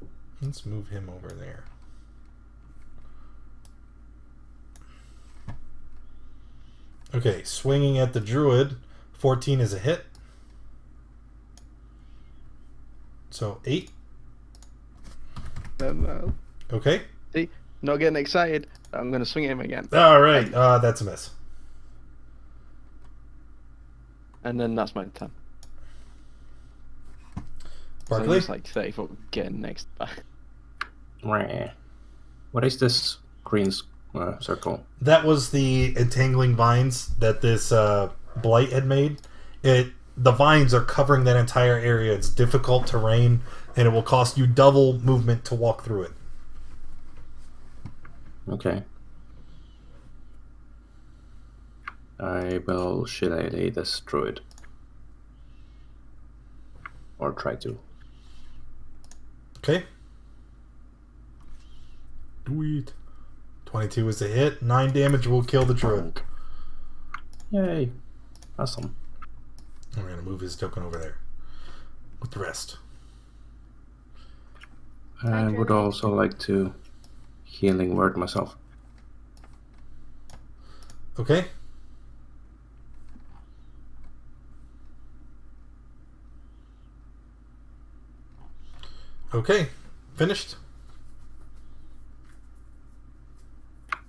Let's move him over there. Okay, swinging at the druid. 14 is a hit. So 8. Okay. See, not getting excited. I'm going to swing at him again. All right, that's a miss. And then that's my turn. Barkley? So it's like 30 foot getting next back. What is this green circle? That was the entangling vines that this blight had made. The vines are covering that entire area. It's difficult terrain, and it will cost you double movement to walk through it. Okay. I will shillelagh this druid. Or try to. Okay. Do it. 22 is a hit. 9 damage will kill the druid. Yay. Awesome. I'm going to move his token over there with the rest. I would Druid. also like to healing word myself. Okay. Okay. Finished?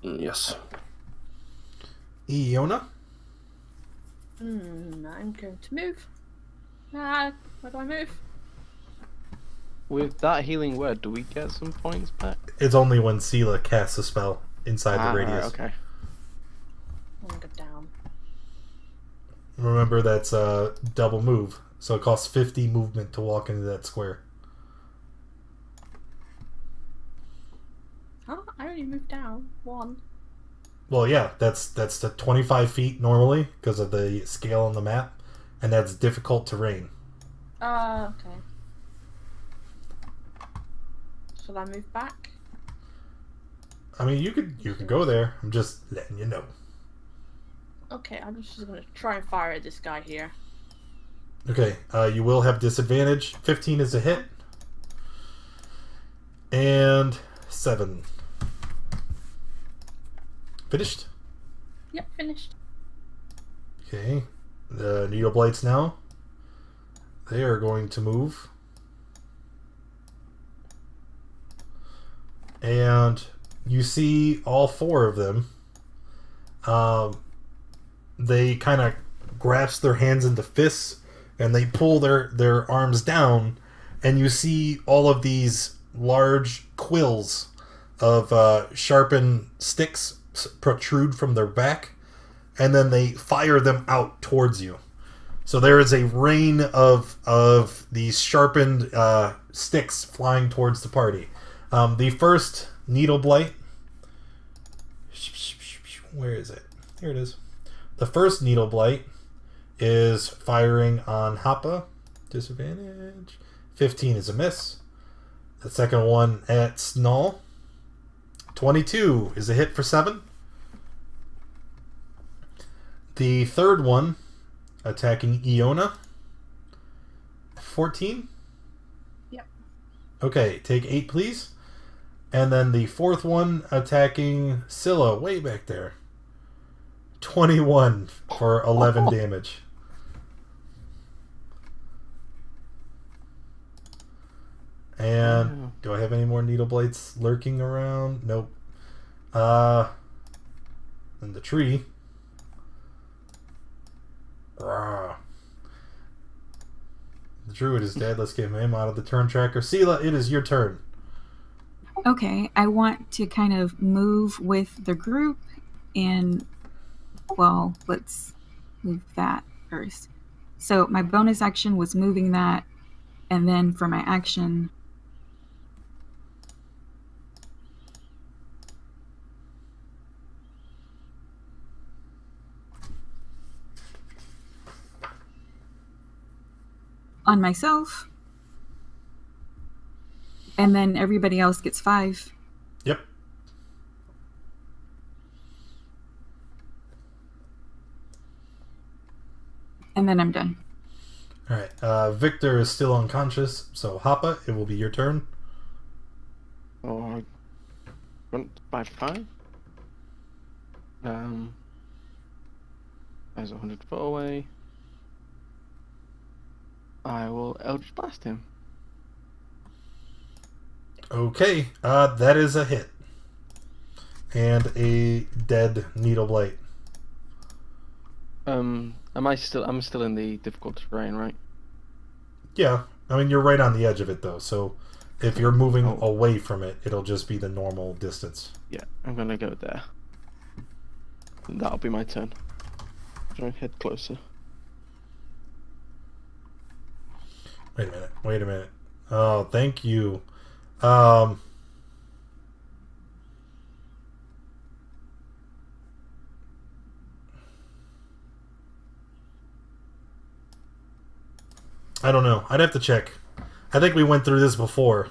Yes. Iona? I'm going to move. Where do I move? With that healing word, do we get some points back? It's only when Sela casts a spell inside the radius. Right, okay. I'm gonna go down. Remember, that's a double move, so it costs 50 movement to walk into that square. Oh, I only moved down 1. Well, yeah, that's the 25 feet normally because of the scale on the map, and that's difficult terrain. Okay. Shall I move back? I mean, you could go there. I'm just letting you know. Okay, I'm just gonna try and fire at this guy here. Okay, you will have disadvantage. 15 is a hit, and 7. Finished. Yep, finished. Okay, the needle blights now. They are going to move. And you see all 4 of them. They kind of grasp their hands into fists and they pull their arms down, and you see all of these large quills of sharpened sticks protrude from their back, and then they fire them out towards you. So there is a rain of these sharpened sticks flying towards the party. The first needle blight. Where is it? Here it is. The first needle blight is firing on Happa. Disadvantage. 15 is a miss. The second one at Snull. 22 is a hit for 7. The third one attacking Iona. 14. Yep. Okay, take 8, please. And then the fourth one attacking Scylla, way back there. 21 for 11 damage. And do I have any more needle blights lurking around? Nope. And the tree. Rawr. The druid is dead. Let's get him out of the turn tracker. Sela, it is your turn. Okay, I want to kind of move with the group and, well, let's move that first. So my bonus action was moving that, and then for my action, on myself, and then everybody else gets 5. Yep. And then I'm done. All right. Victor is still unconscious, so Happa, it will be your turn. Or front by 5. As 100 foot away, I will Eldritch Blast him. Okay, that is a hit. And a dead needle blight. I'm still in the difficult terrain, right? Yeah, I mean, you're right on the edge of it, though, so if you're moving Oh. away from it, it'll just be the normal distance. Yeah, I'm gonna go there. And that'll be my turn. Try and head closer. Wait a minute. Oh, thank you. I don't know. I'd have to check. I think we went through this before.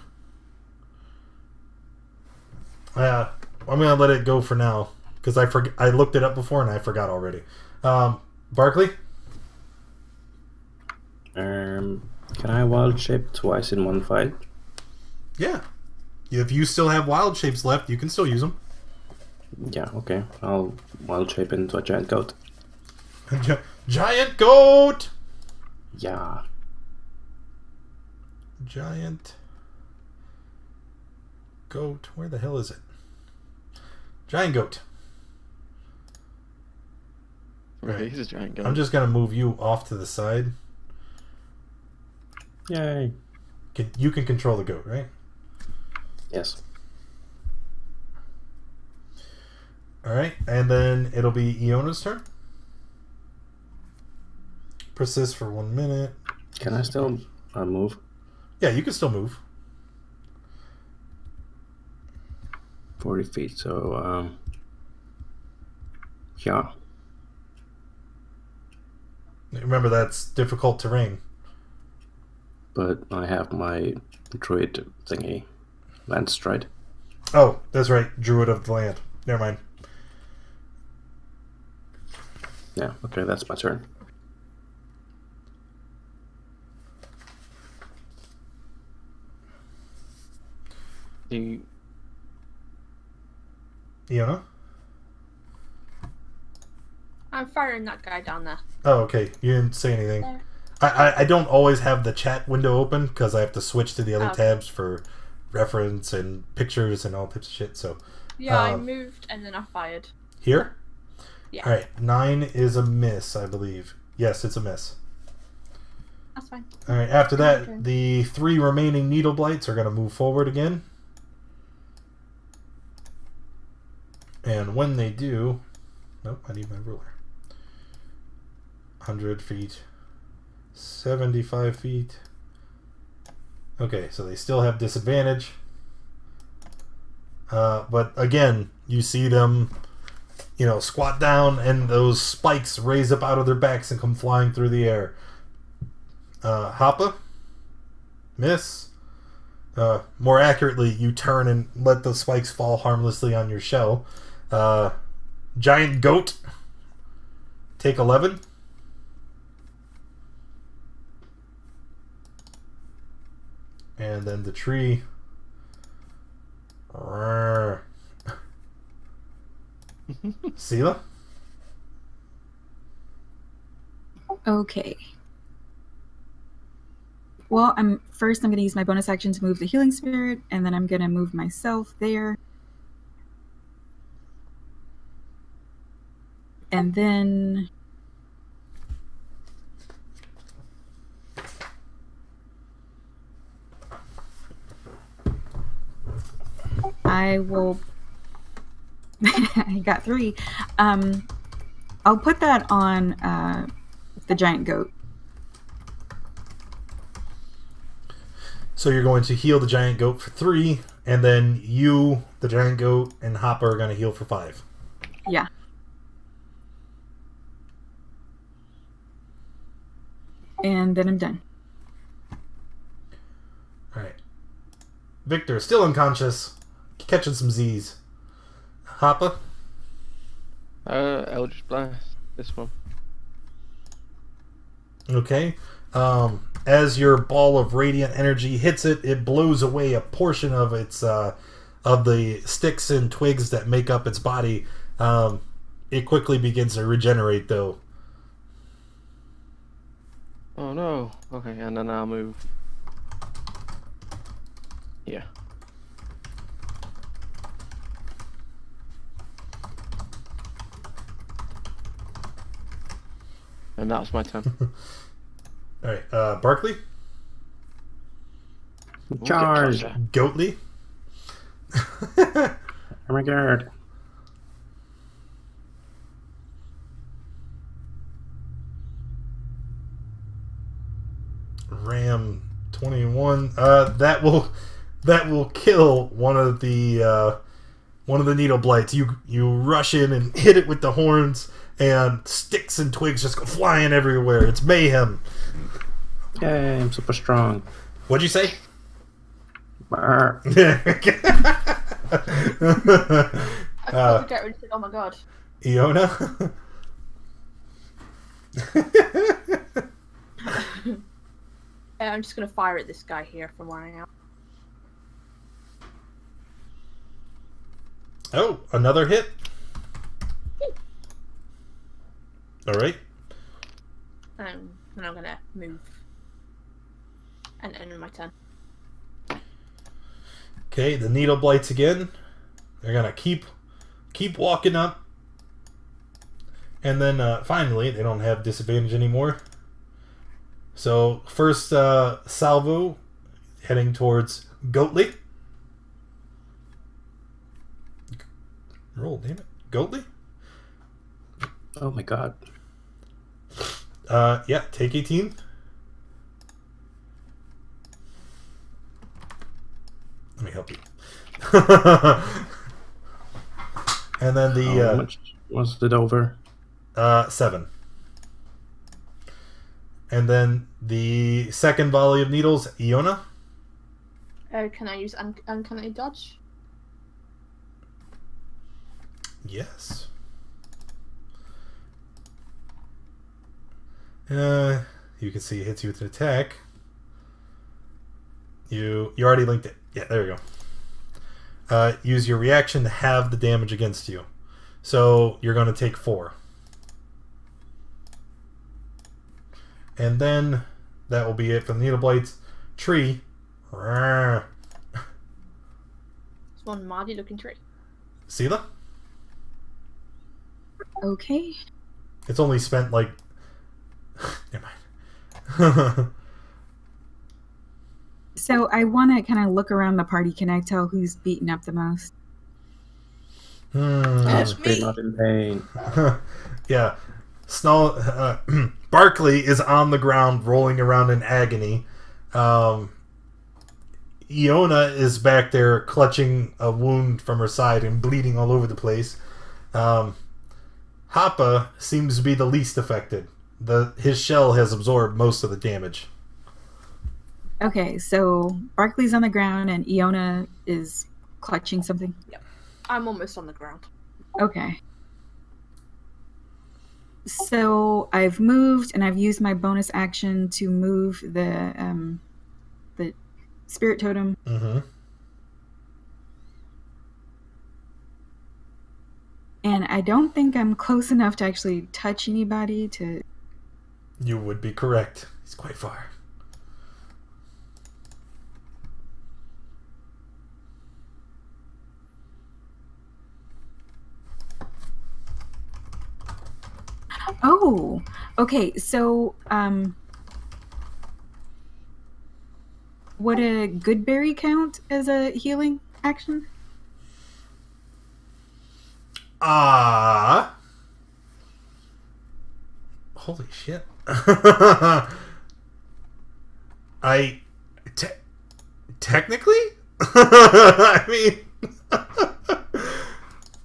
I'm gonna let it go for now because I looked it up before and I forgot already. Barkley? Can I wild shape twice in one fight? Yeah. If you still have wild shapes left, you can still use them. Yeah, okay. I'll wild shape into a giant goat. Giant goat! Yeah. Giant goat. Where the hell is it? Giant goat. Right, he's a giant goat. I'm just going to move you off to the side. Yay. You can control the goat, right? Yes. Alright, and then it'll be Iona's turn. Persist for 1 minute. Can I still move? Yeah, you can still move. 40 feet, so, yeah. Remember, that's difficult terrain. But I have my druid thingy. Land stride. Oh, that's right. Druid of the land. Never mind. Yeah, okay, that's my turn. Iona? I'm firing that guy down there. Oh, okay. You didn't say anything. There. I don't always have the chat window open because I have to switch to the other Oh. tabs for reference and pictures and all types of shit. So Yeah, I moved and then I fired. here? Yeah. Alright, 9 is a miss, I believe. Yes, it's a miss. That's fine. Alright, after that, Okay. the 3 remaining needle blights are going to move forward again. And when they do... Nope, I need my ruler. 100 feet. 75 feet. Okay, so they still have disadvantage. But again, you see them, squat down, and those spikes raise up out of their backs and come flying through the air. Hoppa, miss. More accurately, you turn and let the spikes fall harmlessly on your shell. Giant goat, take 11. And then the tree. Sela? Okay. Well, I'm going to use my bonus action to move the healing spirit, and then I'm going to move myself there. And then I will I got 3. I'll put that on the giant goat. So you're going to heal the giant goat for 3, and then you, the giant goat, and Hopper are going to heal for 5. Yeah. And then I'm done. Alright. Victor, still unconscious. Catching some Z's. Hopper? Eldritch Blast. This one. Okay. As your ball of radiant energy hits it, it blows away a portion of its of the sticks and twigs that make up its body. It quickly begins to regenerate, though. Oh no. Okay, and then I'll move. Yeah. And that was my turn. Alright, Barkley? Charge! Goatly? Oh my god. Ram 21. That will kill one of the needle blights. You rush in and hit it with the horns, and sticks and twigs just go flying everywhere. It's mayhem. Yay, I'm super strong. What'd you say? Brr. I can't get rid of it. Oh my god. Iona? I'm just gonna fire at this guy here from where I am. Oh, another hit. All right. And I'm gonna move. And end my turn. Okay, the needle blights again. They're gonna keep walking up. And then finally, they don't have disadvantage anymore. So first salvo heading towards Goatley. Roll, damn it. Goatley? Oh my god. Yeah, take 18. Let me help you. And then How much was it over? 7. And then the second volley of needles, Iona. Can I use uncanny dodge? Yes. You can see it hits you with an attack. You already linked it. Yeah, there we go. Use your reaction to have the damage against you. So you're going to take 4. And then that will be it for the needle blights. Tree. It's one mighty looking tree. Sela? Okay. It's only spent like... Never mind. So I want to kind of look around the party. Can I tell who's beaten up the most? Be not in pain. Yeah. Barkley is on the ground rolling around in agony. Iona is back there clutching a wound from her side and bleeding all over the place. Happa seems to be the least affected. His shell has absorbed most of the damage. Okay, so Barkley's on the ground and Iona is clutching something. Yep. I'm almost on the ground. Okay. So I've moved and I've used my bonus action to move the spirit totem. Mm-hmm. And I don't think I'm close enough to actually touch anybody to... You would be correct. He's quite far. Oh, okay. So, would a good berry count as a healing action? Holy shit. Technically? I mean...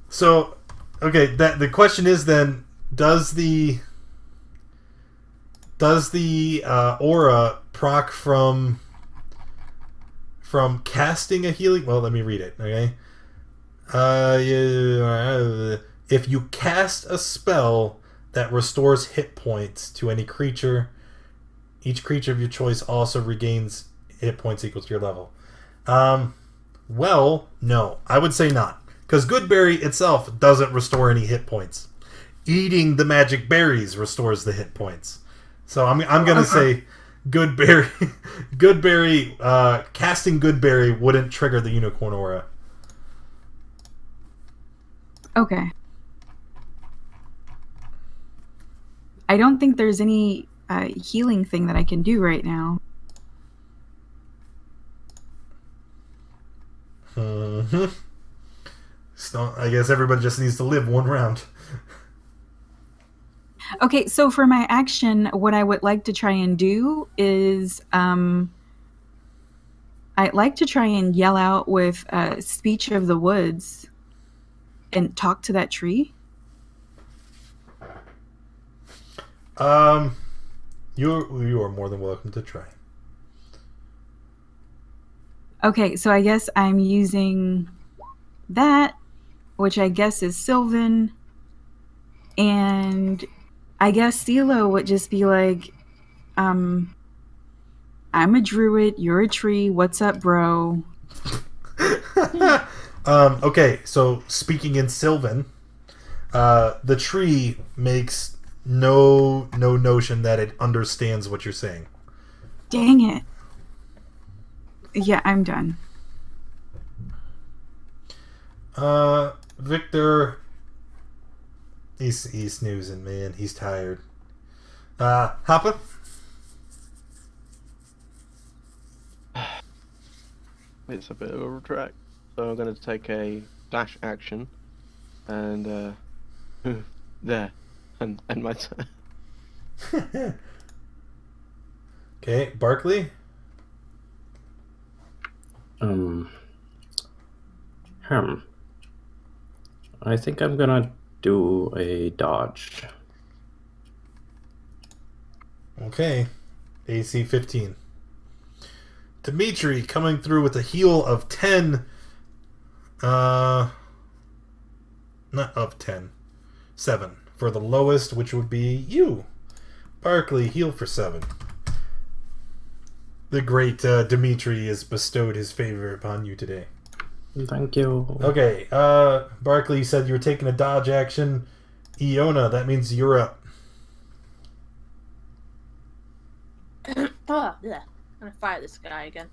So, okay, the question is then, does the aura proc from casting a healing? Well, let me read it. Okay. If you cast a spell that restores hit points to any creature, each creature of your choice also regains hit points equal to your level. Well, no, I would say not, because Goodberry itself doesn't restore any hit points. Eating the magic berries restores the hit points. So I'm gonna say Goodberry. Casting Goodberry wouldn't trigger the unicorn aura. Okay. I don't think there's any healing thing that I can do right now. Mm-hmm. So I guess everybody just needs to live one round. Okay, so for my action, what I would like to try and do is I'd like to try and yell out with Speech of the Woods and talk to that tree. You are more than welcome to try. Okay, so I guess I'm using that, which I guess is Sylvan, and I guess Stilo would just be like, I'm a druid, you're a tree, what's up, bro? Okay, so speaking in Sylvan, the tree makes no notion that it understands what you're saying. Dang it. Yeah, I'm done. Victor, he's snoozing, man. He's tired. Hoppa? It's a bit of a retract. So I'm going to take a dash action. And, there. And my turn. Okay, Barkley? I think I'm gonna do a dodge. Okay. AC 15. Dimitri coming through with a heal of 10. Not of 10. 7. For the lowest, which would be you. Barkley, heal for 7. The great Dimitri has bestowed his favor upon you today. Thank you. Okay, Barkley, you said you were taking a dodge action. Iona, that means you're up. Oh, yeah. I'm gonna fire this guy again.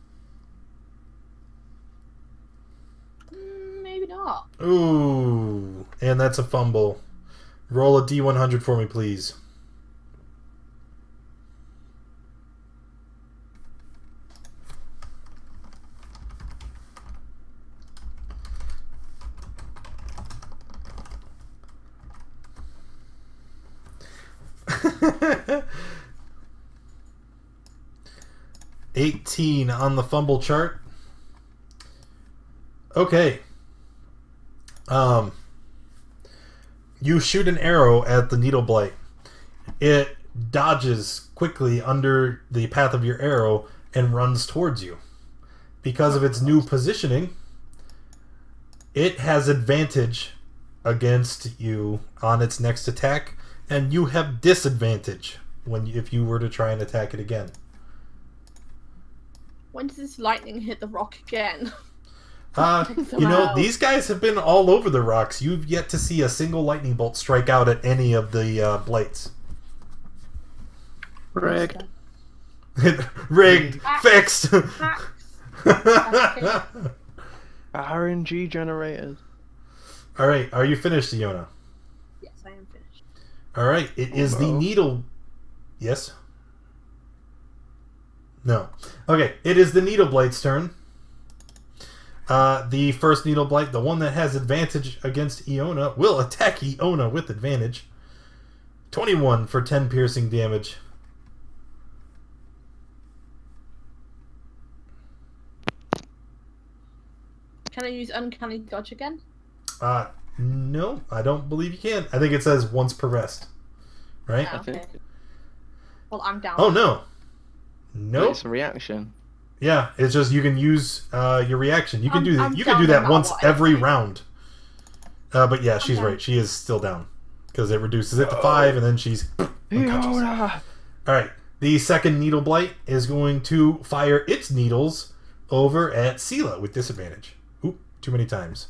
Maybe not. Ooh, and that's a fumble. Roll a D100 for me, please. $18 on the fumble chart. Okay. You shoot an arrow at the needle blight. It dodges quickly under the path of your arrow and runs towards you. Because of its new positioning, it has advantage against you on its next attack, and you have disadvantage if you were to try and attack it again. When does this lightning hit the rock again? These guys have been all over the rocks. You've yet to see a single lightning bolt strike out at any of the blights. Rigged. Rigged. Fixed. RNG generators. All right. Are you finished, Iona? Yes, I am finished. All right. It is the needle. Yes? No. Okay. It is the needle blight's turn. The first needle blight, the one that has advantage against Iona, will attack Iona with advantage. 21 for 10 piercing damage. Can I use Uncanny Dodge again? No, I don't believe you can. I think it says once per rest. Right? Oh, okay. Well, I'm down. Oh, no. Nope. It's a reaction. Yeah, it's just you can use your reaction. You can do that. I'm You can down do no that matter once what, every anyway. round. But yeah, she's down. right. She is still down because it reduces it to 5, and then she's unconscious. All right. The second needle blight is going to fire its needles over at Sela with disadvantage. Oop, too many times.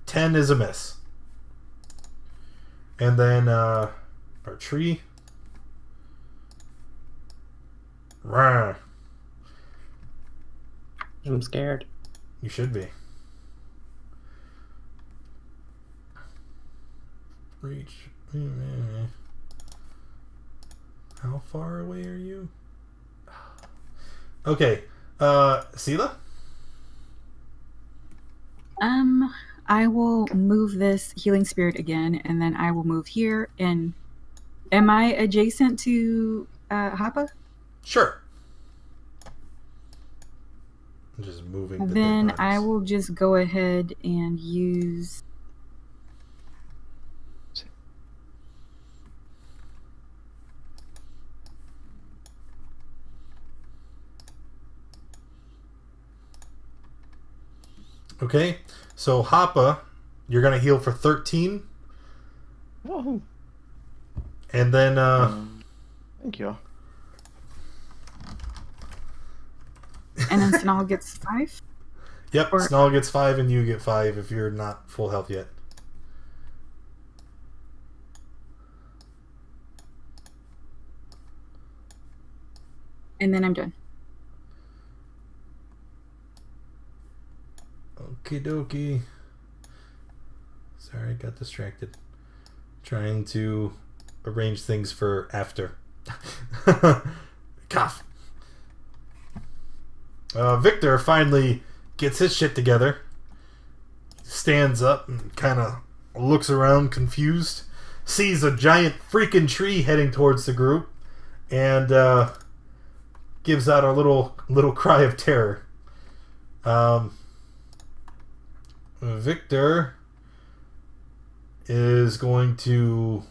10 is a miss. And then our tree. Rawr. I'm scared. You should be. Reach. How far away are you? Okay. Sela? I will move this healing spirit again, and then I will move here. And am I adjacent to Happa? Sure. I'm just moving the Then dead I bodies. will just go ahead and use. Okay. So Happa, you're gonna heal for 13. Whoa. And then Thank you. And then Sanal gets 5. Yep, Or- Snall gets 5 and you get 5 if you're not full health yet. And then I'm done. Okie dokie. Sorry, I got distracted. Trying to arrange things for after. Cough. Victor finally gets his shit together. Stands up and kind of looks around confused. Sees a giant freaking tree heading towards the group. And gives out a little cry of terror. Victor is going to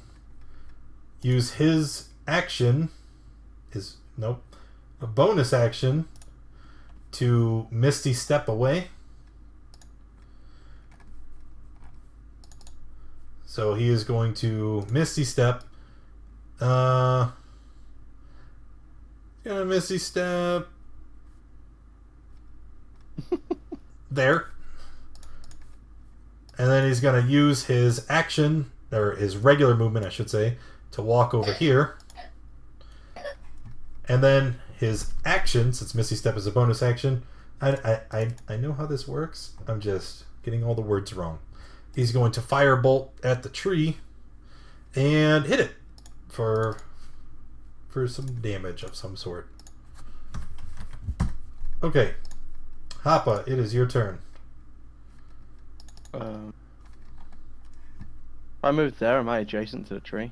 use his action, a bonus action to Misty Step away. So he is going to Misty Step. Gonna Misty Step there. And then he's going to use his action, or his regular movement, I should say, to walk over here. And then his action, since Misty Step is a bonus action, I know how this works. I'm just getting all the words wrong. He's going to firebolt at the tree and hit it for some damage of some sort. Okay. Hoppa, it is your turn. I moved there. Am I adjacent to the tree?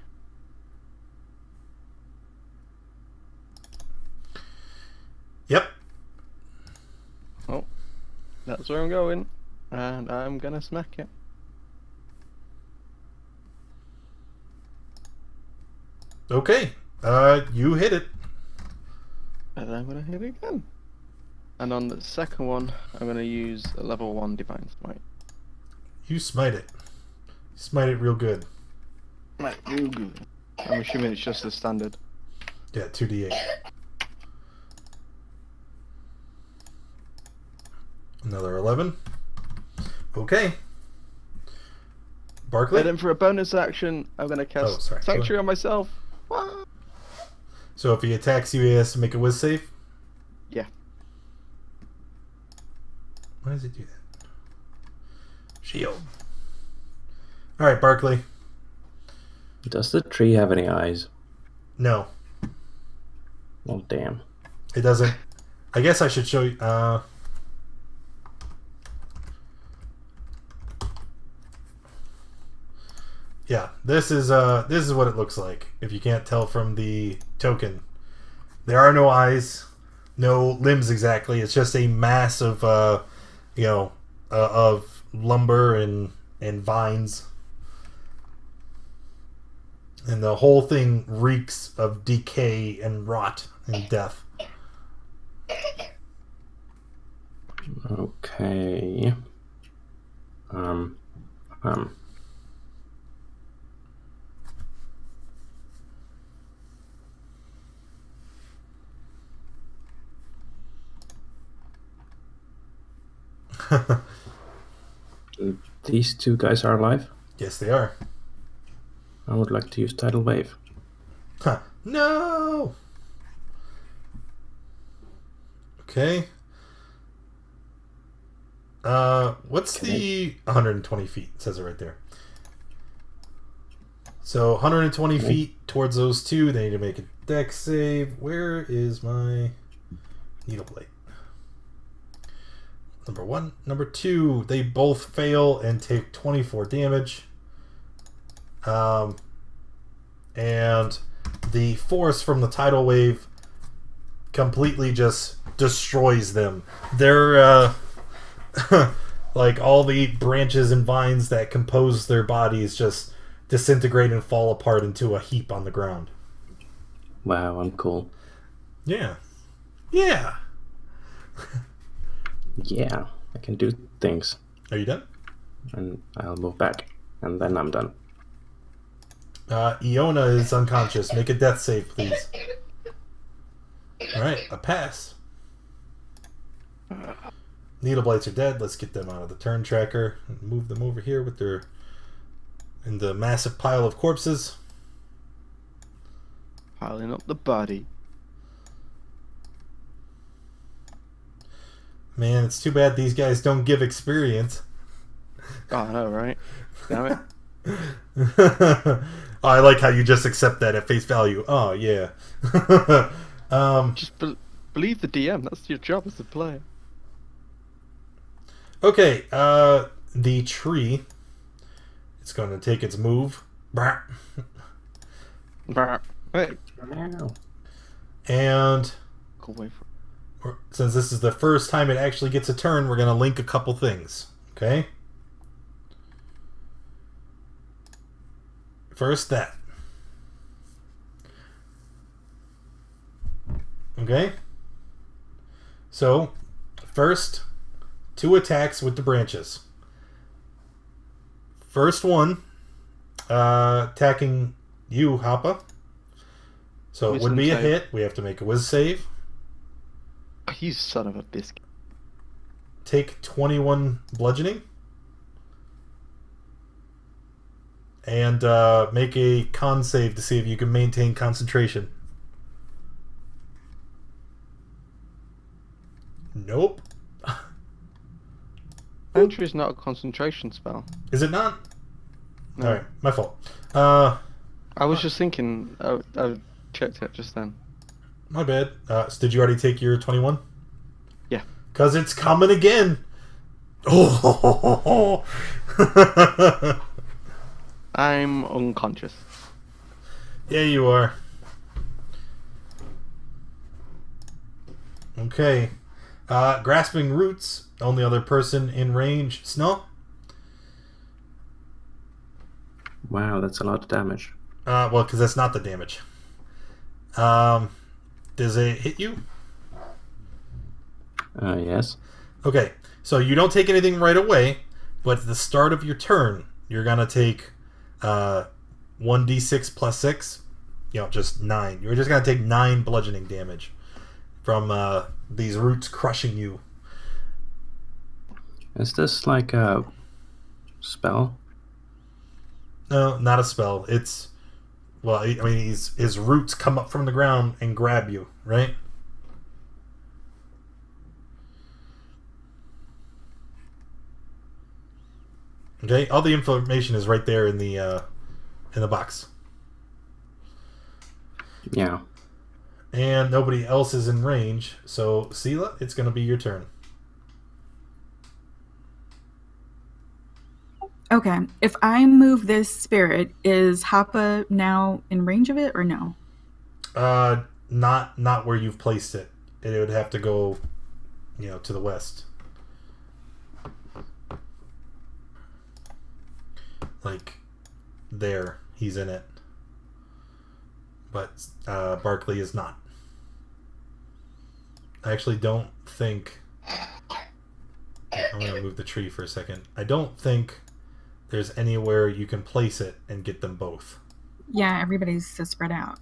Yep. Oh, that's where I'm going, and I'm gonna smack it. Okay. You hit it. And I'm gonna hit it again. And on the second one, I'm gonna use a level 1 Divine Smite. You smite it. Smite it real good. Right, real good. I'm assuming it's just the standard. Yeah, 2d8. Another 11. Okay. Barkley? And then for a bonus action, I'm gonna cast sorry. Sanctuary on myself. So if he attacks you, he has to make a whiz save? Yeah. Why does it do that? Shield. Alright, Barkley. Does the tree have any eyes? No, Oh, damn. it doesn't. I guess I should show you. Yeah, this is what it looks like. If you can't tell from the token, there are no eyes, no limbs exactly. It's just a mass of of lumber and vines, and the whole thing reeks of decay and rot and death. Okay. These two guys are alive. Yes, they are. I would like to use Tidal Wave. Huh. No. Okay. What's the 120 feet? It says it right there. So 120 feet towards those two. They need to make a dex save. Where is my needle blade? Number 1. Number 2. They both fail and take 24 damage. And the force from the tidal wave completely just destroys them. They're like all the branches and vines that compose their bodies just disintegrate and fall apart into a heap on the ground. Wow, I'm cool. Yeah. Yeah. Yeah, I can do things. Are you done? And I'll move back. And then I'm done. Iona is unconscious. Make a death save, please. Alright, a pass. Needle Blights are dead. Let's get them out of the turn tracker and move them over here with their in the massive pile of corpses. Piling up the body. Man, it's too bad these guys don't give experience. Oh, I know, right? Damn it. Oh, I like how you just accept that at face value. Oh, yeah. Just believe the DM. That's your job as a player. Okay, the tree. It's going to take its move. Hey. Wow. And Go away from. since this is the first time it actually gets a turn, we're going to link a couple things. Okay? First, that. Okay? So, first, 2 attacks with the branches. First one, attacking you, Hoppa. So it would Wisdom be a save. hit. We have to make a whiz save. You son of a biscuit. Take 21 bludgeoning. And make a con save to see if you can maintain concentration. Nope. Entry is not a concentration spell. Is it not? No. Alright, my fault. I was just thinking. I checked it just then. My bad. So did you already take your 21? Yeah. Because it's coming again. Oh. I'm unconscious. Yeah, you are. Okay. Grasping Roots. Only other person in range. Snow? Wow, that's a lot of damage. Well, because that's not the damage. Does it hit you? Yes. Okay. So you don't take anything right away, but at the start of your turn, you're going to take 1d6 plus 6. Just 9. You're just going to take 9 bludgeoning damage from these roots crushing you. Is this like a spell? No, not a spell. It's... Well, I mean, his roots come up from the ground and grab you, right? Okay, all the information is right there in the box. Yeah. And nobody else is in range, so Sela, it's going to be your turn. Okay. If I move this spirit, is Happa now in range of it or no? Not where you've placed it. It would have to go, to the west. Like there, he's in it. But Barkley is not. I actually don't think... I'm going to move the tree for a second. I don't think there's anywhere you can place it and get them both. Yeah, everybody's so spread out.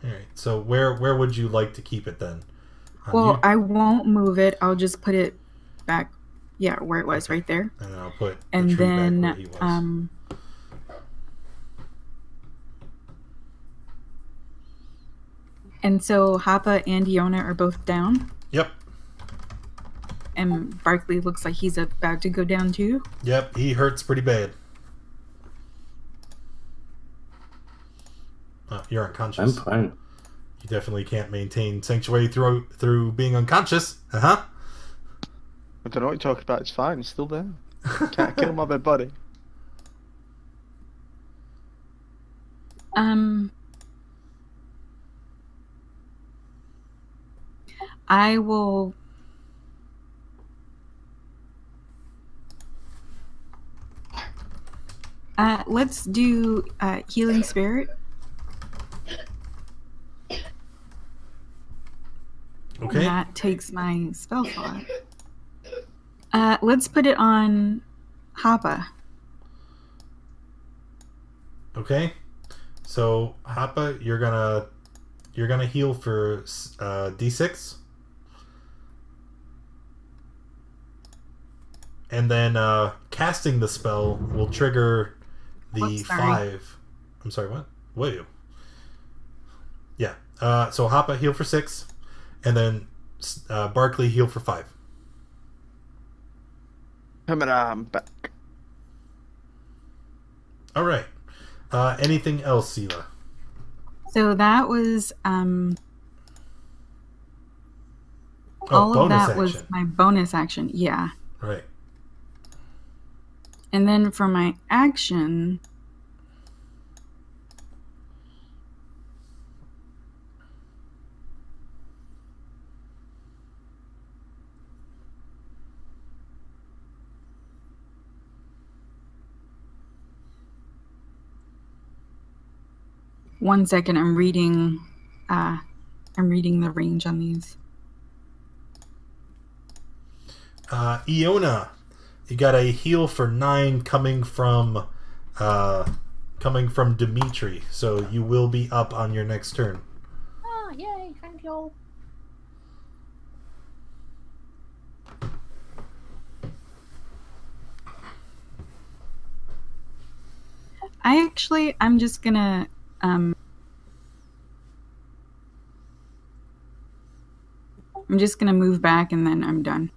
Alright, so where would you like to keep it then? Well, I won't move it. I'll just put it back, where it was, right there. And then I'll put And the tree then, back where he was. And so Happa and Iona are both down. Yep. And Barkley looks like he's about to go down too. Yep, he hurts pretty bad. You're unconscious. I'm fine. You definitely can't maintain sanctuary through being unconscious. Uh-huh. I don't know what you're talking about. It's fine. It's still there. Can't kill my dead body. I will... let's do Healing Spirit. Okay. And that takes my spell slot. Let's put it on Happa. Okay. So Happa, you're gonna heal for D6. and then casting the spell will trigger the Whoops, sorry. 5. I'm sorry, what? Wait. Yeah. So Hoppa, heal for 6, and then Barkley, heal for 5. I'm back. All right. Anything else, Sela? So that was all of bonus that action. was my bonus action. Yeah. Right. And then for my action, one second, I'm reading the range on these. Iona, you got a heal for 9 coming from Dimitri, so you will be up on your next turn. Oh, yay, thank you. I'm just gonna move back and then I'm done.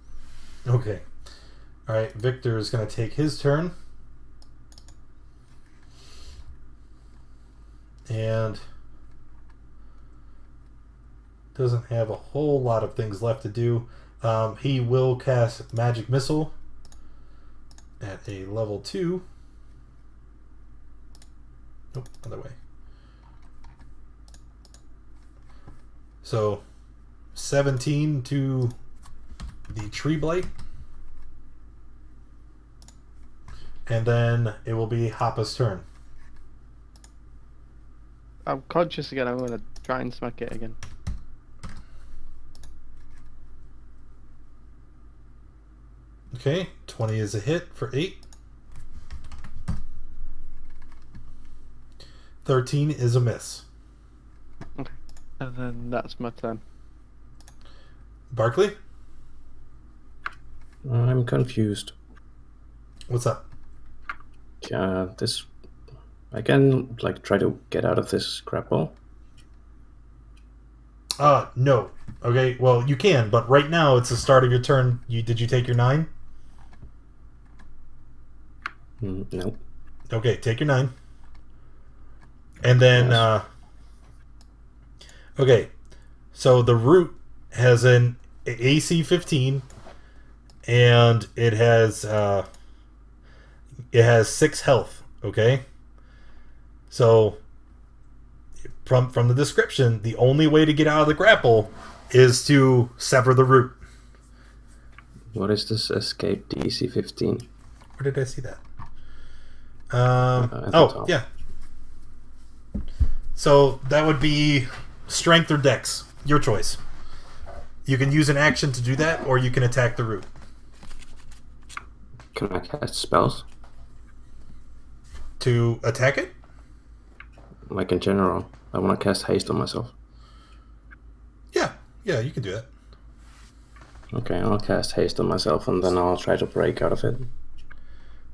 Okay. All right, Victor is going to take his turn. And doesn't have a whole lot of things left to do. He will cast Magic Missile at a level 2. Nope, other way. So 17 to the Tree Blight. And then it will be Hoppa's turn. I'm conscious again. I'm gonna try and smack it again. Okay, 20 is a hit for 8. 13 is a miss. Okay. And then that's my turn. Barkley, I'm confused. what's up? I can like try to get out of this grapple. No. Okay, well, you can, but right now it's the start of your turn. Did you take your 9? No. Okay, take your 9. And then, Yes. Okay, so the root has an AC 15, and it has 6 health. Okay, so from the description, the only way to get out of the grapple is to sever the root. What is this escape DC 15? Where did I see that? At the Oh, top. yeah. So that would be strength or dex. Your choice. You can use an action to do that, or you can attack the root. Can I cast spells? To attack it? Like in general, I want to cast haste on myself. Yeah, you can do that. Okay, I'll cast haste on myself and then I'll try to break out of it.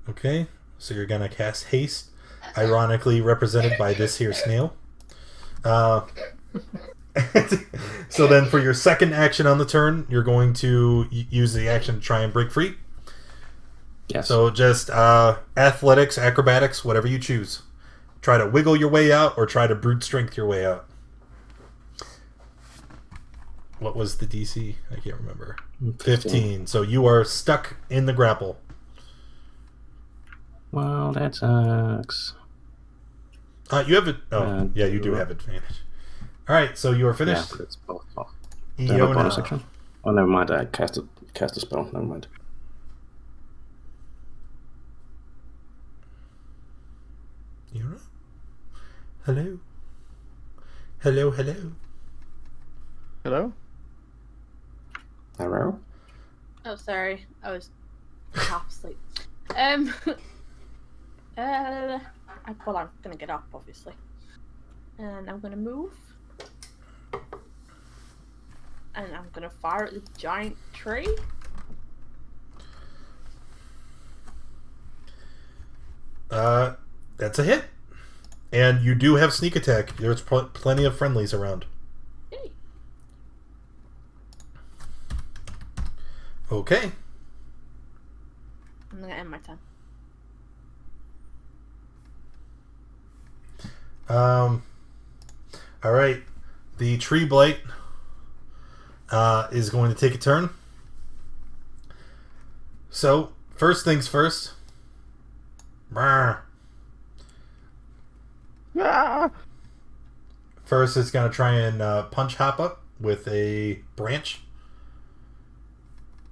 Okay, so you're gonna cast haste, ironically represented by this here snail. So then for your second action on the turn, you're going to use the action to try and break free. Yes. So just athletics, acrobatics, whatever you choose. Try to wiggle your way out or try to brute strength your way out. What was the DC? I can't remember. 15. So you are stuck in the grapple. Well, that sucks. You have it. Oh, yeah, you do have advantage. All right, so you are Yeah, finished. but it's both. Do I have a bonus action? Oh, never mind. I cast a spell. Never mind. Iona? Hello? Hello, hello. Hello? Hello? Oh, sorry. I was half asleep. Well, I'm gonna get up, obviously. And I'm gonna move. And I'm gonna fire at the giant tree. That's a hit. And you do have sneak attack. There's plenty of friendlies around. Yay. Okay. I'm gonna end my turn. All right. The tree blight is going to take a turn. So, first things first. Brr. Ah! First, it's going to try and punch Hop Up with a branch.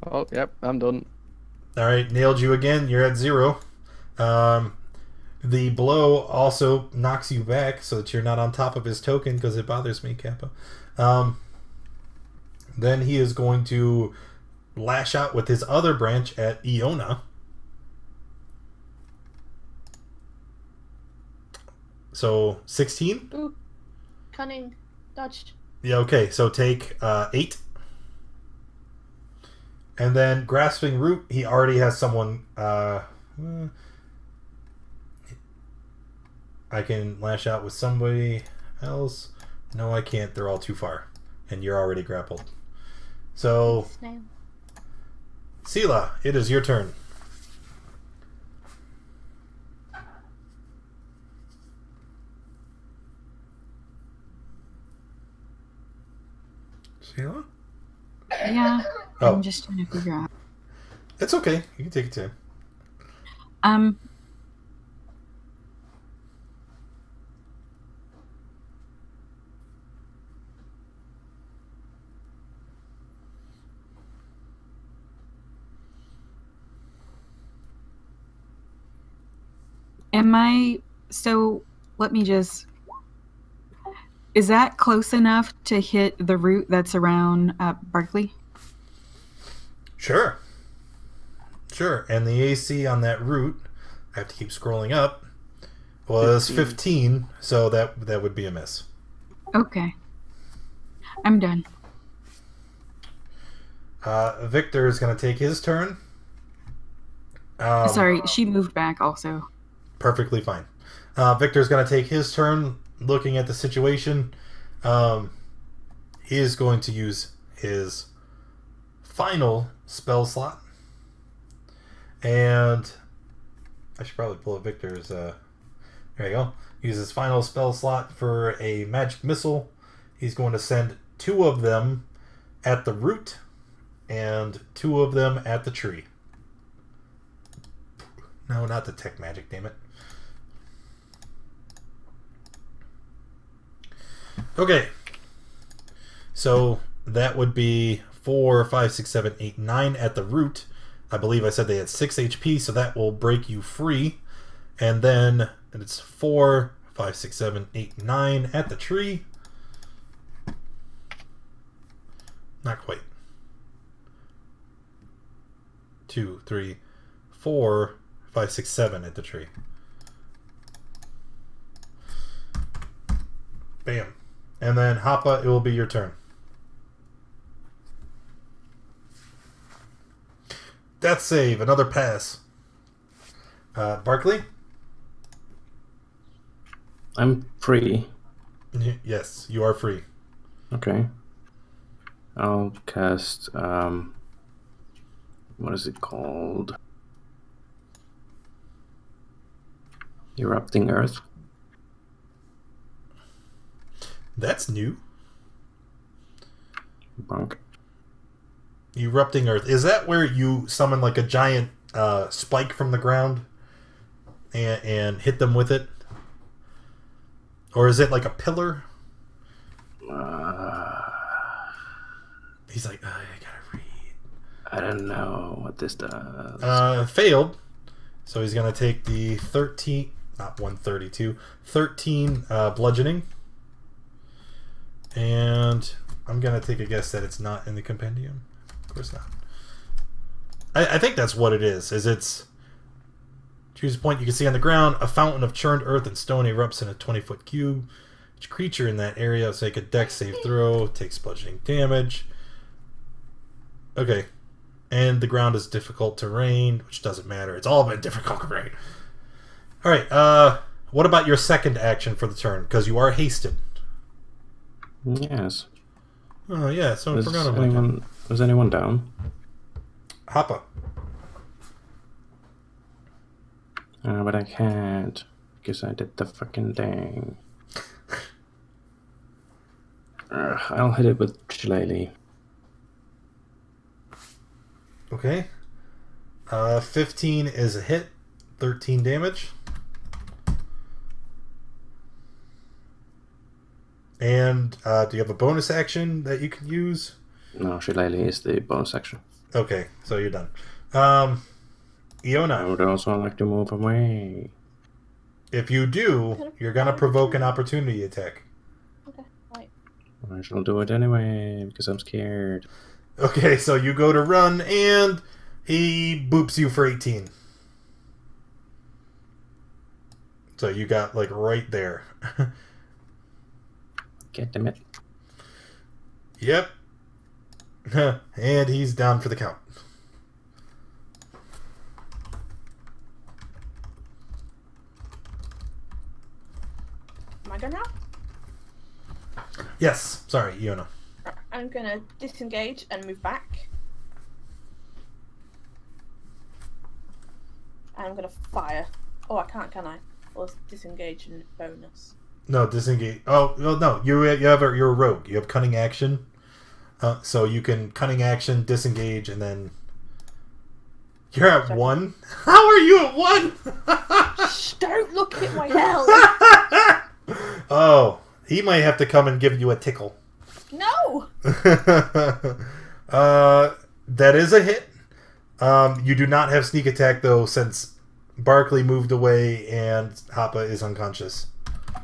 Oh, yep, I'm done. All right, nailed you again. You're at 0. The blow also knocks you back so that you're not on top of his token because it bothers me, Kappa. Then he is going to lash out with his other branch at Iona. So 16? Ooh. Cunning. Dodged. Yeah, okay. So take 8. And then Grasping Root, he already has someone... I can lash out with somebody else. No, I can't. They're all too far. And you're already grappled. So, Snail. Sela, it is your turn. Sela? Yeah. Oh. I'm just trying to figure out. It's okay. You can take it too. So let me just... Is that close enough to hit the root that's around Barkley? Sure. Sure. And the AC on that route, I have to keep scrolling up, was 15, so that would be a miss. Okay. I'm done. Victor is going to take his turn. Sorry, she moved back also. Perfectly fine. Victor's going to take his turn looking at the situation. He is going to use his final spell slot. And I should probably pull up Victor's... there you go. Use his final spell slot for a magic missile. He's going to send 2 of them at the root and 2 of them at the tree. No, not the tech magic, damn it. Okay. So that would be 4, 5, 6, 7, 8, 9 at the root. I believe I said they had 6 HP, so that will break you free. And then it's 4, 5, 6, 7, 8, 9 at the tree. Not quite. 2, 3, 4, 5, 6, 7 at the tree. Bam. And then Hoppa, it will be your turn. Death save, another pass. Barkley? I'm free. Yes, you are free. Okay. I'll cast, what is it called? Erupting Earth. That's new. Bonk. Erupting Earth. Is that where you summon like a giant spike from the ground and hit them with it? Or is it like a pillar? He's like, I gotta read. I don't know what this does. Failed. So he's gonna take the 13, not 132, 13 bludgeoning. And I'm gonna take a guess that it's not in the compendium. Of course not. I think that's what it is. It's choose a point you can see on the ground. A fountain of churned earth and stone erupts in a 20-foot cube. Each creature in that area will take a dex save throw, takes bludgeoning damage. Okay. And the ground is difficult terrain, which doesn't matter. It's all been difficult terrain. All right. What about your second action for the turn? Because you are hasted. Yes. Oh yeah, so I forgot about that. Is anyone down? Hoppa. But I can't because I did the fucking thing. I'll hit it with Shillelagh. Okay. 15 is a hit. 13 damage. And do you have a bonus action that you can use? No, Shillelagh is the bonus action. Okay, so you're done. Iona, I would also like to move away. if you do, you're gonna provoke an opportunity attack. Okay, right. I shall do it anyway because I'm scared. Okay, so you go to run and he boops you for 18. So you got like right there. Get them it. Yep. And he's down for the count. Am I going now? Yes. Sorry, Iona. I'm gonna disengage and move back. And I'm gonna fire. Oh, I can't, can I? Or is disengage and bonus? No, disengage. Oh, well, no. You're a rogue. You have cunning action. So you can cunning action, disengage, and then you're at Sorry. 1. How are you at 1? Shh, don't look at my health! Oh, he might have to come and give you a tickle. No! That is a hit. You do not have sneak attack though, since Barkley moved away and Hoppa is unconscious.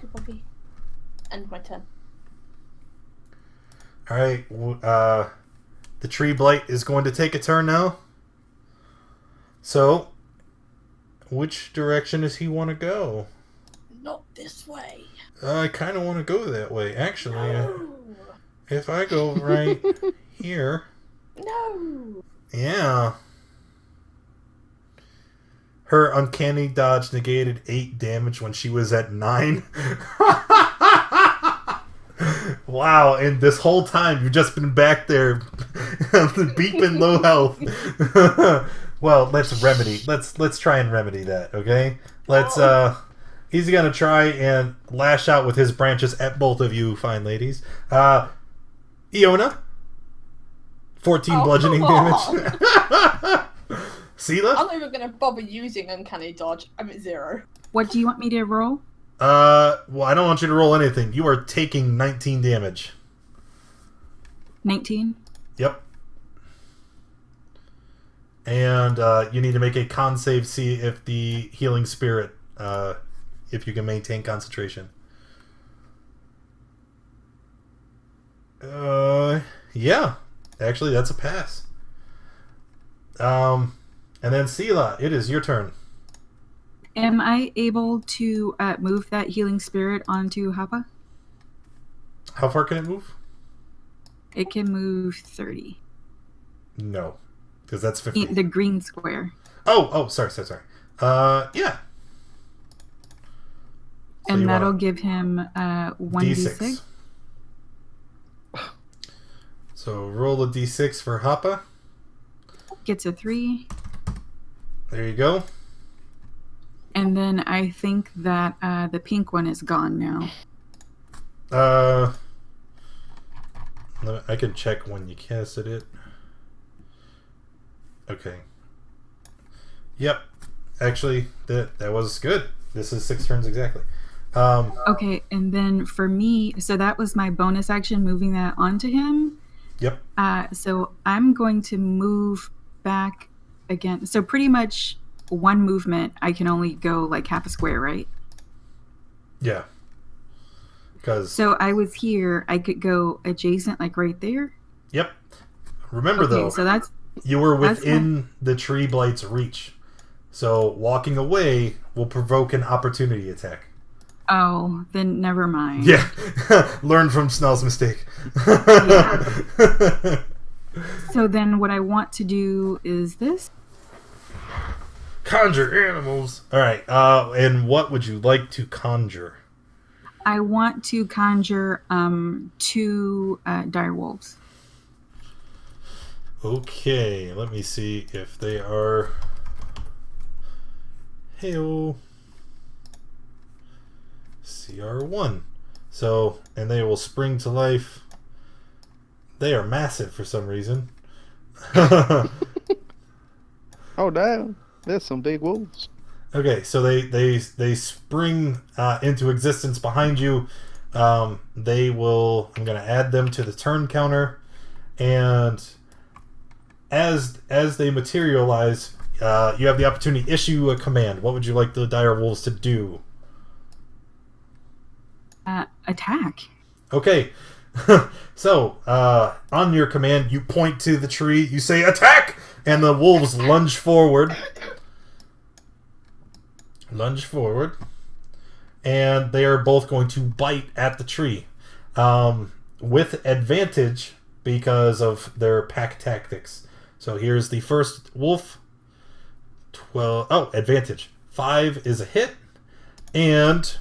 Good puppy. End my turn. All right. The tree blight is going to take a turn now. So, which direction does he want to go? Not this way. I kind of want to go that way. Actually, No! if I go right here, No! yeah. Her uncanny dodge negated 8 damage when she was at 9. Wow, and this whole time you've just been back there beeping low health. Well, let's try and remedy that, okay? He's gonna try and lash out with his branches at both of you, fine ladies. Iona, 14 bludgeoning damage. Sela? I'm not even gonna bother using Uncanny Dodge. I'm at 0. What do you want me to roll? Well, I don't want you to roll anything. You are taking 19 damage. 19. Yep. And you need to make a con save, see if the healing spirit, if you can maintain concentration. Yeah. Actually, that's a pass. And then Sela, it is your turn. Am I able to move that healing spirit onto Hoppa? How far can it move? It can move 30. No, because that's 50. The green square. Oh, sorry. Yeah. So And you that'll want give him 1d6. So roll a d6 for Hoppa. Gets a 3. There you go. And then I think that the pink one is gone now. I can check when you casted it. Okay. Yep. Actually, that was good. This is 6 turns exactly. Okay, and then for me, so that was my bonus action, moving that onto him. Yep. So I'm going to move back again. So pretty much one movement, I can only go like half a square, right? Yeah. Because. So I was here. I could go adjacent, like right there. Yep. Remember Okay, though, so that's you were that's within the tree blight's reach. So walking away will provoke an opportunity attack. oh, then never mind. Yeah. Learn from Snell's mistake. So then what I want to do is this. Conjure animals. All right. And what would you like to conjure? I want to conjure 2 dire wolves. Okay, let me see if they are. Heyo. CR1. So, and they will spring to life. They are massive for some reason. Oh damn! There's some big wolves. Okay, so they spring into existence behind you. They will. I'm going to add them to the turn counter, and as they materialize, you have the opportunity to issue a command. What would you like the dire wolves to do? Attack. Okay. So, on your command, you point to the tree, you say, attack! And the wolves lunge forward. And they are both going to bite at the tree. With advantage because of their pack tactics. So here's the first wolf. 12. Oh, advantage. 5 is a hit. And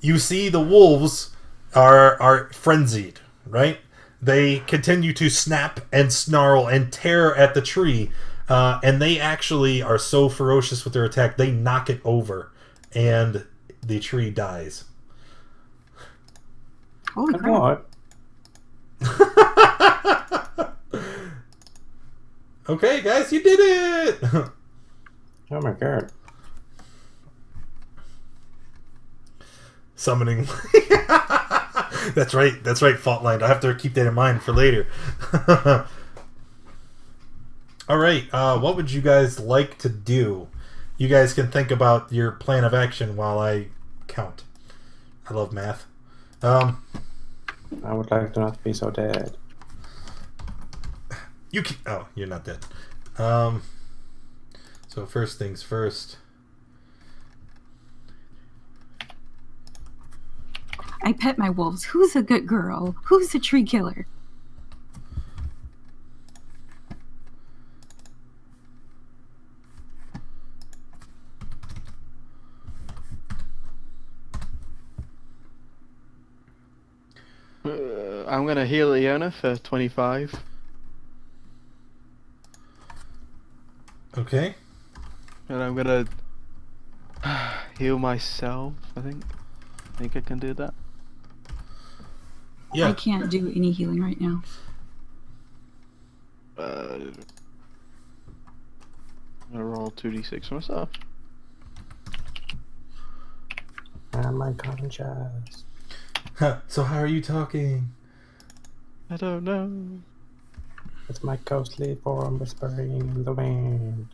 you see the wolves are frenzied, right? They continue to snap and snarl and tear at the tree, and they actually are so ferocious with their attack, they knock it over, and the tree dies. Holy crap. What? Okay, guys, you did it! Oh my god. Summoning. That's right, fault line. I have to keep that in mind for later. Alright, what would you guys like to do? You guys can think about your plan of action while I count. I love math. I would like to not be so dead. You can. Oh, you're not dead. So first things first. I pet my wolves. Who's a good girl? Who's a tree killer? I'm gonna heal Iona for 25. Okay. And I'm gonna heal myself, I think. I think I can do that. Yeah. I can't do any healing right now. I'm gonna roll 2d6 for myself. And my conscience. So how are you talking? I don't know. It's my ghostly form whispering in the wind.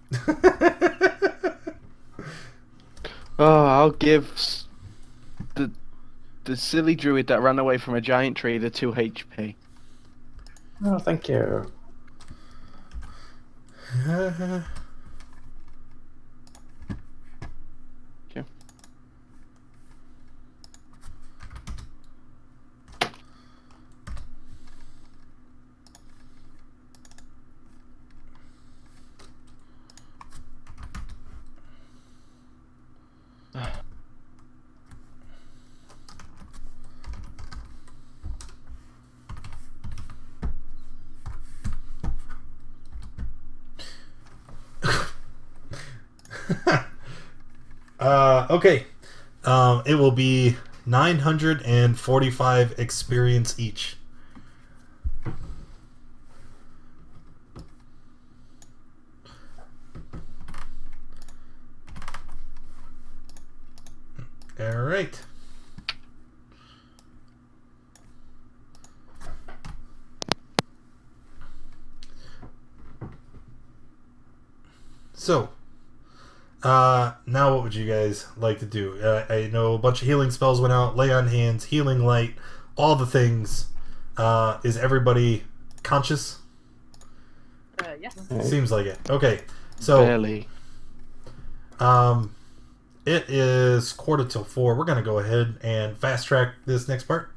Oh, I'll give the silly druid that ran away from a giant tree the 2 HP. Oh, thank you. Okay. Okay. It will be 945 experience each. All right. So, now what would you guys like to do? I know a bunch of healing spells went out, lay on hands, healing light, all the things. Is everybody conscious? Yes. Seems like it. Okay, so Barely. it is 4:45. We're gonna go ahead and fast track this next part.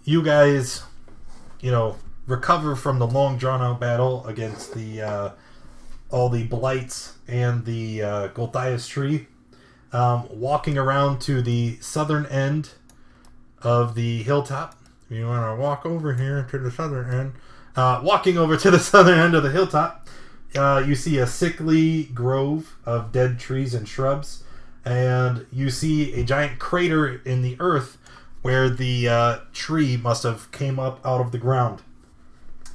You guys, recover from the long drawn out battle against the all the blights and the Golthias tree, walking around to the southern end of the hilltop. You want to walk over here to the southern end. Walking over to the southern end of the hilltop, you see a sickly grove of dead trees and shrubs, and you see a giant crater in the earth where the tree must have came up out of the ground.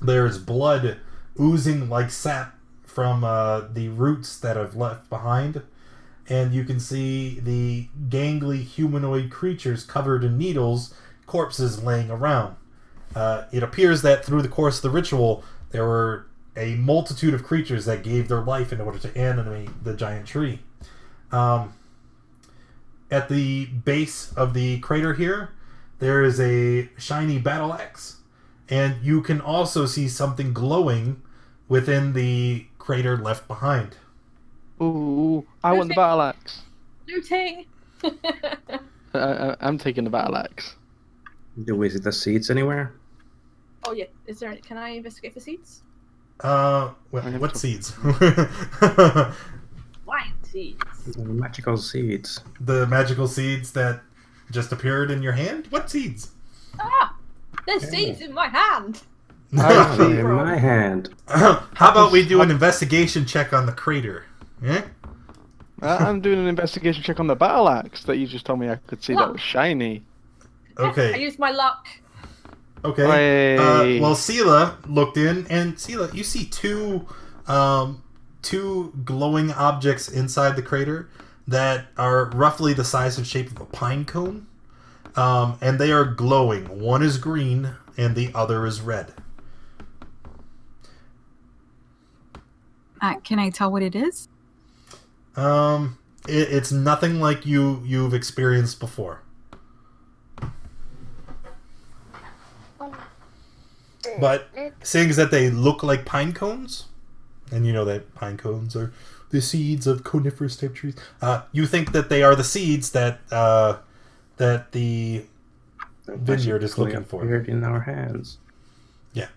There's blood oozing like sap from the roots that have left behind, and you can see the gangly humanoid creatures covered in needles, corpses laying around. It appears that through the course of the ritual, there were a multitude of creatures that gave their life in order to animate the giant tree. At the base of the crater here, there is a shiny battle axe, and you can also see something glowing within the crater left behind. Ooh, I want the battle axe. Looting! I'm taking the battle axe. Do we see the seeds anywhere? Oh yeah, is there? Can I investigate for seeds? What seeds? Wine seeds. Magical seeds. The magical seeds that just appeared in your hand? What seeds? Ah, there's seeds in my hand. I see. In my hand. How about we do an investigation check on the crater? Yeah? I'm doing an investigation check on the battle axe that you just told me I could see that was shiny. I Okay. used my luck. Okay. Hey. Well, Sela looked in, and Sela, you see two glowing objects inside the crater that are roughly the size and shape of a pine cone, and they are glowing. One is green, and the other is red. Can I tell what it is? It's nothing like you've experienced before. But seeing as that they look like pine cones, and you know that pine cones are the seeds of coniferous type trees, you think that they are the seeds that that the vineyard is looking for. Appeared in our hands. Yeah.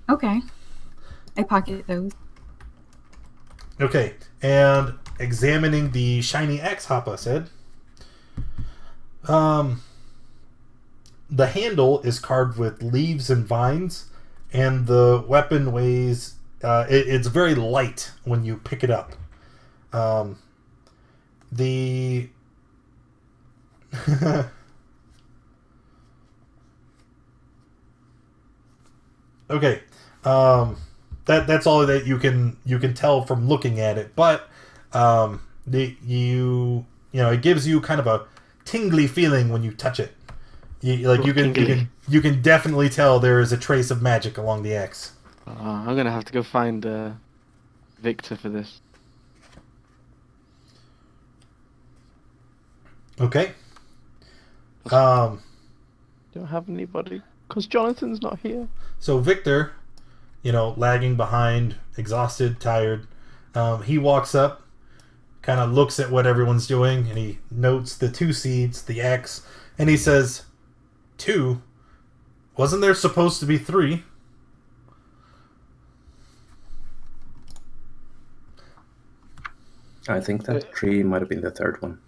Okay. I pocket those. Okay, and examining the shiny axe, Hoppa said, the handle is carved with leaves and vines, and the weapon weighs, it's very light when you pick it up. The... okay, that's all that you can tell from looking at it, but it gives you kind of a tingly feeling when you touch it. You can definitely tell there is a trace of magic along the axe. I'm gonna have to go find Victor for this. Okay. Don't have anybody because Jonathan's not here. So Victor, lagging behind, exhausted, tired, he walks up, kind of looks at what everyone's doing, and he notes the two seeds, the axe, and he says, 2? Wasn't there supposed to be 3? I think that tree might have been the third one.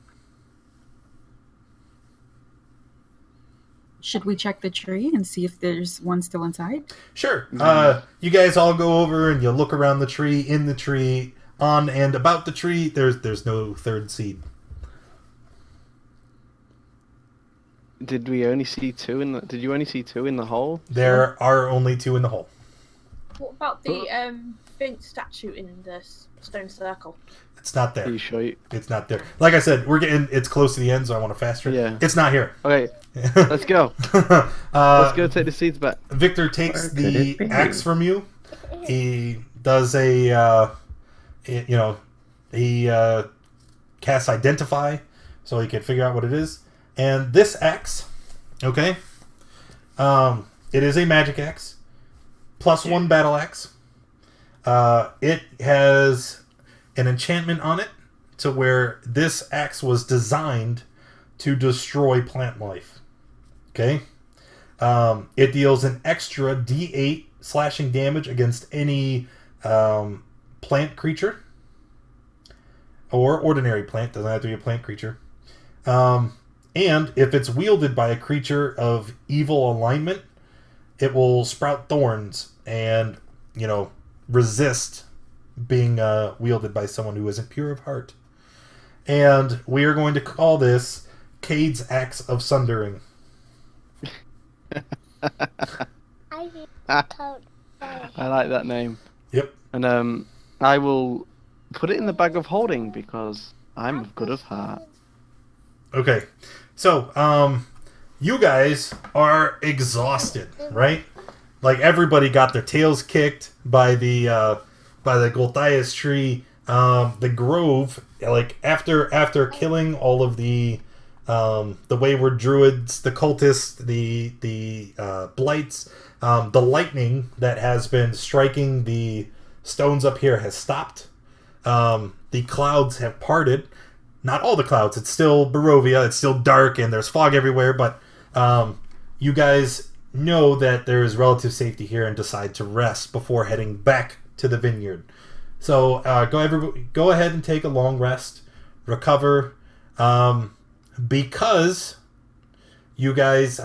Should we check the tree and see if there's one still inside? Sure. You guys all go over and you look around the tree, in the tree, on and about the tree. There's no third seed. Did we only see 2 in the? Did you only see 2 in the hole? There are only 2 in the hole. What about the faint statue in the stone circle? It's not there. Are you sure? It's not there. Like I said, it's close to the end, so I want to faster. Yeah. It's not here. Okay, let's go. Let's go take the seeds back. Victor takes Where could the it be? axe from you. He does he casts identify so he can figure out what it is. And this axe, okay, it is a magic axe, +1 battle axe. It has an enchantment on it to where this axe was designed to destroy plant life. Okay? It deals an extra D8 slashing damage against any plant creature. Or ordinary plant, doesn't have to be a plant creature. And if it's wielded by a creature of evil alignment, it will sprout thorns and, resist being wielded by someone who isn't pure of heart. And we are going to call this Cade's Axe of Sundering. I like that name. Yep. And I will put it in the bag of holding because I'm of good of heart. Okay. So, you guys are exhausted, right? Like everybody got their tails kicked by the Golthias tree. The grove, like after killing all of the wayward druids, the cultists, the blights, the lightning that has been striking the stones up here has stopped. The clouds have parted. Not all the clouds. It's still Barovia. It's still dark and there's fog everywhere. But you guys know that there is relative safety here and decide to rest before heading back to the vineyard. So go ahead and take a long rest, recover, because you guys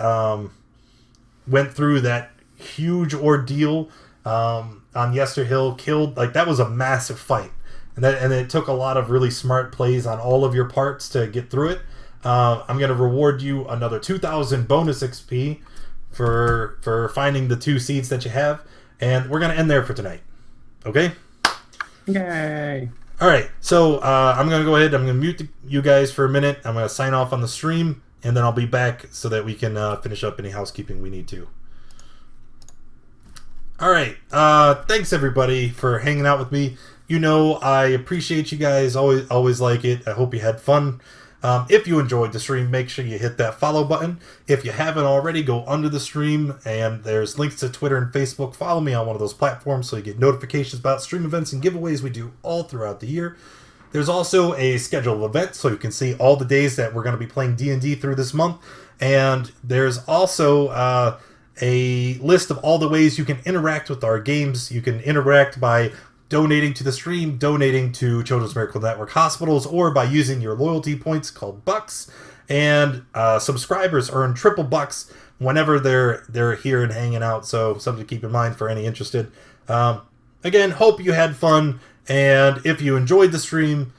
went through that huge ordeal on Yester Hill. That was a massive fight, and it took a lot of really smart plays on all of your parts to get through it. I'm going to reward you another 2,000 bonus XP for finding the 2 seeds that you have, and we're going to end there for tonight. Okay? Yay! All right, so I'm going to go ahead. I'm going to mute you guys for a minute. I'm going to sign off on the stream, and then I'll be back so that we can finish up any housekeeping we need to. All right, thanks everybody for hanging out with me. I appreciate you guys. Always like it. I hope you had fun. If you enjoyed the stream, make sure you hit that follow button. If you haven't already, go under the stream, and there's links to Twitter and Facebook. Follow me on one of those platforms so you get notifications about stream events and giveaways we do all throughout the year. There's also a schedule of events, so you can see all the days that we're going to be playing D&D through this month. And there's also a list of all the ways you can interact with our games. You can interact by donating to the stream, donating to Children's Miracle Network hospitals, or by using your loyalty points called bucks. And subscribers earn triple bucks whenever they're here and hanging out. So something to keep in mind for any interested. Again, hope you had fun, and if you enjoyed the stream,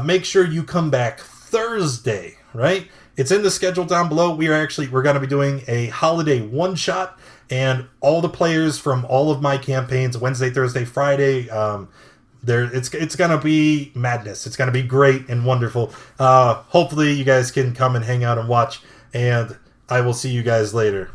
make sure you come back Thursday. Right? It's in the schedule down below. We're going to be doing a holiday one-shot, and all the players from all of my campaigns, Wednesday, Thursday, Friday, it's going to be madness. It's going to be great and wonderful. Hopefully you guys can come and hang out and watch, and I will see you guys later.